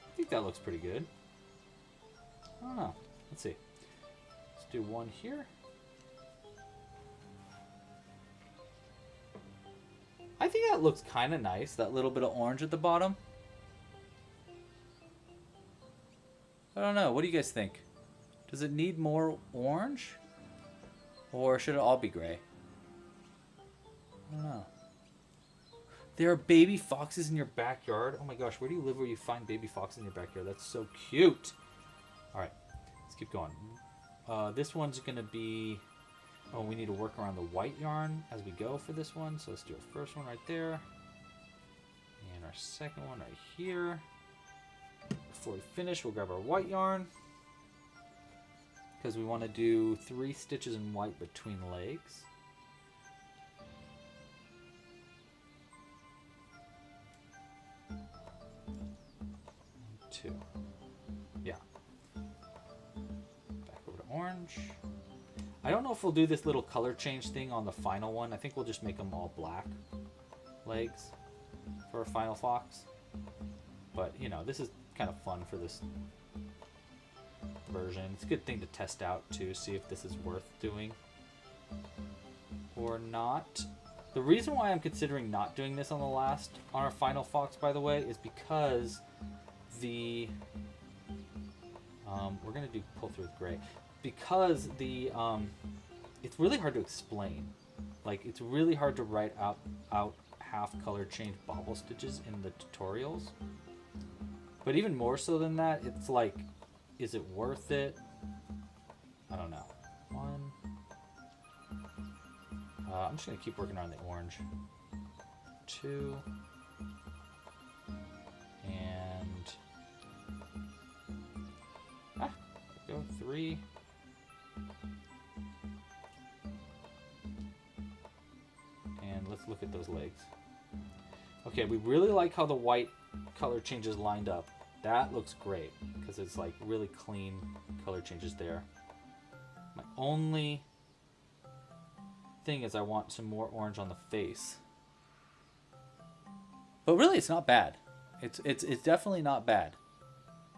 I think that looks pretty good. I don't know. Let's see. Let's do one here. I think that looks kind of nice, that little bit of orange at the bottom. I don't know. What do you guys think? Does it need more orange? Or should it all be gray? I don't know. There are baby foxes in your backyard. Oh my gosh, where do you live where you find baby foxes in your backyard? That's so cute. All right, let's keep going. This one's going to be... Oh, we need to work around the white yarn as we go for this one. So let's do our first one right there. And our second one right here. Before we finish, we'll grab our white yarn. Because we want to do 3 stitches in white between legs. And 2. Yeah. Back over to orange. I don't know if we'll do this little color change thing on the final one. I think we'll just make them all black legs for a final fox. But, you know, this is kind of fun for this version. It's a good thing to test out, too, see if this is worth doing or not. The reason why I'm considering not doing this on our final fox, by the way, is because the... we're going to do pull through with gray. Because the it's really hard to explain. Like, it's really hard to write out half color change bobble stitches in the tutorials. But even more so than that, it's like, is it worth it? I don't know. 1. I'm just gonna keep working on the orange. 2. And go 3. And let's look at those legs. Okay, we really like how the white color changes lined up. That looks great because it's like really clean color changes there. My only thing is I want some more orange on the face. But really, it's not bad. It's definitely not bad.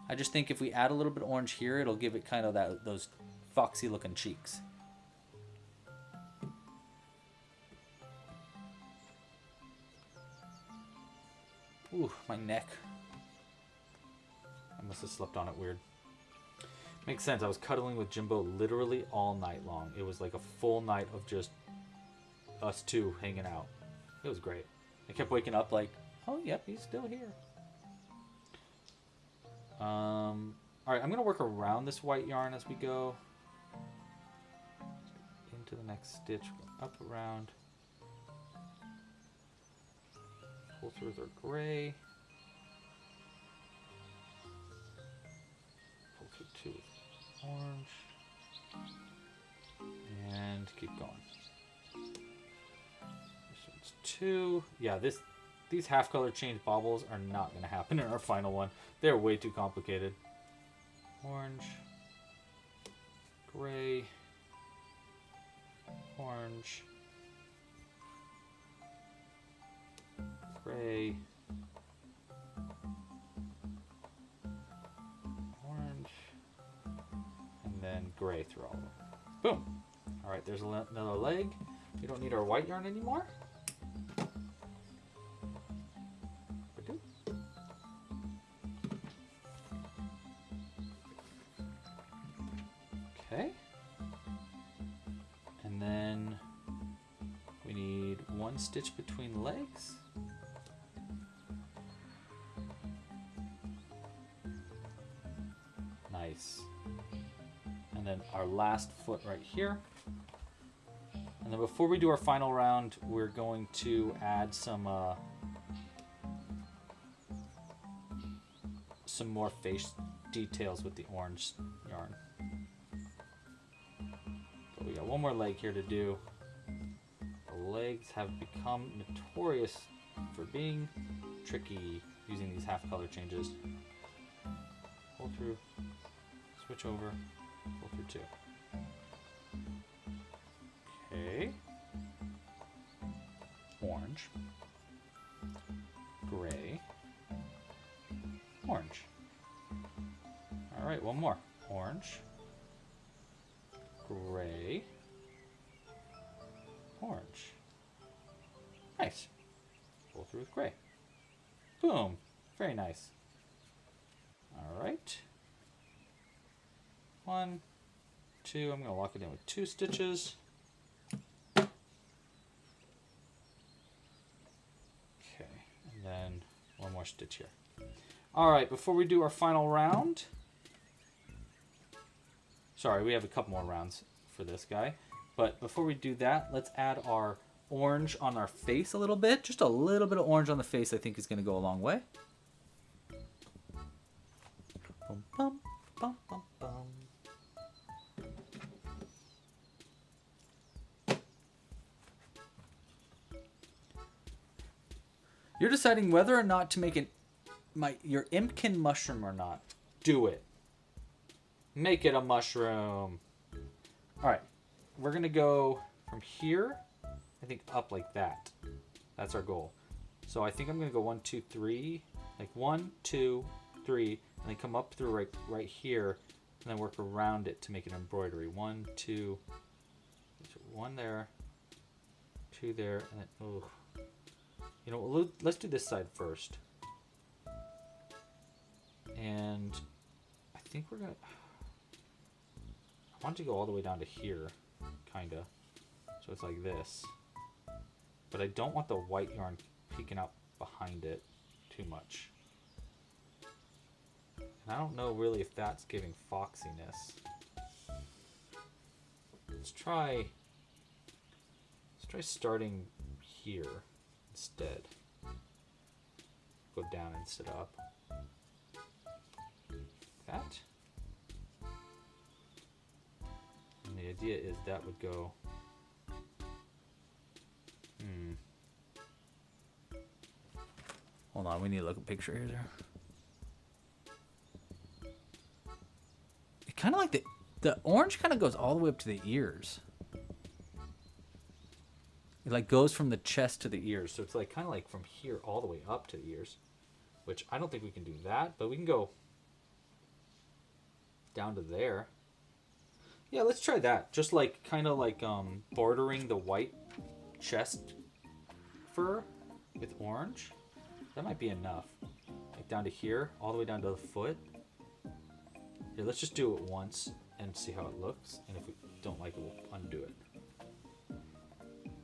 I just think if we add a little bit of orange here, it'll give it kind of those foxy looking cheeks. Ooh, my neck. I must have slept on it weird. Makes sense. I was cuddling with Jimbo literally all night long. It was like a full night of just us two hanging out. It was great. I kept waking up like, oh, yep, he's still here. All right, I'm going to work around this white yarn as we go. Into the next stitch, up, around. Pull through with our gray. Pull through two with orange. And keep going. This one's two. Yeah, these half-color change baubles are not going to happen in our final one. They're way too complicated. Orange. Gray. Orange. Gray. Orange. And then gray through all of them. Boom. All right, there's another leg. We don't need our white yarn anymore. Okay. And then we need one stitch between the legs. Nice. And then our last foot right here. And then before we do our final round, we're going to add some more face details with the orange yarn. So we got one more leg here to do. The legs have become notorious for being tricky using these half color changes. Pull through, switch over, pull through two. Okay. Orange. Gray. Orange. All right, one more. Orange. Gray. Orange. Nice. Pull through with gray. Boom. Very nice. All right. 1, 2. I'm going to lock it in with 2 stitches. Okay. And then one more stitch here. All right. Before we do our final round. Sorry, we have a couple more rounds for this guy. But before we do that, let's add our orange on our face a little bit. Just a little bit of orange on the face I think is going to go a long way. Bum, bum, bum, bum, bum. You're deciding whether or not to make your Impkin mushroom or not. Do it. Make it a mushroom. All right. We're going to go from here, I think up like that. That's our goal. So I think I'm going to go 1, 2, 3. Like 1, 2, 3. And then come up through right here. And then work around it to make an embroidery. 1, 2. 1 there. 2 there. And then, oh. You know, let's do this side first. And I think we're going to... I want to go all the way down to here, kind of. So it's like this. But I don't want the white yarn peeking out behind it too much. And I don't know really if that's giving foxiness. Let's try starting here instead. Go down instead of up. That. And the idea is that would go. Hold on, we need to look at a picture here. It kind of like the orange kind of goes all the way up to the ears. It like goes from the chest to the ears. So it's like kind of like from here all the way up to the ears, which I don't think we can do that, but we can go down to there. Yeah, let's try that. Just like kind of like bordering the white chest fur with orange. That might be enough. Like down to here, all the way down to the foot. Here, let's just do it once and see how it looks. And if we don't like it, we'll undo it.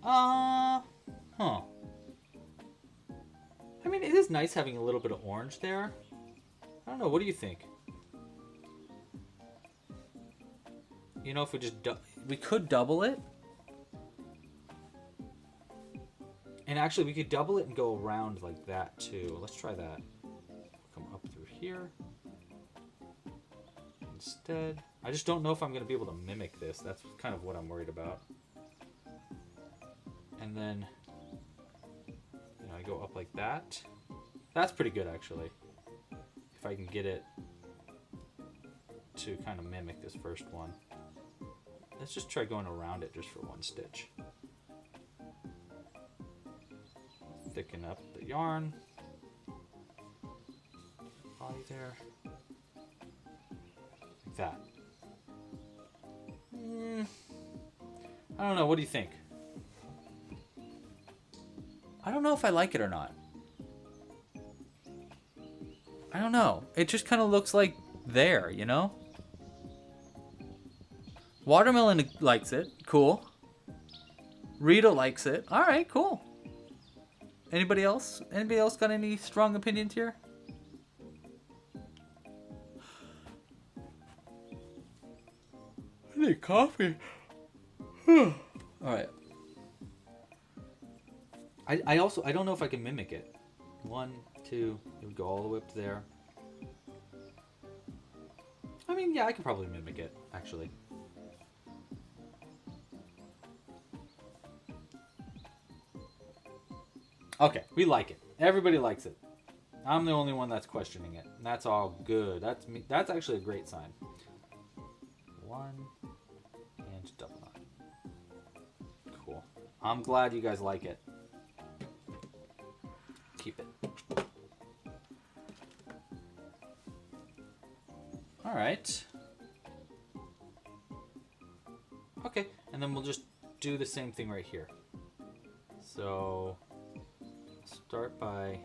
Huh. I mean, it is nice having a little bit of orange there. I don't know. What do you think? You know, if we just we could double it. And actually, we could double it and go around like that too. Let's try that. Come up through here. Instead, I just don't know if I'm going to be able to mimic this. That's kind of what I'm worried about. And then, you know, I go up like that. That's pretty good, actually. If I can get it to kind of mimic this first one. Let's just try going around it just for one stitch. Thicken up the yarn. Body there. Like that. I don't know. What do you think? I don't know if I like it or not. I don't know. It just kind of looks like there, you know? Watermelon likes it. Cool. Rita likes it. All right, cool. Anybody else? Anybody else got any strong opinions here? I need coffee. All right. I don't know if I can mimic it. 1, 2, it would go all the way up to there. I mean, yeah, I could probably mimic it, actually. Okay, we like it. Everybody likes it. I'm the only one that's questioning it. And that's all good. That's me. That's actually a great sign. 1 and double knot. Cool. I'm glad you guys like it. Keep it. All right. Okay, and then we'll just do the same thing right here. So start by,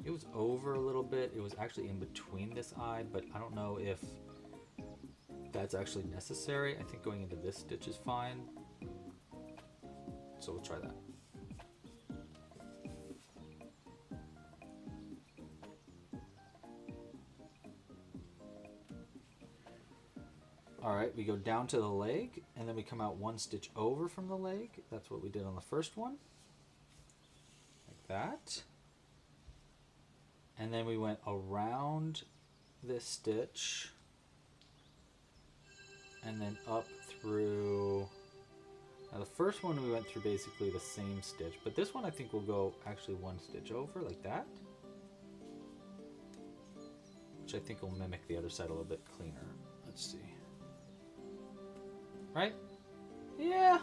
it was over a little bit. It was actually in between this eye, but I don't know if that's actually necessary. I think going into this stitch is fine. So we'll try that. All right, we go down to the leg, and then we come out one stitch over from the leg. That's what we did on the first one. Like that. And then we went around this stitch, and then up through. Now the first one we went through basically the same stitch, but this one I think will go actually one stitch over, like that. Which I think will mimic the other side a little bit cleaner. Let's see. Right? Yeah.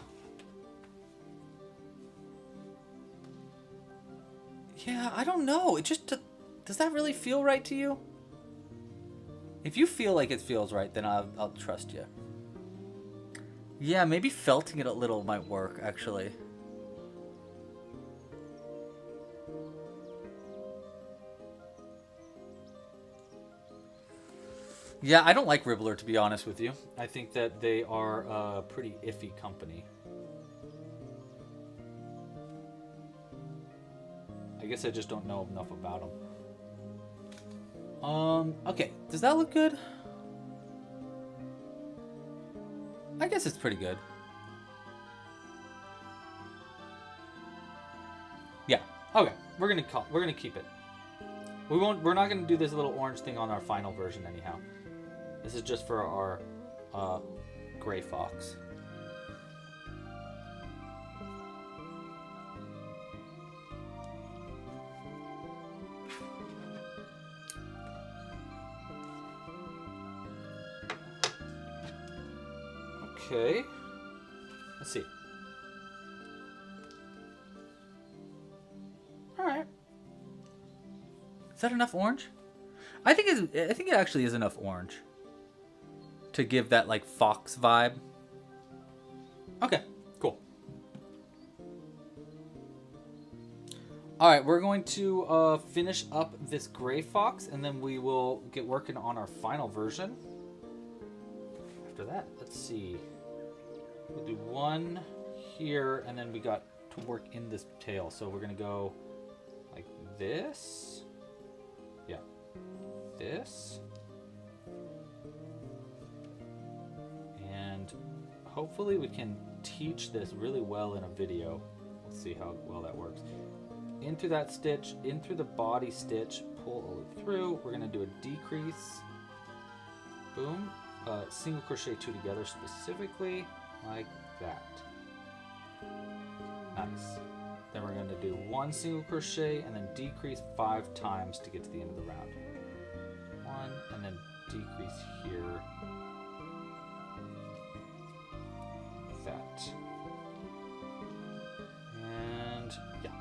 Yeah, I don't know. It just, does that really feel right to you? If you feel like it feels right, then I'll trust you. Yeah, maybe felting it a little might work, actually. Yeah, I don't like Ribbler, to be honest with you. I think that they are a pretty iffy company. I guess I just don't know enough about them. Okay, does that look good? I guess it's pretty good. Yeah. Okay, we're gonna keep it. We're not gonna do this little orange thing on our final version anyhow. This is just for our gray fox. Okay. Let's see. that enough orange? I think it actually is enough orange to give that like fox vibe. Okay, cool. All right, we're going to finish up this gray fox, and then we will get working on our final version. After that, let's see. We'll do one here, and then we got to work in this tail. So we're gonna go like this. Yeah, this. And hopefully we can teach this really well in a video. Let's see how well that works. In through that stitch, in through the body stitch, pull all the way through. We're gonna do a decrease. Boom. Single crochet 2 together specifically, like that. Nice. Then we're going to do 1 single crochet and then decrease 5 times to get to the end of the round. 1 and then decrease here. Like that. And yeah.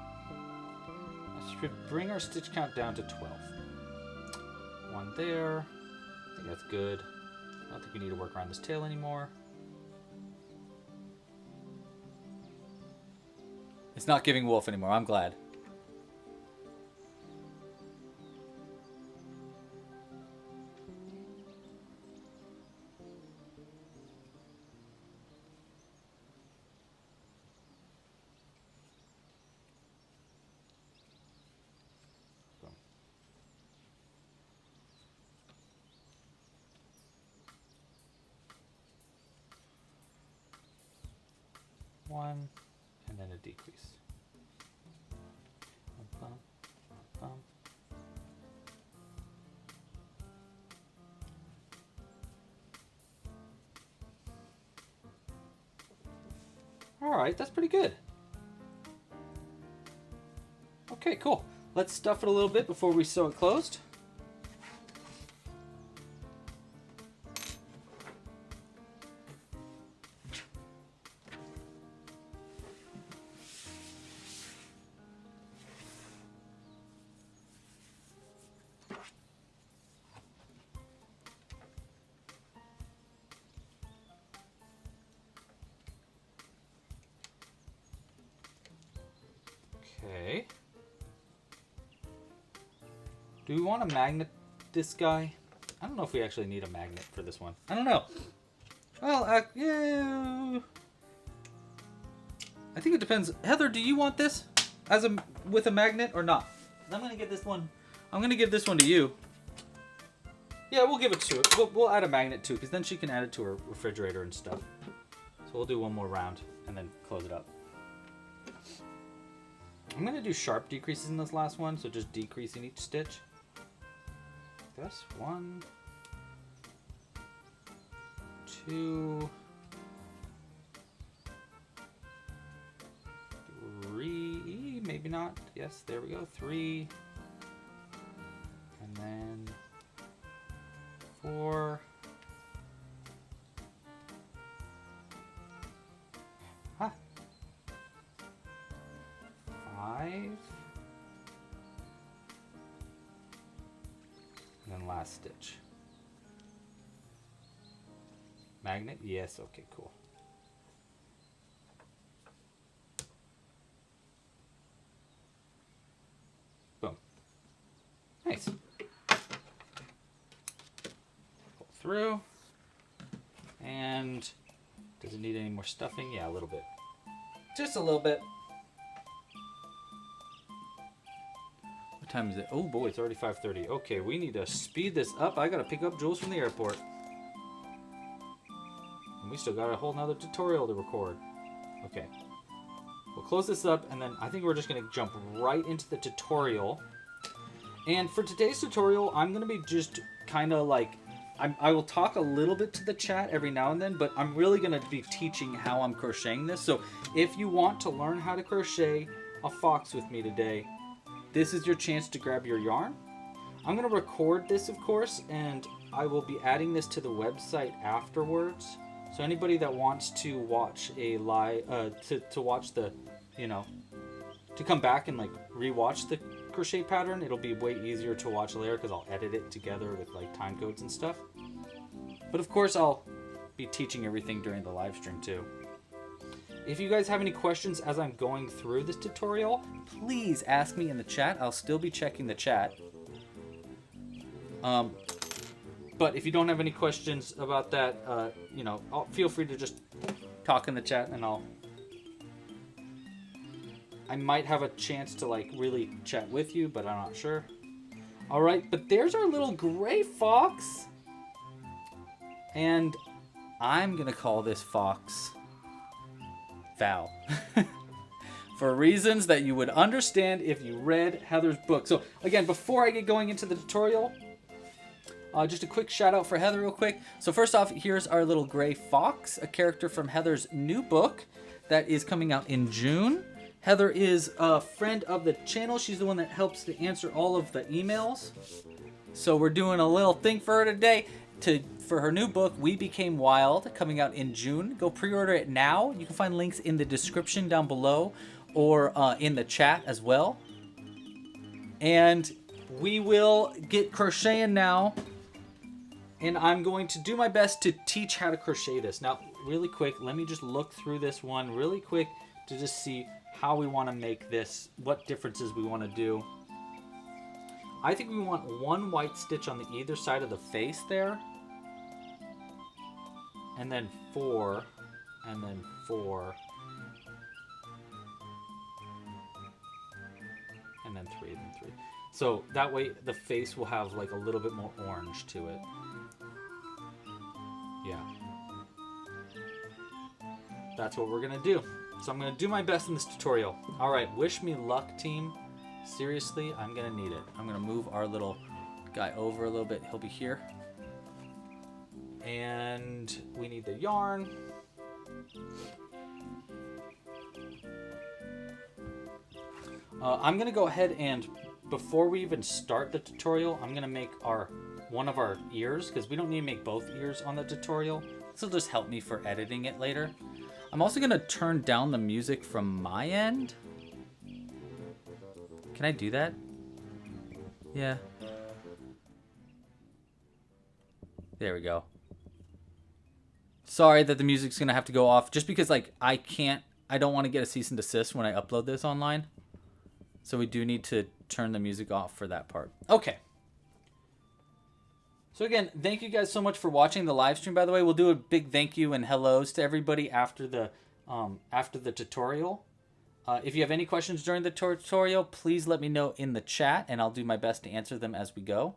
That should bring our stitch count down to 12. 1 there. I think that's good. I don't think we need to work around this tail anymore. It's not giving wolf anymore. I'm glad. One, and then a decrease. Bum, bum. All right, that's pretty good. Okay, cool. Let's stuff it a little bit before we sew it closed. Okay. Do we want to magnet this guy? I don't know if we actually need a magnet for this one. I don't know. Well, yeah. I think it depends. Heather, do you want this as with a magnet or not? I'm gonna give this one. I'm gonna give this one to you. Yeah, we'll give it to her. We'll add a magnet too, because then she can add it to her refrigerator and stuff. So we'll do one more round and then close it up. I'm going to do sharp decreases in this last one, so just decreasing each stitch. This 1, 2, 3, maybe not. Yes, there we go. 3, and then 4. Huh. 5. And then last stitch. Magnet? Yes, okay, cool. Boom. Nice. Pull through. And does it need any more stuffing? Yeah, a little bit. Just a little bit. What time is it? Oh boy, it's already 5:30. Okay, we need to speed this up. I gotta pick up Jules from the airport. And we still got a whole nother tutorial to record. Okay. We'll close this up, and then I think we're just gonna jump right into the tutorial. And for today's tutorial, I'm gonna be just kind of like, I will talk a little bit to the chat every now and then, but I'm really gonna be teaching how I'm crocheting this. So if you want to learn how to crochet a fox with me today, this is your chance to grab your yarn. I'm going to record this, of course, and I will be adding this to the website afterwards. So anybody that wants to watch a live, to watch the, you know, to come back and like rewatch crochet pattern. It'll be way easier to watch later because I'll edit it together with like time codes and stuff. But of course, I'll be teaching everything during the live stream too. If you guys have any questions as I'm going through this tutorial, please ask me in the chat. I'll still be checking the chat. But if you don't have any questions about that, you know, feel free to just talk in the chat, and I might have a chance to like really chat with you, but I'm not sure. All right, but there's our little gray fox, and I'm gonna call this fox Val. For reasons that you would understand if you read Heather's book. So again, before I get going into the tutorial, just a quick shout out for Heather real quick. So first off, here's our little gray fox, a character from Heather's new book that is coming out in June. Heather is a friend of the channel. She's the one that helps to answer all of the emails. So we're doing a little thing for her today for her new book, We Became Wild, coming out in June. Go pre-order it now. You can find links in the description down below or in the chat as well. And we will get crocheting now. And I'm going to do my best to teach how to crochet this. Now, really quick, let me just look through this one really quick to just see how we want to make this, what differences we want to do. I think we want one white stitch on either side of the face there. And then 4, and then 4. And then 3, and then 3. So that way the face will have like a little bit more orange to it. Yeah. That's what we're going to do. So I'm going to do my best in this tutorial. All right, wish me luck, team. Seriously, I'm going to need it. I'm going to move our little guy over a little bit. He'll be here. And we need the yarn. I'm going to go ahead and, before we even start the tutorial, I'm going to make one of our ears, because we don't need to make both ears on the tutorial. This will just help me for editing it later. I'm also going to turn down the music from my end. Can I do that? Yeah. There we go. Sorry that the music's going to have to go off, just because like I don't want to get a cease and desist when I upload this online. So we do need to turn the music off for that part. Okay. So again, thank you guys so much for watching the live stream. By the way, we'll do a big thank you and hellos to everybody after the tutorial. If you have any questions during the tutorial, please let me know in the chat, and I'll do my best to answer them as we go.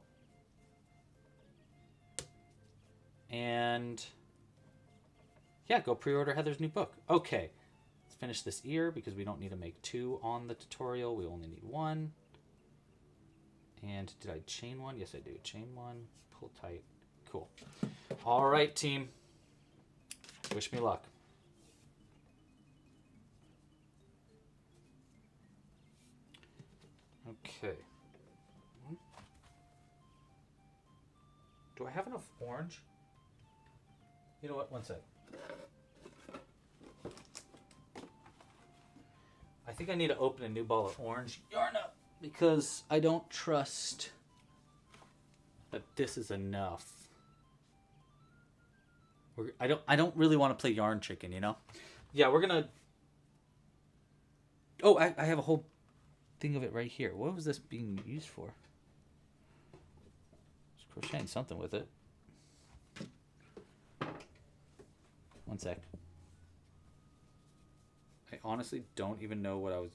And yeah, go pre-order Heather's new book. Okay, let's finish this ear because we don't need to make 2 on the tutorial. We only need 1. And did I chain 1? Yes, I do. Chain 1. Pull tight. Cool. All right, team. Wish me luck. Okay. Do I have enough orange? You know what? One sec. I think I need to open a new ball of orange yarn up because I don't trust that this is enough. I don't really want to play yarn chicken, you know? Yeah, we're gonna. Oh, I have a whole thing of it right here. What was this being used for? Just crocheting something with it. One sec. I honestly don't even know what I was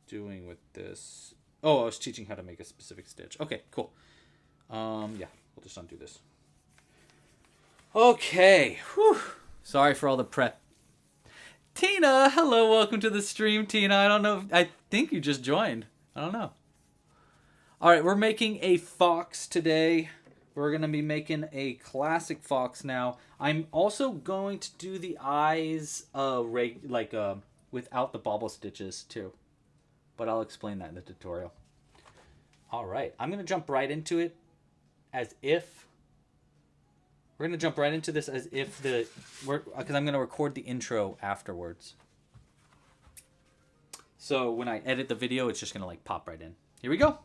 doing with this. Oh, I was teaching how to make a specific stitch. Okay, cool. Yeah, we'll just undo this. Okay. Whew. Sorry for all the prep. Tina, hello, welcome to the stream, Tina. I don't know. I think you just joined. I don't know. All right, we're making a fox today. We're going to be making a classic fox now. I'm also going to do the eyes without the bobble stitches too. But I'll explain that in the tutorial. All right, I'm going to jump right into it as if... We're going to jump right into this as if because I'm going to record the intro afterwards. So when I edit the video, it's just going to like pop right in. Here we go.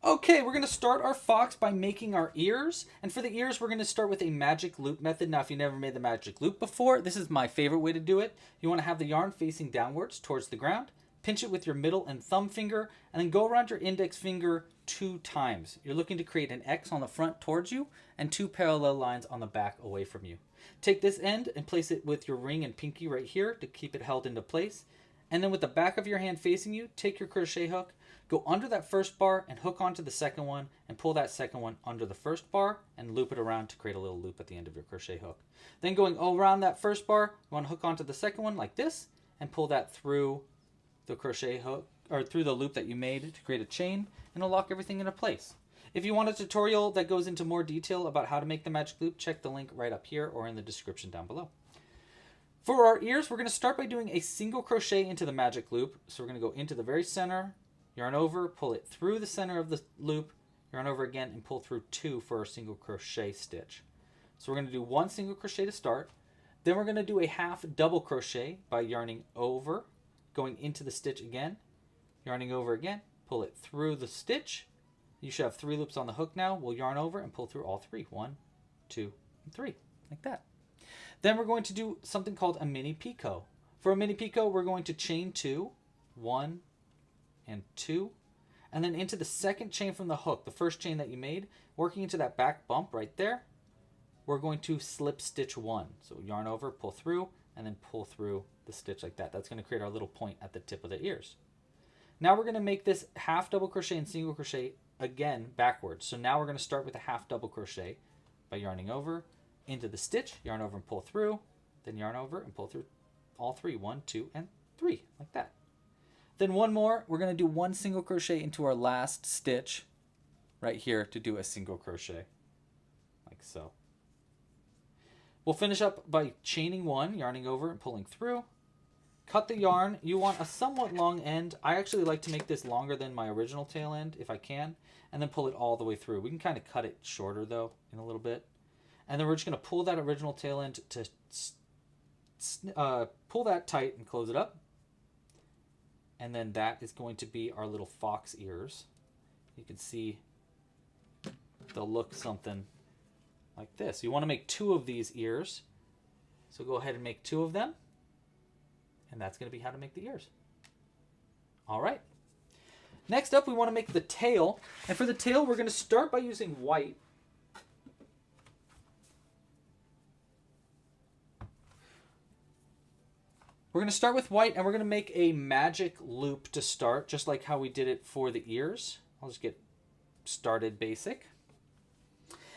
Okay, we're going to start our fox by making our ears. And for the ears, we're going to start with a magic loop method. Now, if you never made the magic loop before, this is my favorite way to do it. You want to have the yarn facing downwards towards the ground. Pinch it with your middle and thumb finger, and then go around your index finger 2 times. You're looking to create an X on the front towards you and 2 parallel lines on the back away from you. Take this end and place it with your ring and pinky right here to keep it held into place. And then with the back of your hand facing you, take your crochet hook, go under that first bar and hook onto the second one and pull that second one under the first bar and loop it around to create a little loop at the end of your crochet hook. Then going around that first bar, you want to hook onto the second one like this and pull that through the crochet hook or through the loop that you made to create a chain, and it'll lock everything into place. If you want a tutorial that goes into more detail about how to make the magic loop, check the link right up here or in the description down below. For our ears, we're going to start by doing a single crochet into the magic loop. So we're going to go into the very center, yarn over, pull it through the center of the loop, yarn over again, and pull through 2 for our single crochet stitch. So we're going to do 1 single crochet to start. Then we're going to do a half double crochet by yarning over, going into the stitch again, yarning over again, pull it through the stitch. You should have 3 loops on the hook now. We'll yarn over and pull through all 3. 1, 2, and 3, like that. Then we're going to do something called a mini picot. For a mini picot, we're going to chain 2, 1 and 2, and then into the second chain from the hook, the first chain that you made, working into that back bump right there, we're going to slip stitch 1. So yarn over, pull through, and then pull through the stitch like that. That's going to create our little point at the tip of the ears. Now we're going to make this half double crochet and single crochet again backwards. So now we're going to start with a half double crochet by yarning over into the stitch, yarn over and pull through, then yarn over and pull through all 3, 1, 2, and 3, like that. Then one more, we're going to do 1 single crochet into our last stitch right here to do a single crochet, like so. We'll finish up by chaining 1, yarning over and pulling through. Cut the yarn. You want a somewhat long end. I actually like to make this longer than my original tail end if I can, and then pull it all the way through. We can kind of cut it shorter though in a little bit. And then we're just going to pull that original tail end to pull that tight and close it up. And then that is going to be our little fox ears. You can see they'll look something like this. You want to make 2 of these ears. So go ahead and make 2 of them. And that's going to be how to make the ears. All right. Next up, we want to make the tail. And for the tail, we're going to start by using white. We're going to start with white, and we're going to make a magic loop to start, just like how we did it for the ears. I'll just get started basic.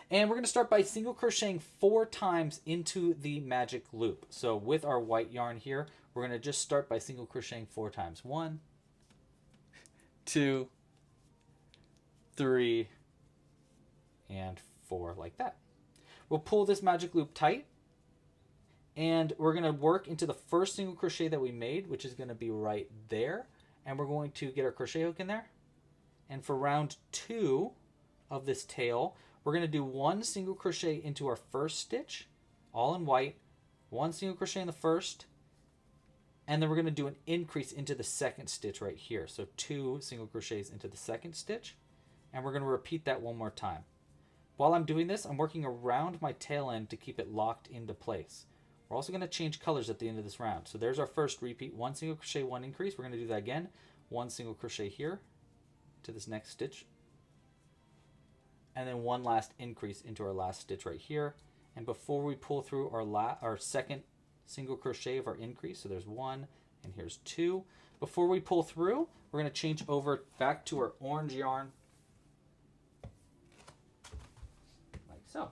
And we're going to start by single crocheting 4 times into the magic loop. So with our white yarn here, we're going to just start by single crocheting 4 times. 1, 2, 3, and 4, like that. We'll pull this magic loop tight. And we're going to work into the first single crochet that we made, which is going to be right there. And we're going to get our crochet hook in there. And for round 2 of this tail, we're going to do 1 single crochet into our first stitch, all in white, 1 single crochet in the first, and then we're going to do an increase into the second stitch right here. So 2 single crochets into the second stitch, and we're going to repeat that 1 more time. While I'm doing this, I'm working around my tail end to keep it locked into place. We're also going to change colors at the end of this round. So there's our first repeat, 1 single crochet, 1 increase. We're going to do that again. 1 single crochet here to this next stitch. And then 1 last increase into our last stitch right here. And before we pull through our second single crochet of our increase, so there's 1 and here's 2. Before we pull through, we're going to change over back to our orange yarn, like so.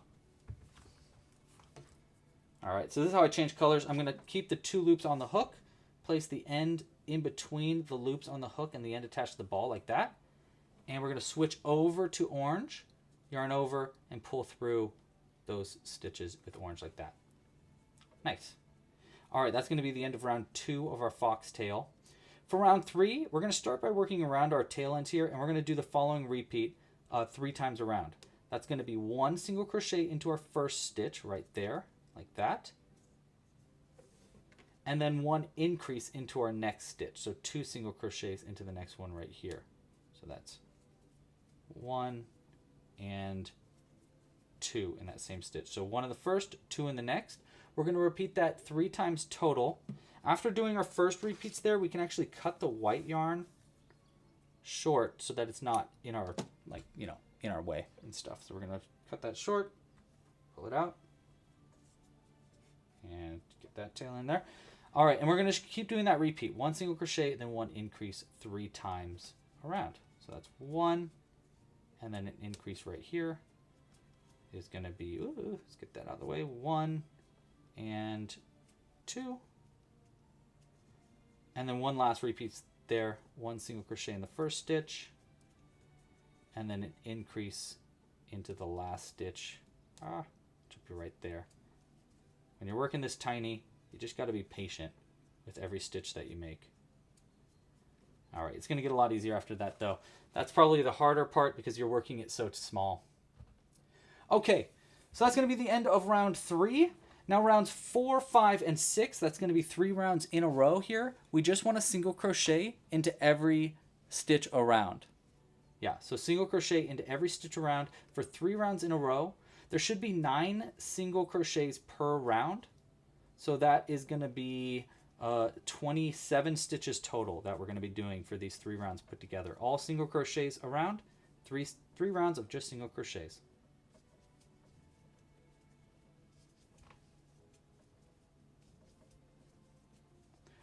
All right, so this is how I change colors. I'm going to keep the 2 loops on the hook, place the end in between the loops on the hook and the end attached to the ball like that. And we're going to switch over to orange, yarn over, and pull through those stitches with orange like that. Nice. All right, that's going to be the end of round 2 of our foxtail. For round 3, we're going to start by working around our tail ends here, and we're going to do the following repeat 3 times around. That's going to be 1 single crochet into our first stitch right there, like that. and then 1 increase into our next stitch. So 2 single crochets into the next one right here. So that's 1 and 2 in that same stitch. So 1 in the first, 2 in the next. We're going to repeat that 3 times total. After doing our first repeats there, we can actually cut the white yarn short so that it's not in our, like, you know, in our way and stuff. So we're going to cut that short, pull it out, and get that tail in there. All right, and we're going to keep doing that repeat. 1 single crochet, then 1 increase 3 times around. So that's 1, and then an increase right here is going to be, let's get that out of the way, 1 and 2. And then 1 last repeat there, 1 single crochet in the first stitch, and then an increase into the last stitch. Should be right there. When you're working this tiny, you just got to be patient with every stitch that you make. All right, it's going to get a lot easier after that, though. That's probably the harder part because you're working it so small. Okay, so that's going to be the end of round 3. Now rounds 4, 5, and 6, that's going to be 3 rounds in a row here. We just want to single crochet into every stitch around. Yeah, so single crochet into every stitch around for 3 rounds in a row. There should be 9 single crochets per round. So that is going to be 27 stitches total that we're going to be doing for these 3 rounds put together. All single crochets around, 3 rounds of just single crochets.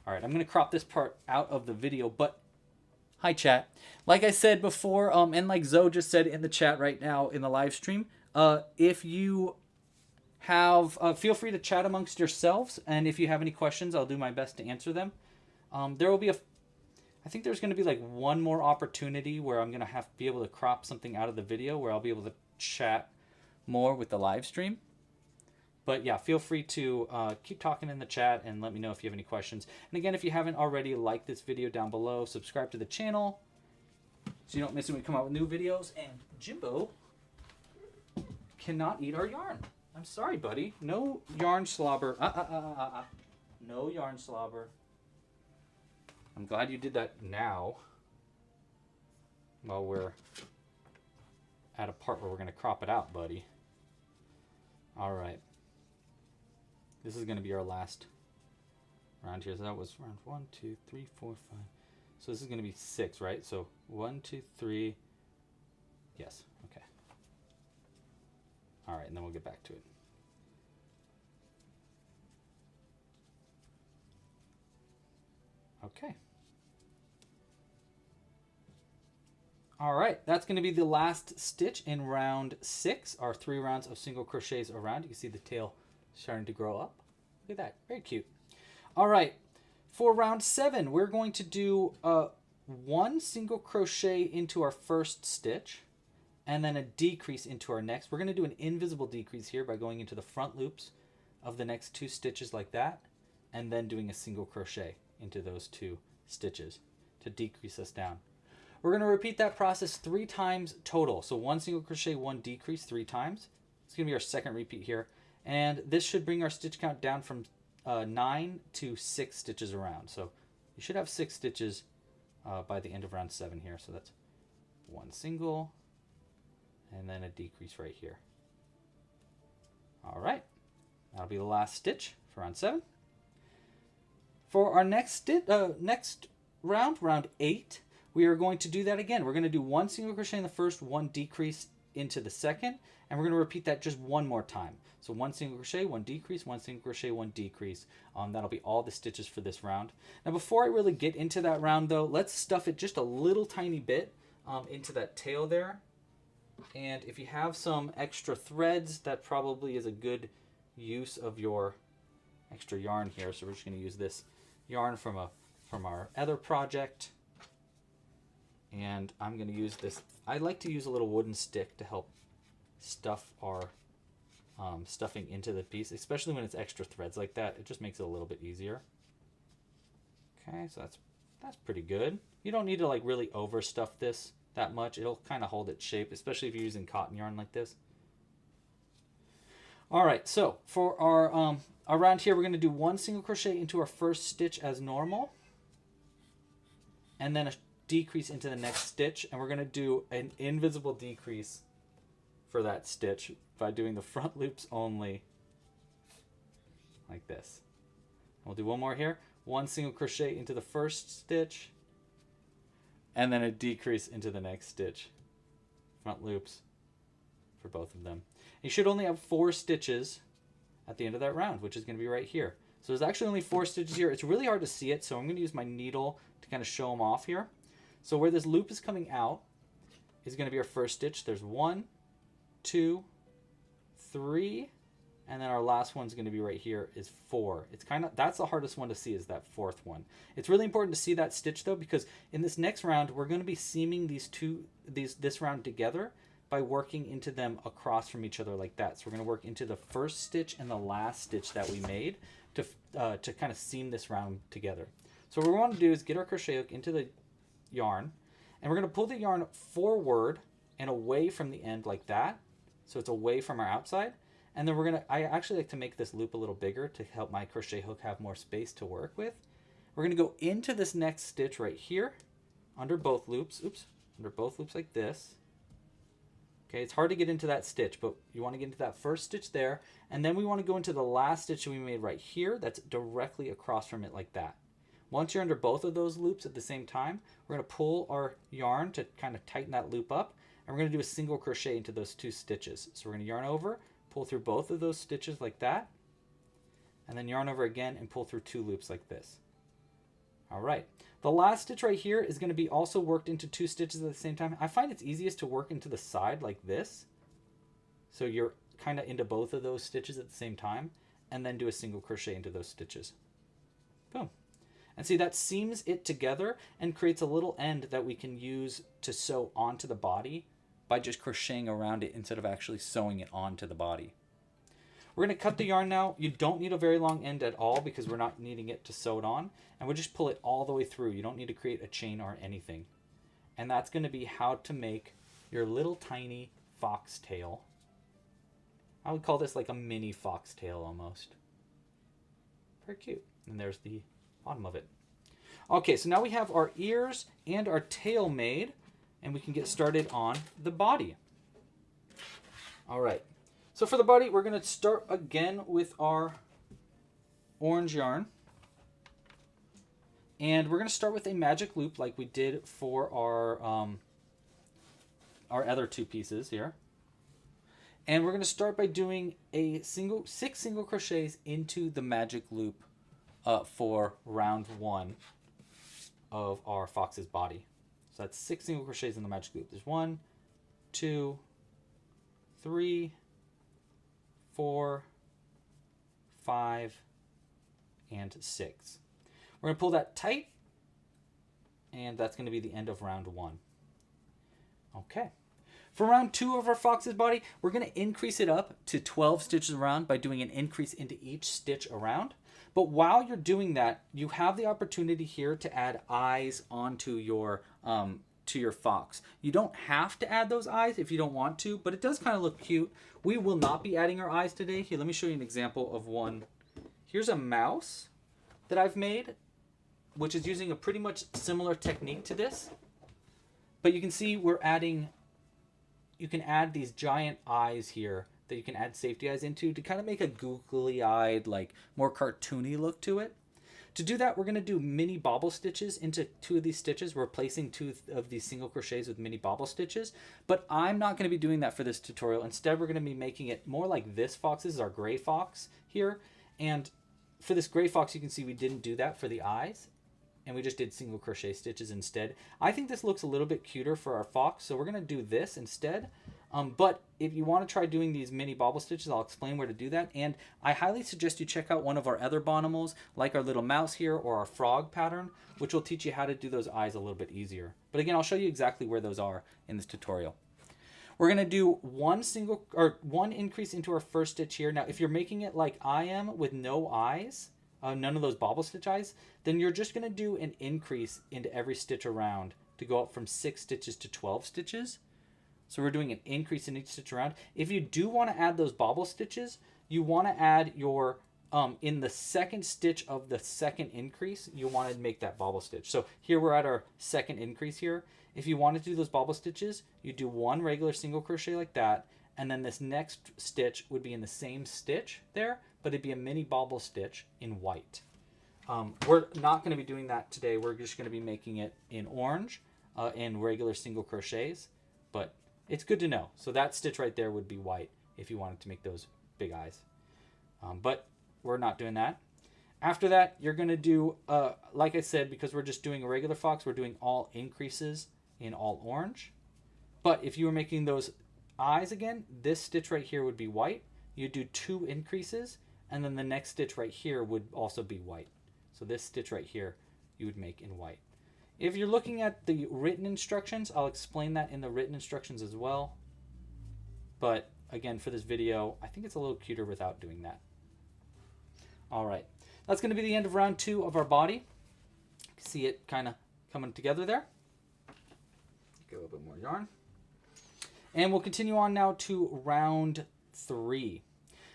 All right, I'm going to crop this part out of the video, but hi, chat. Like I said before, and like Zoe just said in the chat right now in the live stream, if you have, feel free to chat amongst yourselves, and if you have any questions, I'll do my best to answer them. There will be I think there's going to be like one more opportunity where I'm going to have to be able to crop something out of the video where I'll be able to chat more with the live stream. But yeah, feel free to keep talking in the chat and let me know if you have any questions. And again, if you haven't already, like this video down below, subscribe to the channel so you don't miss when we come out with new videos. And Jimbo cannot eat our yarn. I'm sorry, buddy. No yarn slobber. No yarn slobber. I'm glad you did that now while we're at a part where we're going to crop it out, buddy. All right. This is going to be our last round here. So that was round 1, 2, 3, 4, 5. So this is going to be 6, right? So 1, 2, 3. Yes. Okay. All right, and then we'll get back to it. Okay. All right, that's going to be the last stitch in round 6, our 3 rounds of single crochets around. You can see the tail starting to grow up. Look at that, very cute. All right, for round 7, we're going to do 1 single crochet into our first stitch and then a decrease into our next. We're going to do an invisible decrease here by going into the front loops of the next 2 stitches like that, and then doing a single crochet into those 2 stitches to decrease us down. We're going to repeat that process 3 times total. So 1 single crochet, 1 decrease 3 times. It's going to be our second repeat here. And this should bring our stitch count down from 9 to 6 stitches around. So you should have 6 stitches by the end of round 7 here. So that's 1 single and then a decrease right here. All right, that'll be the last stitch for round 7. For our next round, round 8, we are going to do that again. We're going to do 1 single crochet in the first, 1 decrease into the second, and we're going to repeat that just one more time. So 1 single crochet, 1 decrease, 1 single crochet, 1 decrease. That'll be all the stitches for this round. Now before I really get into that round though, let's stuff it just a little tiny bit into that tail there. And if you have some extra threads, that probably is a good use of your extra yarn here. So we're just going to use this yarn from our other project. And I'm going to use this. I like to use a little wooden stick to help stuff our stuffing into the piece, especially when it's extra threads like that. It just makes it a little bit easier. Okay, so that's pretty good. You don't need to like really overstuff this that much. It'll kind of hold its shape, especially if you're using cotton yarn like this. All right, so for our around here, we're going to do one single crochet into our first stitch as normal, and then a decrease into the next stitch, and we're going to do an invisible decrease for that stitch by doing the front loops only, like this. We'll do one more here. One single crochet into the first stitch, and then a decrease into the next stitch. Front loops for both of them. You should only have 4 stitches at the end of that round, which is going to be right here. So there's actually only 4 stitches here. It's really hard to see it, so I'm going to use my needle to kind of show them off here. So where this loop is coming out is going to be our first stitch. There's 1, 2, 3, and then our last one's going to be right here is 4. It's that's the hardest one to see, is that 4th one. It's really important to see that stitch though, because in this next round we're going to be seaming this round together by working into them across from each other like that. So we're going to work into the first stitch and the last stitch that we made to kind of seam this round together. So what we want to do is get our crochet hook into the yarn, and we're going to pull the yarn forward and away from the end like that, so it's away from our outside. And then I actually like to make this loop a little bigger to help my crochet hook have more space to work with. We're going to go into this next stitch right here under both loops, under both loops like this. Okay, it's hard to get into that stitch, but you want to get into that first stitch there, and then we want to go into the last stitch we made right here that's directly across from it like that. Once you're under both of those loops at the same time, we're going to pull our yarn to kind of tighten that loop up, and we're going to do a single crochet into those 2 stitches. So we're going to yarn over, pull through both of those stitches like that, and then yarn over again and pull through 2 loops like this. All right, the last stitch right here is going to be also worked into 2 stitches at the same time. I find it's easiest to work into the side like this, so you're kind of into both of those stitches at the same time, and then do a single crochet into those stitches. Boom. And see, that seams it together and creates a little end that we can use to sew onto the body by just crocheting around it instead of actually sewing it onto the body. We're going to cut the yarn now. You don't need a very long end at all because we're not needing it to sew it on. And we'll just pull it all the way through. You don't need to create a chain or anything. And that's going to be how to make your little tiny foxtail. I would call this like a mini foxtail almost. Very cute. And there's the bottom of it. Okay, so now we have our ears and our tail made, and we can get started on the body. All right. So for the body, we're going to start again with our orange yarn. And we're going to start with a magic loop like we did for our other 2 pieces here. And we're going to start by doing 6 single crochets into the magic loop for round 1 of our fox's body. So that's 6 single crochets in the magic loop. There's 1, 2, 3, 4, 5, and 6. We're going to pull that tight, and that's going to be the end of round 1. Okay. For round 2 of our fox's body, we're going to increase it up to 12 stitches around by doing an increase into each stitch around. But while you're doing that, you have the opportunity here to add eyes onto your fox. You don't have to add those eyes if you don't want to, but it does kind of look cute. We will not be adding our eyes today. Here, let me show you an example of one. Here's a mouse that I've made, which is using a pretty much similar technique to this. But you can see you can add these giant eyes here that you can add safety eyes into to kind of make a googly-eyed, like more cartoony look to it. To do that, we're going to do mini bobble stitches into 2 of these stitches, replacing 2 of these single crochets with mini bobble stitches. But I'm not going to be doing that for this tutorial. Instead, we're going to be making it more like this fox. This is our gray fox here. And for this gray fox, you can see we didn't do that for the eyes, and we just did single crochet stitches instead. I think this looks a little bit cuter for our fox, so we're going to do this instead. But if you want to try doing these mini bobble stitches, I'll explain where to do that. And I highly suggest you check out one of our other bawninimals, like our little mouse here or our frog pattern, which will teach you how to do those eyes a little bit easier. But again, I'll show you exactly where those are in this tutorial. We're going to do one increase into our first stitch here. Now, if you're making it like I am with no eyes, none of those bobble stitch eyes, then you're just going to do an increase into every stitch around to go up from 6 stitches to 12 stitches. So we're doing an increase in each stitch around. If you do want to add those bobble stitches, you want to add your, in the second stitch of the second increase, you want to make that bobble stitch. So here we're at our second increase here. If you want to do those bobble stitches, you do one regular single crochet like that, and then this next stitch would be in the same stitch there, but it'd be a mini bobble stitch in white. We're not going to be doing that today. We're just going to be making it in orange in regular single crochets, but it's good to know. So that stitch right there would be white if you wanted to make those big eyes. But we're not doing that. After that, you're going to do, like I said, because we're just doing a regular fox, we're doing all increases in all orange. But if you were making those eyes again, this stitch right here would be white. You do 2 increases, and then the next stitch right here would also be white. So this stitch right here you would make in white. If you're looking at the written instructions, I'll explain that in the written instructions as well. But again, for this video, I think it's a little cuter without doing that. All right, that's going to be the end of round 2 of our body. You can see it kind of coming together there. Get a little bit more yarn. And we'll continue on now to round 3.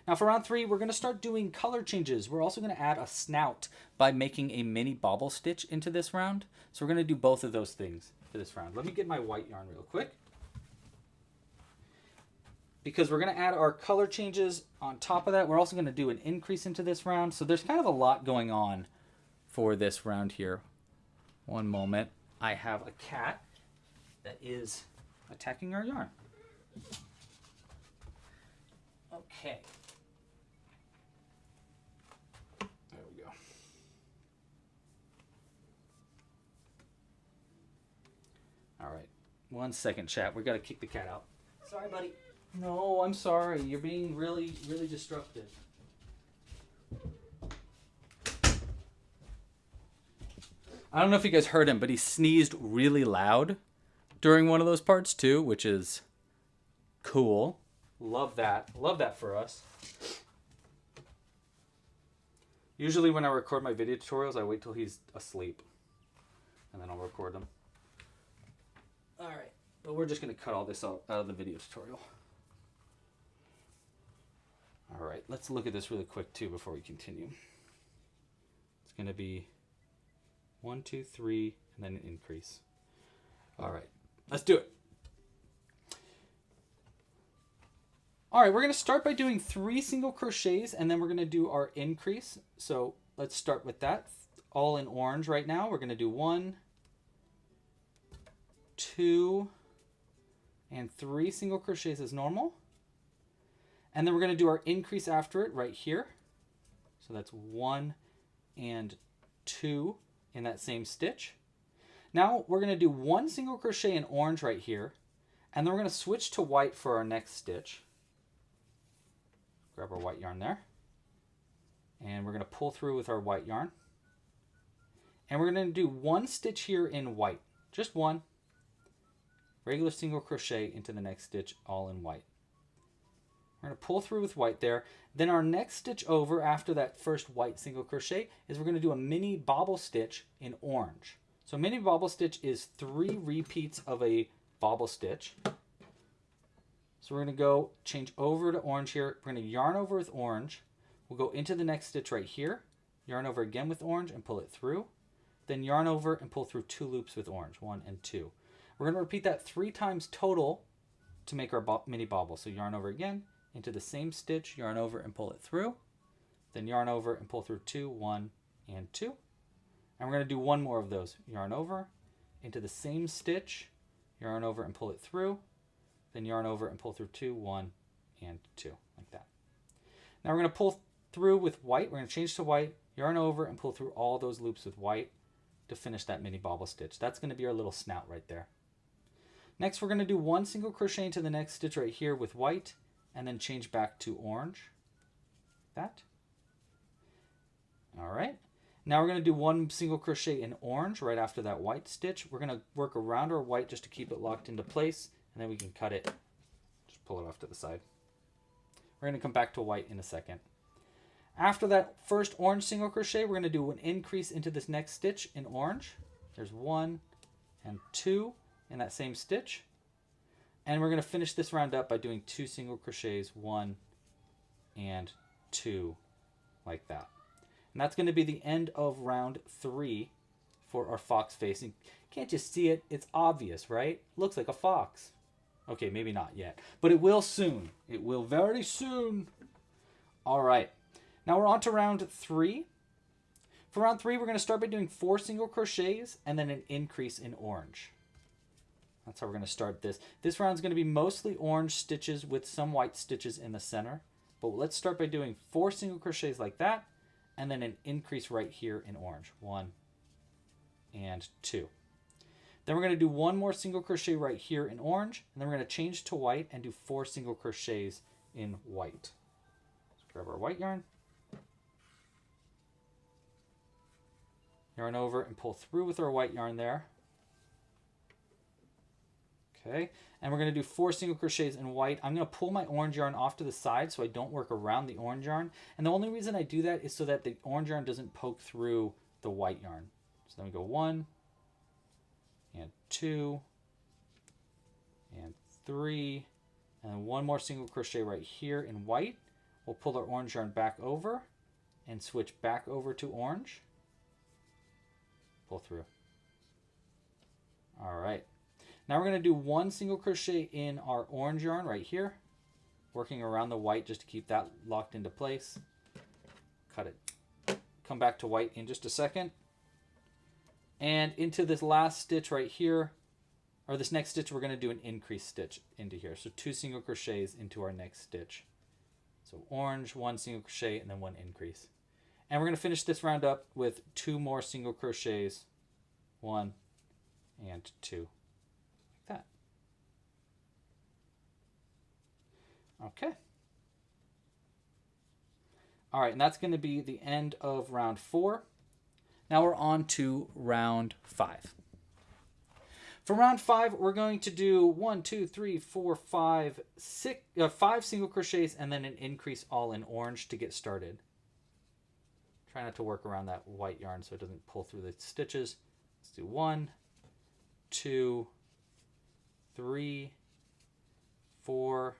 Now for round 3, we're going to start doing color changes. We're also going to add a snout by making a mini bobble stitch into this round. So we're going to do both of those things for this round. Let me get my white yarn real quick, because we're going to add our color changes on top of that. We're also going to do an increase into this round. So there's kind of a lot going on for this round here. One moment. I have a cat that is attacking our yarn. Okay. There we go. All right. 1 second, chat. We got to kick the cat out. Sorry, buddy. No, I'm sorry. You're being really, really disruptive. I don't know if you guys heard him, but he sneezed really loud during one of those parts too, which is cool. Love that. Love that for us. Usually when I record my video tutorials, I wait till he's asleep, and then I'll record them. All right, but we're just going to cut all this out of the video tutorial. All right, let's look at this really quick too before we continue. It's going to be 1, 2, 3, and then an increase. All right, let's do it. All right, we're going to start by doing 3 single crochets, and then we're going to do our increase. So let's start with that. All in orange right now. We're going to do 1, 2, and 3 single crochets as normal. And then we're going to do our increase after it right here. So that's 1 and 2 in that same stitch. Now we're going to do 1 single crochet in orange right here, and then we're going to switch to white for our next stitch. Grab our white yarn there, and we're going to pull through with our white yarn, and we're going to do 1 stitch here in white, just 1 regular single crochet into the next stitch, all in white. We're going to pull through with white there. Then our next stitch over after that first white single crochet is we're going to do a mini bobble stitch in orange. So mini bobble stitch is 3 repeats of a bobble stitch. So we're going to go change over to orange here. We're going to yarn over with orange. We'll go into the next stitch right here, yarn over again with orange and pull it through. Then yarn over and pull through 2 loops with orange, 1 and 2. We're going to repeat that 3 times total to make our mini bobble. So yarn over again, into the same stitch, yarn over and pull it through. Then yarn over and pull through 2, 1 and 2. And we're going to do 1 more of those. Yarn over, into the same stitch, yarn over and pull it through. Then yarn over and pull through 2, 1 and 2, like that. Now we're going to pull through with white. We're going to change to white, yarn over and pull through all those loops with white to finish that mini bobble stitch. That's going to be our little snout right there. Next, we're going to do 1 single crochet into the next stitch right here with white, and then change back to orange. That. All right. Now we're going to do 1 single crochet in orange right after that white stitch. We're going to work around our white just to keep it locked into place, and then we can cut it. Just pull it off to the side. We're going to come back to white in a second. After that first orange single crochet, we're going to do an increase into this next stitch in orange. There's 1 and 2 in that same stitch. And we're going to finish this round up by doing 2 single crochets, 1 and 2, like that. And that's going to be the end of round 3 for our fox face. And can't you see it? It's obvious, right? Looks like a fox. Okay, maybe not yet, but it will soon. It will very soon. All right, now we're on to round 3. For round 3, we're going to start by doing 4 single crochets and then an increase in orange. That's how we're going to start this. This round is going to be mostly orange stitches with some white stitches in the center. But let's start by doing 4 single crochets like that, and then an increase right here in orange. 1 and 2. Then we're going to do 1 more single crochet right here in orange, and then we're going to change to white and do 4 single crochets in white. Let's grab our white yarn. Yarn over and pull through with our white yarn there. Okay, and we're going to do 4 single crochets in white. I'm going to pull my orange yarn off to the side so I don't work around the orange yarn. And the only reason I do that is so that the orange yarn doesn't poke through the white yarn. So then we go 1 and 2 and 3, and then 1 more single crochet right here in white. We'll pull our orange yarn back over and switch back over to orange. Pull through. All right. Now we're going to do 1 single crochet in our orange yarn right here, working around the white just to keep that locked into place. Cut it. Come back to white in just a second. And into this last stitch right here, or this next stitch, we're going to do an increase stitch into here. So 2 single crochets into our next stitch. So orange, 1 single crochet, and then 1 increase. And we're going to finish this round up with 2 more single crochets, 1 and 2. Okay. All right, and that's going to be the end of round 4. Now we're on to round 5. For round 5, we're going to do 1, 2, 3, 4, 5, 5 single crochets and then an increase all in orange to get started. Try not to work around that white yarn so it doesn't pull through the stitches. Let's do 1, 2, 3, 4,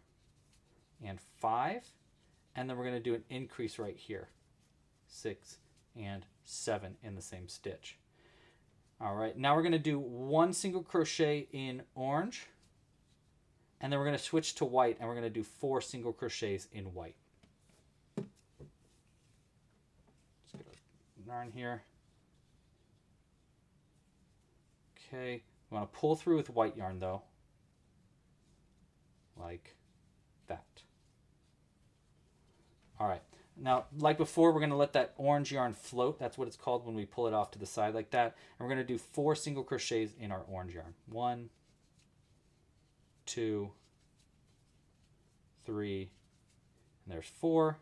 and 5, and then we're going to do an increase right here, 6 and 7 in the same stitch. All right, now we're going to do 1 single crochet in orange, and then we're going to switch to white, and we're going to do 4 single crochets in white. Let's get our yarn here. Okay, we want to pull through with white yarn though, like that. All right, now like before, we're going to let that orange yarn float. That's what it's called when we pull it off to the side like that. And we're going to do 4 single crochets in our orange yarn. 1, 2, 3, and there's 4.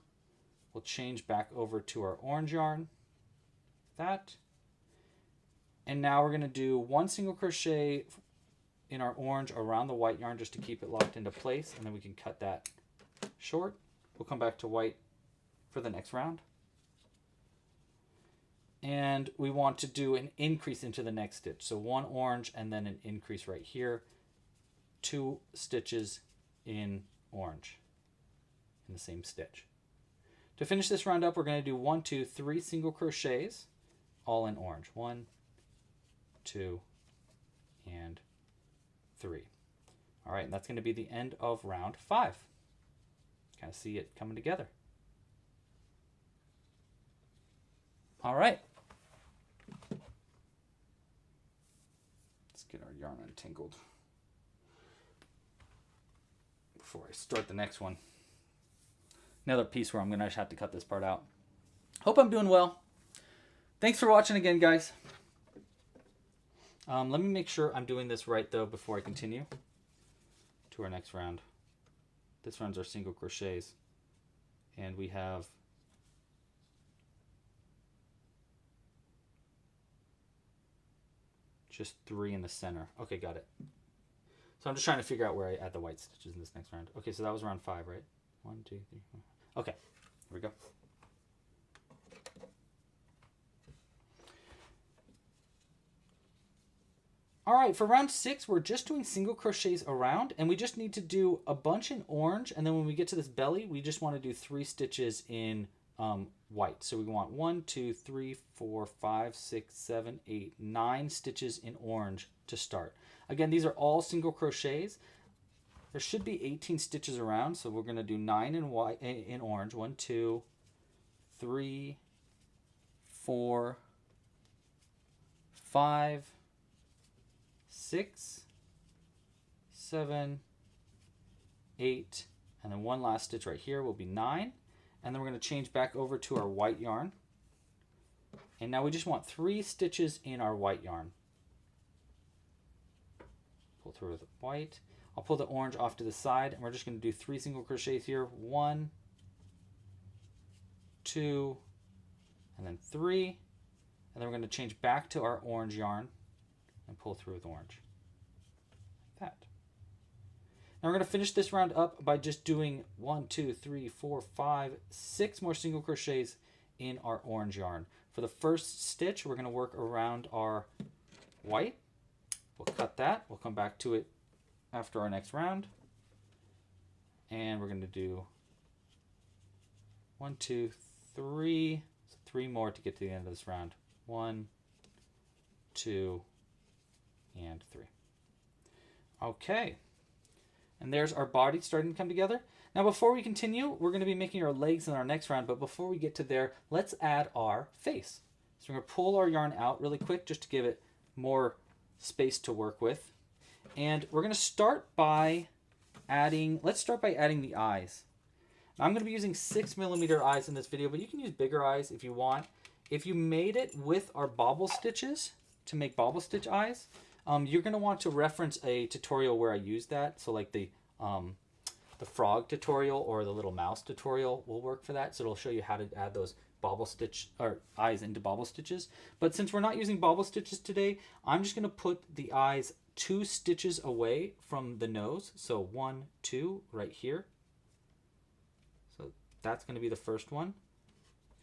We'll change back over to our orange yarn, like that. And now we're going to do 1 single crochet in our orange around the white yarn just to keep it locked into place, and then we can cut that short. We'll come back to white for the next round. And we want to do an increase into the next stitch. So 1 orange and then an increase right here. 2 stitches in orange in the same stitch. To finish this round up, we're going to do 1, 2, 3 single crochets all in orange. 1, 2, and 3. All right, and that's going to be the end of round 5. Kind of see it coming together. All right. Let's get our yarn untangled before I start the next one. Another piece where I'm going to have to cut this part out. Hope I'm doing well. Thanks for watching again, guys. Let me make sure I'm doing this right, though, before I continue to our next round. This round's our single crochets. And we have just 3 in the center. Okay, got it. So I'm just trying to figure out where I add the white stitches in this next round. Okay, so that was round 5, right? 1, 2, 3, 4. Okay, here we go. All right, for round 6, we're just doing single crochets around, and we just need to do a bunch in orange, and then when we get to this belly, we just want to do 3 stitches in white. So we want 1, 2, 3, 4, 5, 6, 7, 8, 9 stitches in orange to start. Again, these are all single crochets. There should be 18 stitches around, so we're going to do 9 in white in orange. 1, 2, 3, 4, 5, 6, 7, 8, and then one last stitch right here will be 9. And then we're going to change back over to our white yarn. And now we just want 3 stitches in our white yarn. Pull through the white. I'll pull the orange off to the side, and we're just going to do 3 single crochets here. 1, 2, and then 3. And then we're going to change back to our orange yarn and pull through with orange. Like that. Now we're going to finish this round up by just doing 1, 2, 3, 4, 5, 6 more single crochets in our orange yarn. For the first stitch, we're going to work around our white. We'll cut that. We'll come back to it after our next round. And we're going to do 1, 2, 3. So 3 more to get to the end of this round. 1, 2, and 3. Okay. And there's our body starting to come together. Now before we continue, we're going to be making our legs in our next round, but before we get to there, let's add our face. So we're going to pull our yarn out really quick just to give it more space to work with. And we're going to start by adding, let's start by adding the eyes. Now, I'm going to be using 6mm eyes in this video, but you can use bigger eyes if you want. If you made it with our bobble stitches to make bobble stitch eyes, you're going to want to reference a tutorial where I use that. So like the frog tutorial or the little mouse tutorial will work for that. So it'll show you how to add those bobble stitch or eyes into bobble stitches. But since we're not using bobble stitches today, I'm just going to put the eyes 2 stitches away from the nose. So 1, 2 right here. So that's going to be the first one.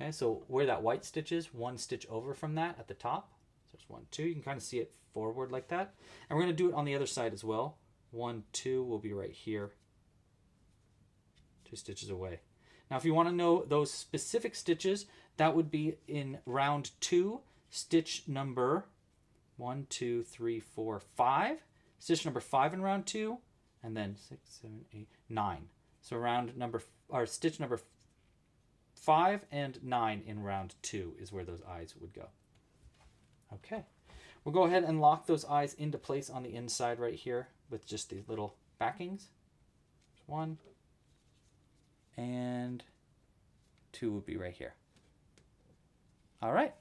Okay, so where that white stitch is, 1 stitch over from that at the top. So there's 1, 2. You can kind of see it forward like that. And we're going to do it on the other side as well. 1, 2 will be right here. 2 stitches away. Now if you want to know those specific stitches, that would be in round 2, stitch number 1, 2, 3, 4, 5. Stitch number 5 in round 2, and then 6, 7, 8, 9. So round number, or stitch number 5 and 9 in round 2 is where those eyes would go. Okay, we'll go ahead and lock those eyes into place on the inside right here with just these little backings. 1 and 2 would be right here. All right.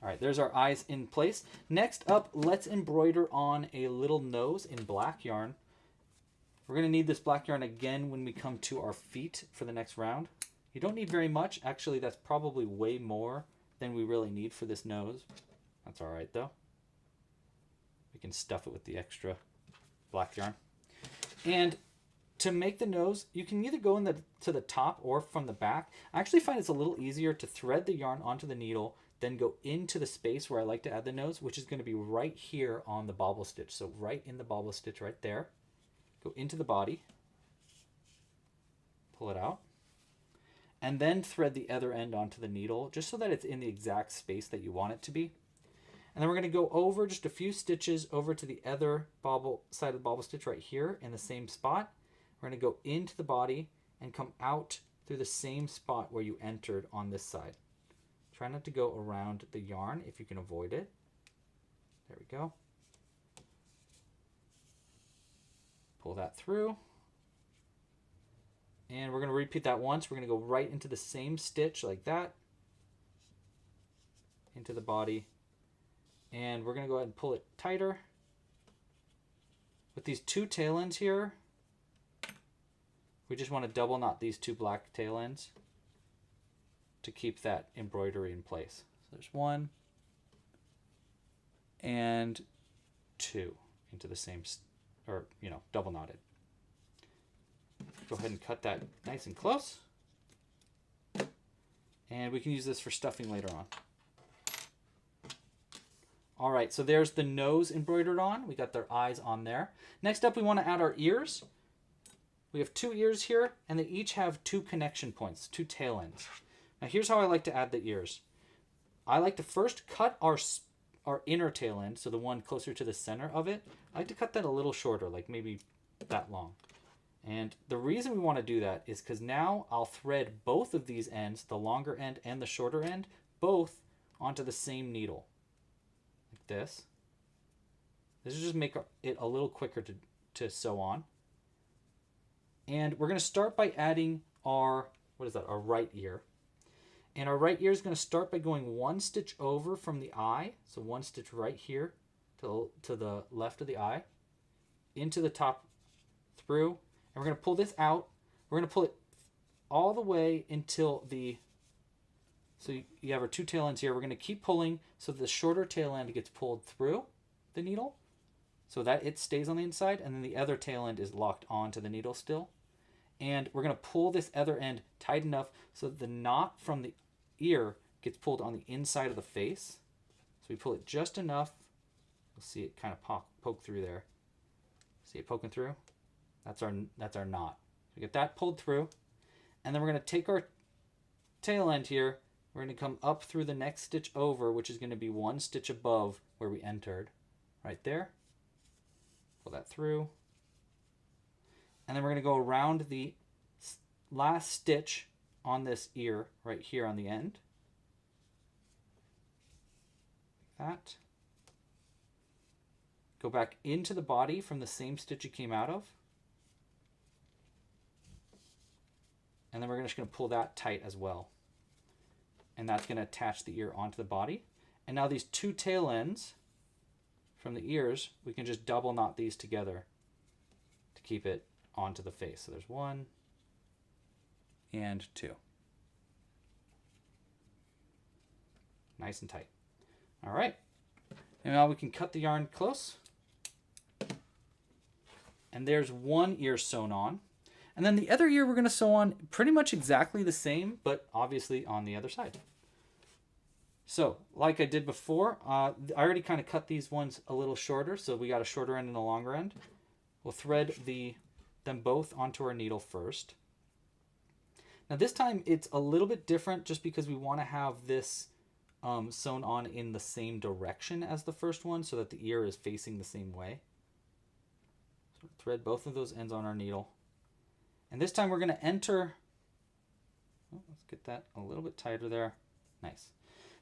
All right, there's our eyes in place. Next up, let's embroider on a little nose in black yarn. We're going to need this black yarn again when we come to our feet for the next round. You don't need very much. Actually, that's probably way more than we really need for this nose. That's all right, though. We can stuff it with the extra black yarn. And to make the nose, you can either go to the top or from the back. I actually find it's a little easier to thread the yarn onto the needle, then go into the space where I like to add the nose, which is going to be right here on the bobble stitch. So right in the bobble stitch right there. Go into the body. Pull it out. And then thread the other end onto the needle, just so that it's in the exact space that you want it to be. And then we're going to go over just a few stitches over to the other bobble side of the bobble stitch right here in the same spot. We're going to go into the body and come out through the same spot where you entered on this side. Try not to go around the yarn if you can avoid it. There we go. Pull that through. And we're going to repeat that once. We're going to go right into the same stitch like that. Into the body. And we're going to go ahead and pull it tighter. With these 2 tail ends here, we just want to double knot these 2 black tail ends to keep that embroidery in place. So there's 1 and 2 into the same, or double knotted. Go ahead and cut that nice and close. And we can use this for stuffing later on. All right, so there's the nose embroidered on. We got their eyes on there. Next up, we want to add our ears. We have 2 ears here, and they each have 2 connection points, 2 tail ends. Now here's how I like to add the ears. I like to first cut our inner tail end, so the one closer to the center of it. I like to cut that a little shorter, like maybe that long. And the reason we want to do that is because now I'll thread both of these ends, the longer end and the shorter end, both onto the same needle. Like this. This will just make it a little quicker to sew on. And we're going to start by adding our, our right ear. And our right ear is going to start by going 1 stitch over from the eye. So 1 stitch right here to the left of the eye. Into the top through. And we're going to pull this out. We're going to pull it all the way until so you have our 2 tail ends here. We're going to keep pulling so the shorter tail end gets pulled through the needle so that it stays on the inside, and then the other tail end is locked onto the needle still. And we're going to pull this other end tight enough so that the knot from the ear gets pulled on the inside of the face. So we pull it just enough. You'll see it kind of poke through there. See it poking through? That's our knot. So we get that pulled through. And then we're going to take our tail end here. We're going to come up through the next stitch over, which is going to be 1 stitch above where we entered. Right there. Pull that through. And then we're going to go around the last stitch on this ear right here on the end. Like that. Go back into the body from the same stitch you came out of. And then we're just going to pull that tight as well. And that's going to attach the ear onto the body. And now these 2 tail ends from the ears, we can just double knot these together to keep it onto the face. So there's 1 and 2. Nice and tight. All right. And now we can cut the yarn close. And there's 1 ear sewn on. And then the other ear we're going to sew on pretty much exactly the same, but obviously on the other side. So, like I did before, I already kind of cut these ones a little shorter, so we got a shorter end and a longer end. We'll thread them both onto our needle first. Now this time it's a little bit different just because we want to have this sewn on in the same direction as the first one so that the ear is facing the same way. So thread both of those ends on our needle. And this time we're going to enter, let's get that a little bit tighter there. Nice.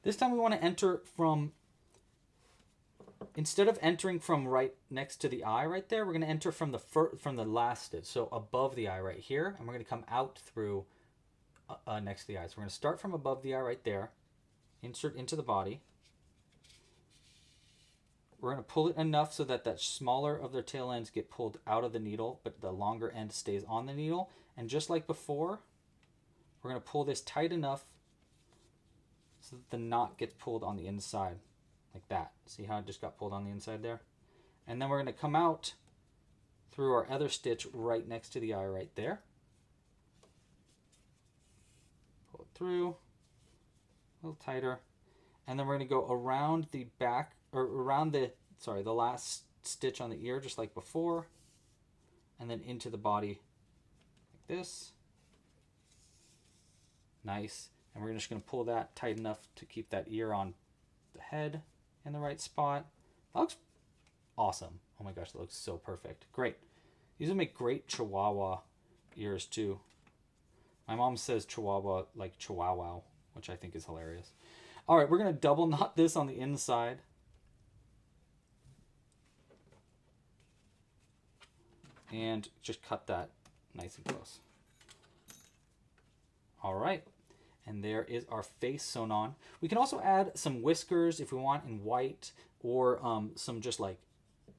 This time we want to enter from, instead of entering from right next to the eye right there, we're going to enter from the last stitch, so above the eye right here, and we're going to come out through next to the eye. So we're going to start from above the eye right there, insert into the body. We're going to pull it enough so that smaller of their tail ends get pulled out of the needle, but the longer end stays on the needle. And just like before, we're going to pull this tight enough so that the knot gets pulled on the inside, like that. See how it just got pulled on the inside there? And then we're going to come out through our other stitch right next to the eye right there. Pull it through, a little tighter. And then we're going to go around the back, or around the last stitch on the ear, just like before, and then into the body like this. Nice. And we're just going to pull that tight enough to keep that ear on the head in the right spot. That looks awesome. Oh my gosh, that looks so perfect. Great. These would make great Chihuahua ears too. My mom says Chihuahua like Chihuahua, which I think is hilarious. All right, we're going to double knot this on the inside. And just cut that nice and close. All right, and there is our face sewn on. We can also add some whiskers if we want in white, or some just like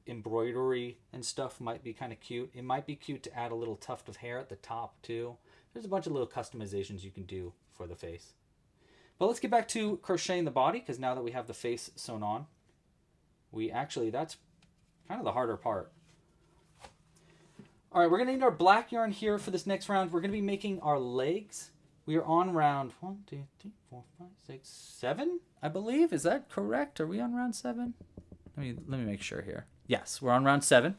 embroidery and stuff might be kind of cute. It might be cute to add a little tuft of hair at the top too. There's a bunch of little customizations you can do for the face. But let's get back to crocheting the body, because now that we have the face sewn on, that's kind of the harder part. All right, we're going to need our black yarn here for this next round. We're going to be making our legs We are on round 1, 2, 3, 4, 5, 6, 7, I believe. Is that correct? Are we on round 7? Let me make sure here. Yes, we're on round 7.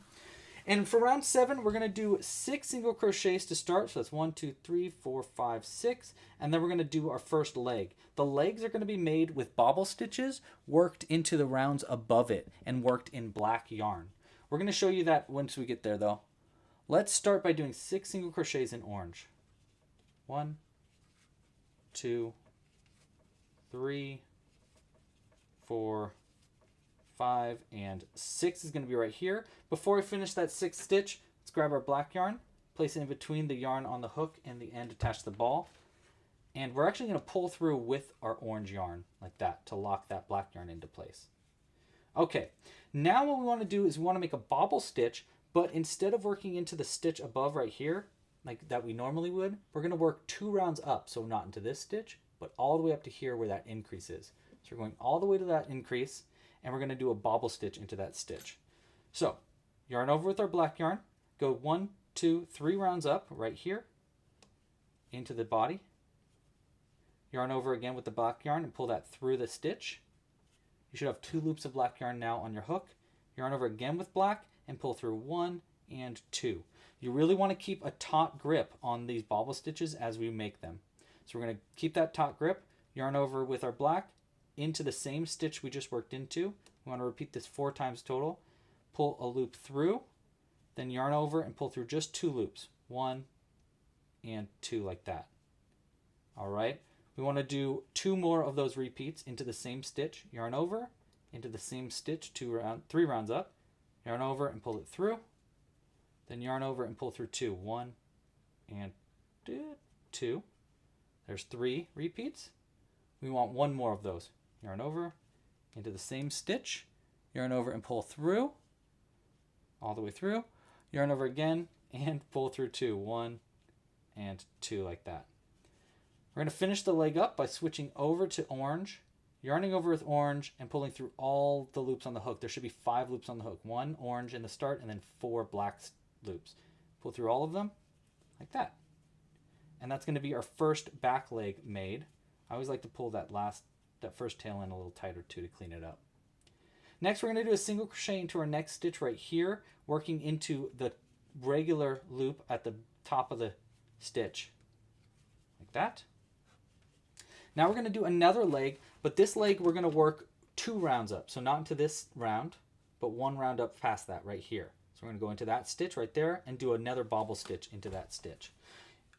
And for round 7, we're going to do 6 single crochets to start. So that's 1, 2, 3, 4, 5, 6. And then we're going to do our first leg. The legs are going to be made with bobble stitches worked into the rounds above it and worked in black yarn. We're going to show you that once we get there, though. Let's start by doing 6 single crochets in orange. 1, 2, 3, 4, 5, and 6 is going to be right here. Before we finish that 6th stitch, let's grab our black yarn, place it in between the yarn on the hook and the end attached to the ball. And we're actually going to pull through with our orange yarn like that to lock that black yarn into place. Okay, now what we want to do is we want to make a bobble stitch, but instead of working into the stitch above right here, like that we normally would, we're going to work 2 rounds up. So not into this stitch, but all the way up to here where that increase is. So we're going all the way to that increase, and we're going to do a bobble stitch into that stitch. So yarn over with our black yarn, go 1, 2, 3 rounds up right here into the body. Yarn over again with the black yarn and pull that through the stitch. You should have 2 loops of black yarn now on your hook. Yarn over again with black and pull through 1 and 2. You really want to keep a taut grip on these bobble stitches as we make them. So we're going to keep that taut grip, yarn over with our black into the same stitch we just worked into. We want to repeat this 4 times total. Pull a loop through, then yarn over and pull through just 2 loops. 1 and 2 like that. All right. We want to do 2 more of those repeats into the same stitch. Yarn over, into the same stitch, 3 rounds up. Yarn over and pull it through. Then yarn over and pull through 2. 1 and 2. There's 3 repeats. We want 1 more of those. Yarn over, into the same stitch. Yarn over and pull through. All the way through. Yarn over again and pull through 2. 1 and 2 like that. We're going to finish the leg up by switching over to orange, yarning over with orange, and pulling through all the loops on the hook. There should be 5 loops on the hook. 1 orange in the start, and then 4 black loops. Pull through all of them like that. And that's going to be our first back leg made. I always like to pull that first tail in a little tighter too to clean it up. Next, we're going to do a single crochet into our next stitch right here, working into the regular loop at the top of the stitch like that. Now we're going to do another leg, but this leg we're going to work 2 rounds up. So not into this round, but 1 round up past that right here. So we're going to go into that stitch right there and do another bobble stitch into that stitch.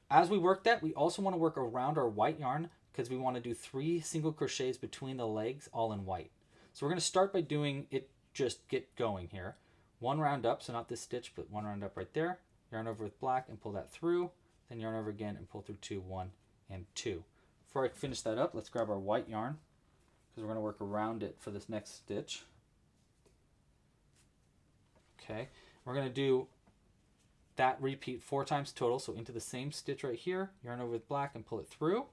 As we work that, we also want to work around our white yarn because we want to do 3 single crochets between the legs all in white. So we're going to start by doing it, just get going here. 1 round up, so not this stitch, but 1 round up right there. Yarn over with black and pull that through. Then yarn over again and pull through 2, 1 and 2. Before I finish that up, let's grab our white yarn because we're going to work around it for this next stitch. Okay, we're going to do that repeat 4 times total, so into the same stitch right here, yarn over with black and pull it through.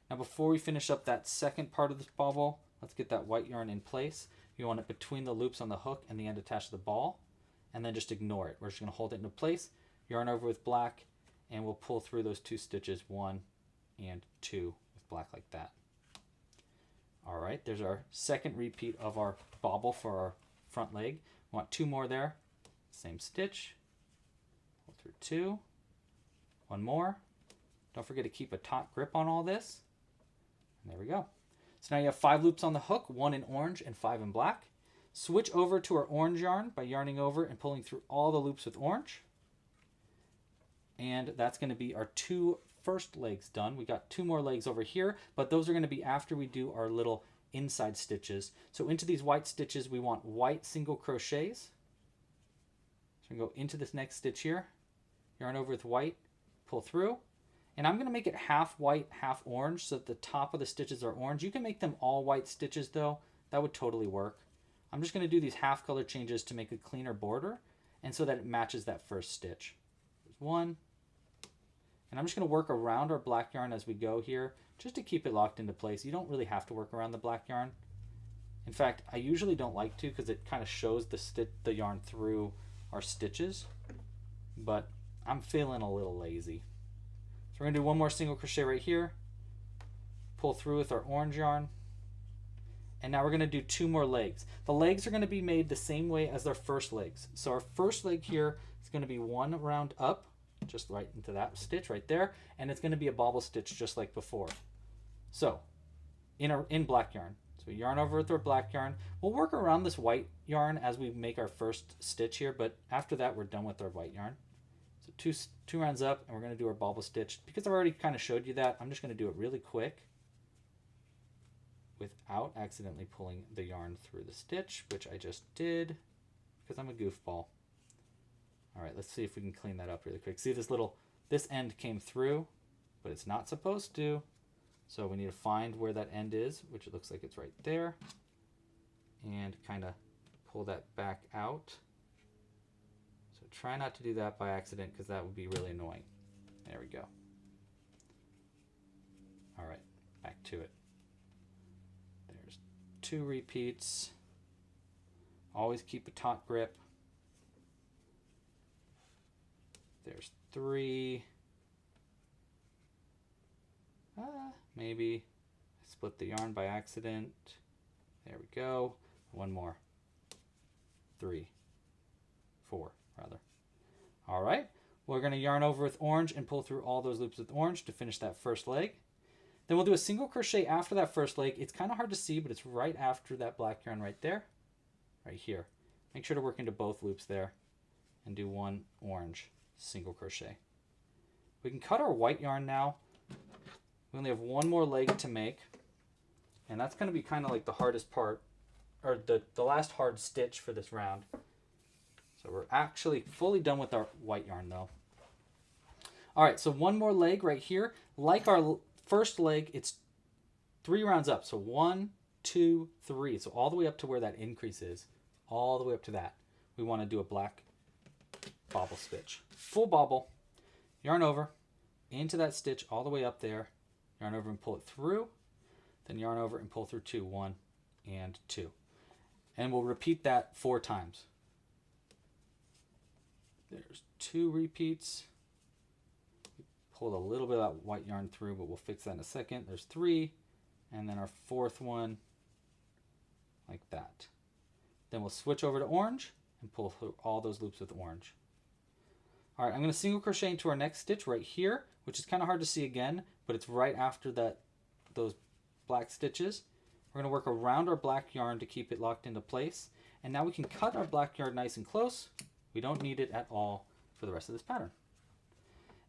Now before we finish up that second part of this bobble, let's get that white yarn in place. You want it between the loops on the hook and the end attached to the ball, and then just ignore it. We're just going to hold it into place, yarn over with black, and we'll pull through those 2 stitches, 1 and 2 with black like that. All right, there's our second repeat of our bobble for our front leg. We want 2 more there. Same stitch, pull through 2, 1 more. Don't forget to keep a taut grip on all this. And there we go. So now you have 5 loops on the hook, 1 in orange and 5 in black. Switch over to our orange yarn by yarning over and pulling through all the loops with orange. And that's going to be our 2 first legs done. We got 2 more legs over here, but those are going to be after we do our little inside stitches. So into these white stitches, we want white single crochets. So we can go into this next stitch here, yarn over with white, pull through. And I'm going to make it half white, half orange, so that the top of the stitches are orange. You can make them all white stitches though. That would totally work. I'm just going to do these half color changes to make a cleaner border and so that it matches that first stitch. There's 1. And I'm just going to work around our black yarn as we go here, just to keep it locked into place. You don't really have to work around the black yarn. In fact, I usually don't like to because it kind of shows the yarn through our stitches, but I'm feeling a little lazy. So we're going to do 1 more single crochet right here, pull through with our orange yarn. And now we're going to do 2 more legs. The legs are going to be made the same way as our first legs. So our first leg here is going to be 1 round up, just right into that stitch right there, and it's going to be a bobble stitch just like before. So in black yarn. So we yarn over with our black yarn. We'll work around this white yarn as we make our first stitch here, but after that we're done with our white yarn. So two rounds up, and we're going to do our bobble stitch. Because I've already kind of showed you that, I'm just going to do it really quick without accidentally pulling the yarn through the stitch, which I just did because I'm a goofball. All right, let's see if we can clean that up really quick. See this end came through, but it's not supposed to. So we need to find where that end is, which it looks like it's right there, and kind of pull that back out. So try not to do that by accident because that would be really annoying. There we go. All right, back to it. There's 2 repeats. Always keep a taut grip. There's 3. Maybe I split the yarn by accident. There we go. 1 more. 3. 4, rather. All right. We're going to yarn over with orange and pull through all those loops with orange to finish that first leg. Then we'll do a single crochet after that first leg. It's kind of hard to see, but it's right after that black yarn right there. Right here. Make sure to work into both loops there and do 1 orange single crochet. We can cut our white yarn now. We only have 1 more leg to make, and that's going to be kind of like the hardest part, or the last hard stitch for this round. So we're actually fully done with our white yarn though. All right, so 1 more leg right here. Like our first leg, it's 3 rounds up. So 1, 2, 3. So all the way up to where that increase is, all the way up to that. We want to do a black bobble stitch. Full bobble, yarn over, into that stitch all the way up there. Yarn over and pull it through, then yarn over and pull through 2, 1 and 2. And we'll repeat that 4 times. There's 2 repeats. Pulled a little bit of that white yarn through, but we'll fix that in a second. There's 3, and then our 4th one, like that. Then we'll switch over to orange and pull through all those loops with orange. All right, I'm going to single crochet into our next stitch right here, which is kind of hard to see again, but it's right after those black stitches. We're going to work around our black yarn to keep it locked into place. And now we can cut our black yarn nice and close. We don't need it at all for the rest of this pattern.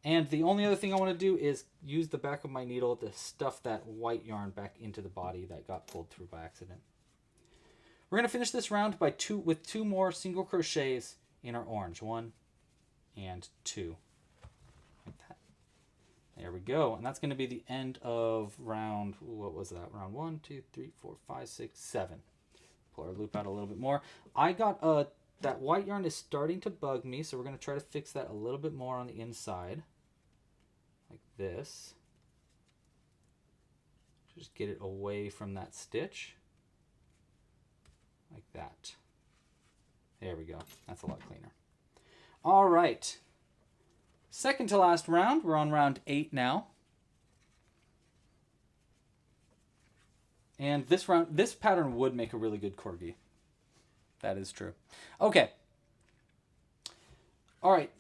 And the only other thing I want to do is use the back of my needle to stuff that white yarn back into the body that got pulled through by accident. We're going to finish this round with 2 more single crochets in our orange. 1 and 2. Like that. There we go. And that's going to be the end of round, what was that? Round 1, 2, 3, 4, 5, 6, 7. Pull our loop out a little bit more. I got that white yarn is starting to bug me, so we're going to try to fix that a little bit more on the inside. Like this. Just get it away from that stitch. Like that. There we go. That's a lot cleaner. All right. Second to last round. We're on round 8 now. And this pattern would make a really good corgi. That is true. Okay. All right.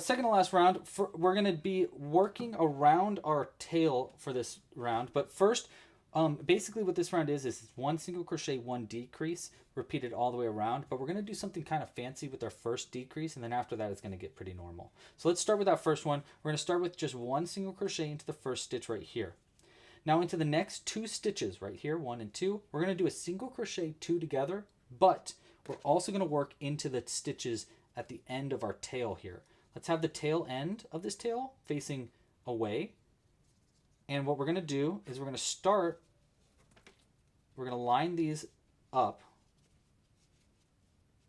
Second to last round. We're going to be working around our tail for this round. But first, basically what this round is 1 single crochet, 1 decrease, repeated all the way around. But we're going to do something kind of fancy with our first decrease, and then after that it's going to get pretty normal. So let's start with that first one. We're going to start with just 1 single crochet into the first stitch right here. Now into the next 2 stitches right here, 1 and 2, we're going to do a single crochet 2 together, but we're also going to work into the stitches at the end of our tail here. Let's have the tail end of this tail facing away. And what we're going to do is we're going to line these up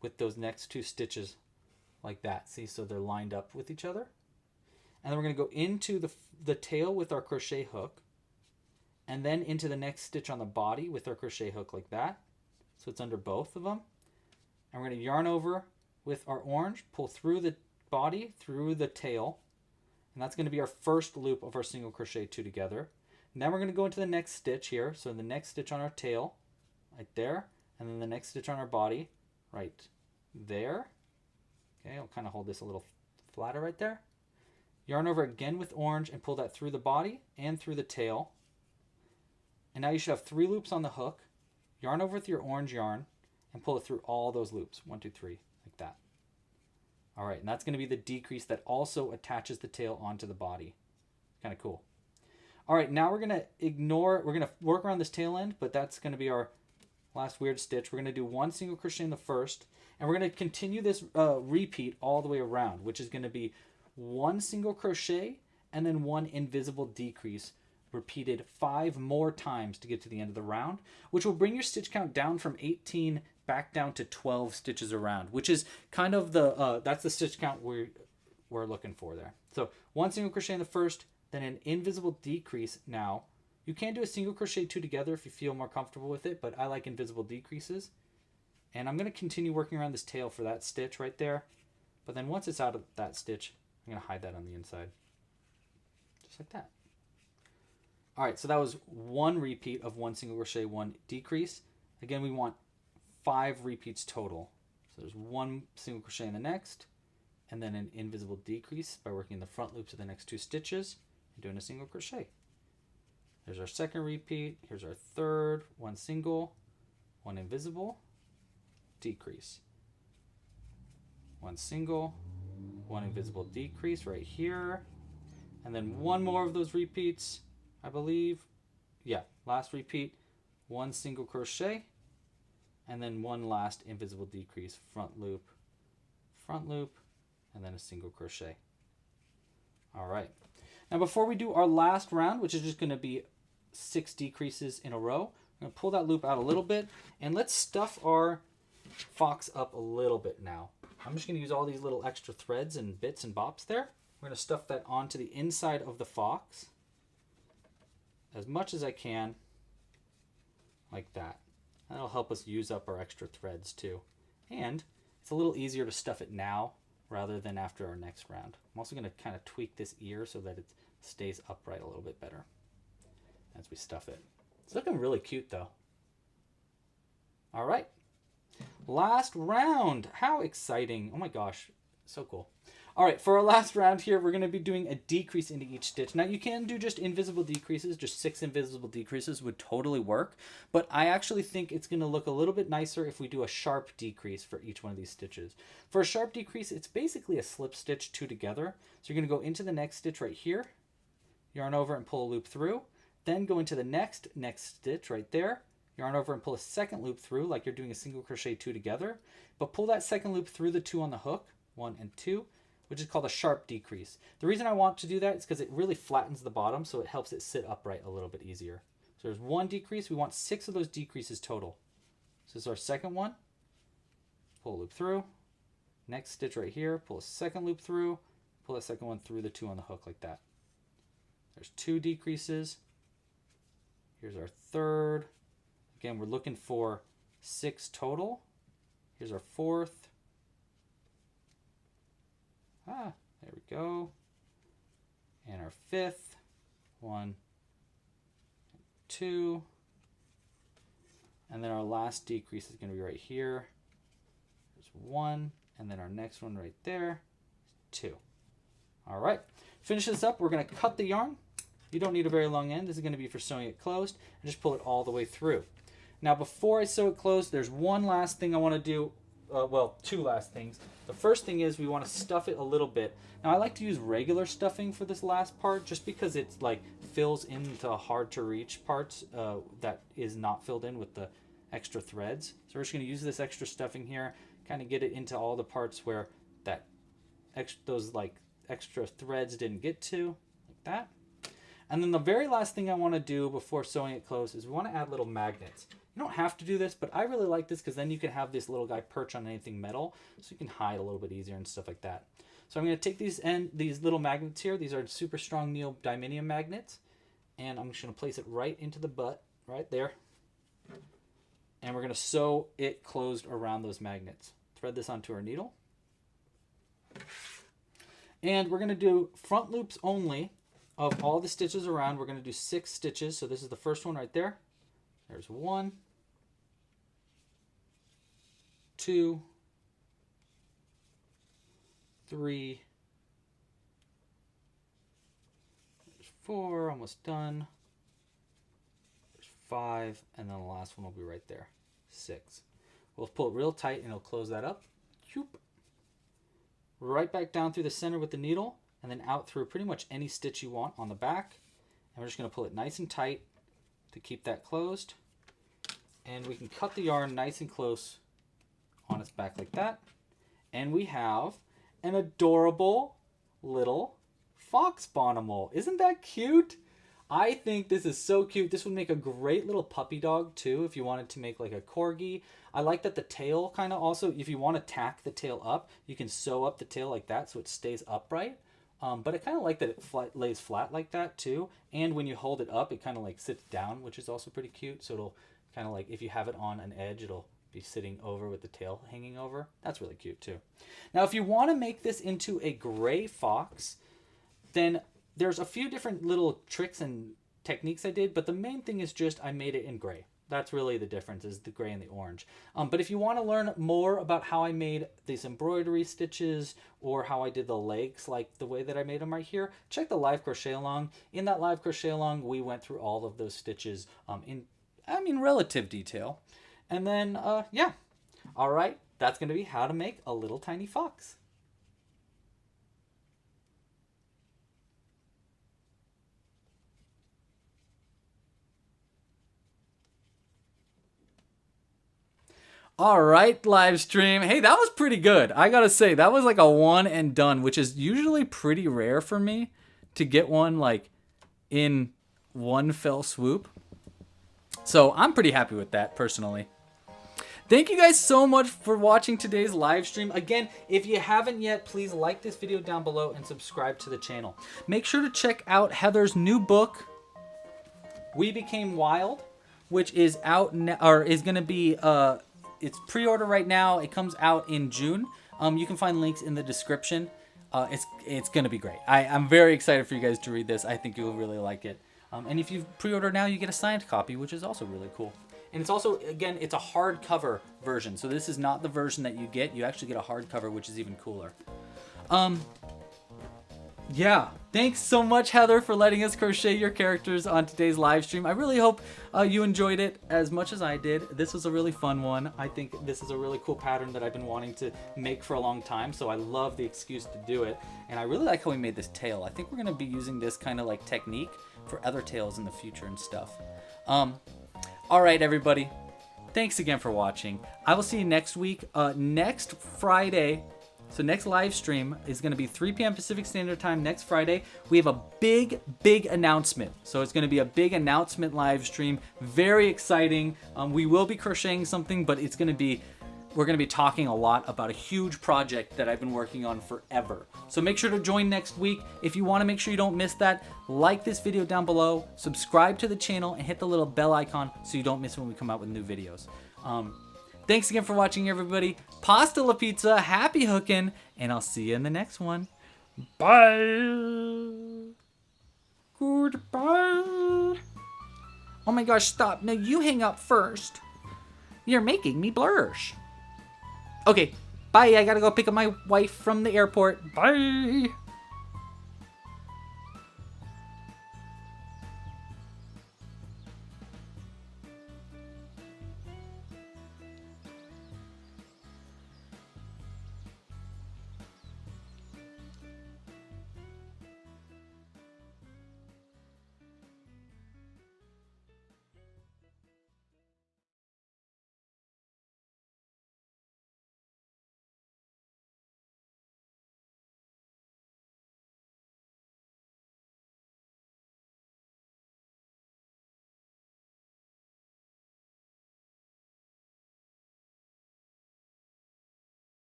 with those next 2 stitches like that. See, so they're lined up with each other. And then we're going to go into the tail with our crochet hook, and then into the next stitch on the body with our crochet hook like that. So it's under both of them. And we're going to yarn over with our orange, pull through the body, through the tail, and that's going to be our first loop of our single crochet 2 together. Now we're going to go into the next stitch here. So the next stitch on our tail, right there, and then the next stitch on our body, right there. Okay, I'll kind of hold this a little flatter right there. Yarn over again with orange and pull that through the body and through the tail. And now you should have 3 loops on the hook. Yarn over with your orange yarn and pull it through all those loops. 1, 2, 3, like that. All right, and that's going to be the decrease that also attaches the tail onto the body. Kind of cool. All right, now we're going to work around this tail end, but that's going to be our last weird stitch. We're going to do 1 single crochet in the first, and we're going to continue this repeat all the way around, which is going to be 1 single crochet and then 1 invisible decrease, repeated 5 more times to get to the end of the round, which will bring your stitch count down from 18 back down to 12 stitches around, which is kind of the that's the stitch count we're looking for there. So 1 single crochet in the first, then an invisible decrease. Now you can do a single crochet 2 together if you feel more comfortable with it, but I like invisible decreases. And I'm going to continue working around this tail for that stitch right there, but then once it's out of that stitch, I'm going to hide that on the inside, just like that. All right, so that was 1 repeat of 1 single crochet, 1 decrease. Again, we want 5 repeats total. So there's 1 single crochet in the next, and then an invisible decrease by working the front loops of the next 2 stitches and doing a single crochet. There's our second repeat. Here's our third, 1 single, 1 invisible, decrease. 1 single, 1 invisible decrease right here, and then 1 more of those repeats, I believe. Yeah, last repeat, 1 single crochet, and then 1 last invisible decrease, front loop, and then a single crochet. All right. Now before we do our last round, which is just going to be 6 decreases in a row, I'm going to pull that loop out a little bit, and let's stuff our fox up a little bit now. I'm just going to use all these little extra threads and bits and bops there. We're going to stuff that onto the inside of the fox as much as I can, like that. That'll help us use up our extra threads too. And it's a little easier to stuff it now rather than after our next round. I'm also going to kind of tweak this ear so that it stays upright a little bit better as we stuff it. It's looking really cute though. All right. Last round. How exciting. Oh my gosh. So cool. All right, for our last round here, we're going to be doing a decrease into each stitch. Now, you can do just invisible decreases. Just 6 invisible decreases would totally work. But I actually think it's going to look a little bit nicer if we do a sharp decrease for each one of these stitches. For a sharp decrease, it's basically a slip stitch 2 together. So you're going to go into the next stitch right here, yarn over and pull a loop through. Then go into the next stitch right there, yarn over and pull a second loop through like you're doing a single crochet 2 together. But pull that second loop through the 2 on the hook, 1 and 2. Which is called a sharp decrease. The reason I want to do that is because it really flattens the bottom, so it helps it sit upright a little bit easier. So there's 1 decrease. We want 6 of those decreases total. So this is our second one. Pull a loop through. Next stitch right here. Pull a second loop through. Pull that second one through the 2 on the hook like that. There's 2 decreases. Here's our third. Again, we're looking for 6 total. Here's our fourth. There we go. And our fifth, 1, 2. And then our last decrease is going to be right here. There's 1, and then our next one right there, 2. All right, finish this up. We're going to cut the yarn. You don't need a very long end. This is going to be for sewing it closed, and just pull it all the way through. Now, before I sew it closed, there's one last thing I want to do. Well, 2 last things. The first thing is we want to stuff it a little bit. Now I like to use regular stuffing for this last part just because it's like fills into hard to reach parts that is not filled in with the extra threads. So we're just going to use this extra stuffing here, kind of get it into all the parts where that those like extra threads didn't get to, like that. And then the very last thing I want to do before sewing it closed is we want to add little magnets. You don't have to do this, but I really like this because then you can have this little guy perch on anything metal, so you can hide a little bit easier and stuff like that. So I'm going to take these little magnets here. These are super strong neodymium magnets, and I'm just going to place it right into the butt, right there. And we're going to sew it closed around those magnets. Thread this onto our needle. And we're going to do front loops only of all the stitches around, we're going to do 6 stitches. So this is the first one right there. There's 1, 2, 3, there's 4, almost done. There's 5, and then the last one will be right there, 6. We'll pull it real tight and it'll close that up. Right back down through the center with the needle, and then out through pretty much any stitch you want on the back. And we're just going to pull it nice and tight to keep that closed. And we can cut the yarn nice and close on its back like that. And we have an adorable little fox bawnimal. Isn't that cute? I think this is so cute. This would make a great little puppy dog too if you wanted to make like a corgi. I like that the tail kind of also, if you want to tack the tail up, you can sew up the tail like that so it stays upright. But I kind of like that it lays flat like that too. And when you hold it up, it kind of like sits down, which is also pretty cute. So it'll kind of like, if you have it on an edge, it'll be sitting over with the tail hanging over. That's really cute too. Now, if you want to make this into a gray fox, then there's a few different little tricks and techniques I did, but the main thing is just I made it in gray. That's really the difference, is the gray and the orange. But if you want to learn more about how I made these embroidery stitches or how I did the legs like the way that I made them right here, check the live crochet along. In that live crochet along, we went through all of those stitches in relative detail. And then, yeah. All right, that's going to be how to make a little tiny fox. All right, live stream. Hey, that was pretty good. I gotta say, that was like a one and done, which is usually pretty rare for me to get one like in one fell swoop. So I'm pretty happy with that personally. Thank you guys so much for watching today's live stream. Again, if you haven't yet, please like this video down below and subscribe to the channel. Make sure to check out Heather's new book, We Became Wild, which is out or is going to be it's pre-order right now. It comes out in June. You can find links in the description. It's going to be great. I'm very excited for you guys to read this. I think you'll really like it. And if you pre-order now, you get a signed copy, which is also really cool. And it's also, again, it's a hardcover version. So this is not the version that you get. You actually get a hardcover, which is even cooler. Yeah, thanks so much, Heather, for letting us crochet your characters on today's live stream. I really hope you enjoyed it as much as I did. This was a really fun one. I think this is a really cool pattern that I've been wanting to make for a long time, so I love the excuse to do it. And I really like how we made this tail. I think we're going to be using this kind of like technique for other tails in the future and stuff. All right, everybody. Thanks again for watching. I will see you next week. Next Friday. So next live stream is going to be 3 p.m. Pacific Standard Time next Friday. We have a big announcement. So it's going to be a big announcement live stream. Very exciting. We will be crocheting something, but it's going to be, we're going to be talking a lot about a huge project that I've been working on forever. So make sure to join next week. If you want to make sure you don't miss that, like this video down below, subscribe to the channel, and hit the little bell icon so you don't miss when we come out with new videos. Thanks again for watching, everybody. Pasta la pizza, happy hooking, and I'll see you in the next one. Bye. Goodbye. Oh my gosh, stop. No, you hang up first. You're making me blursh. Okay, bye. I gotta go pick up my wife from the airport. Bye.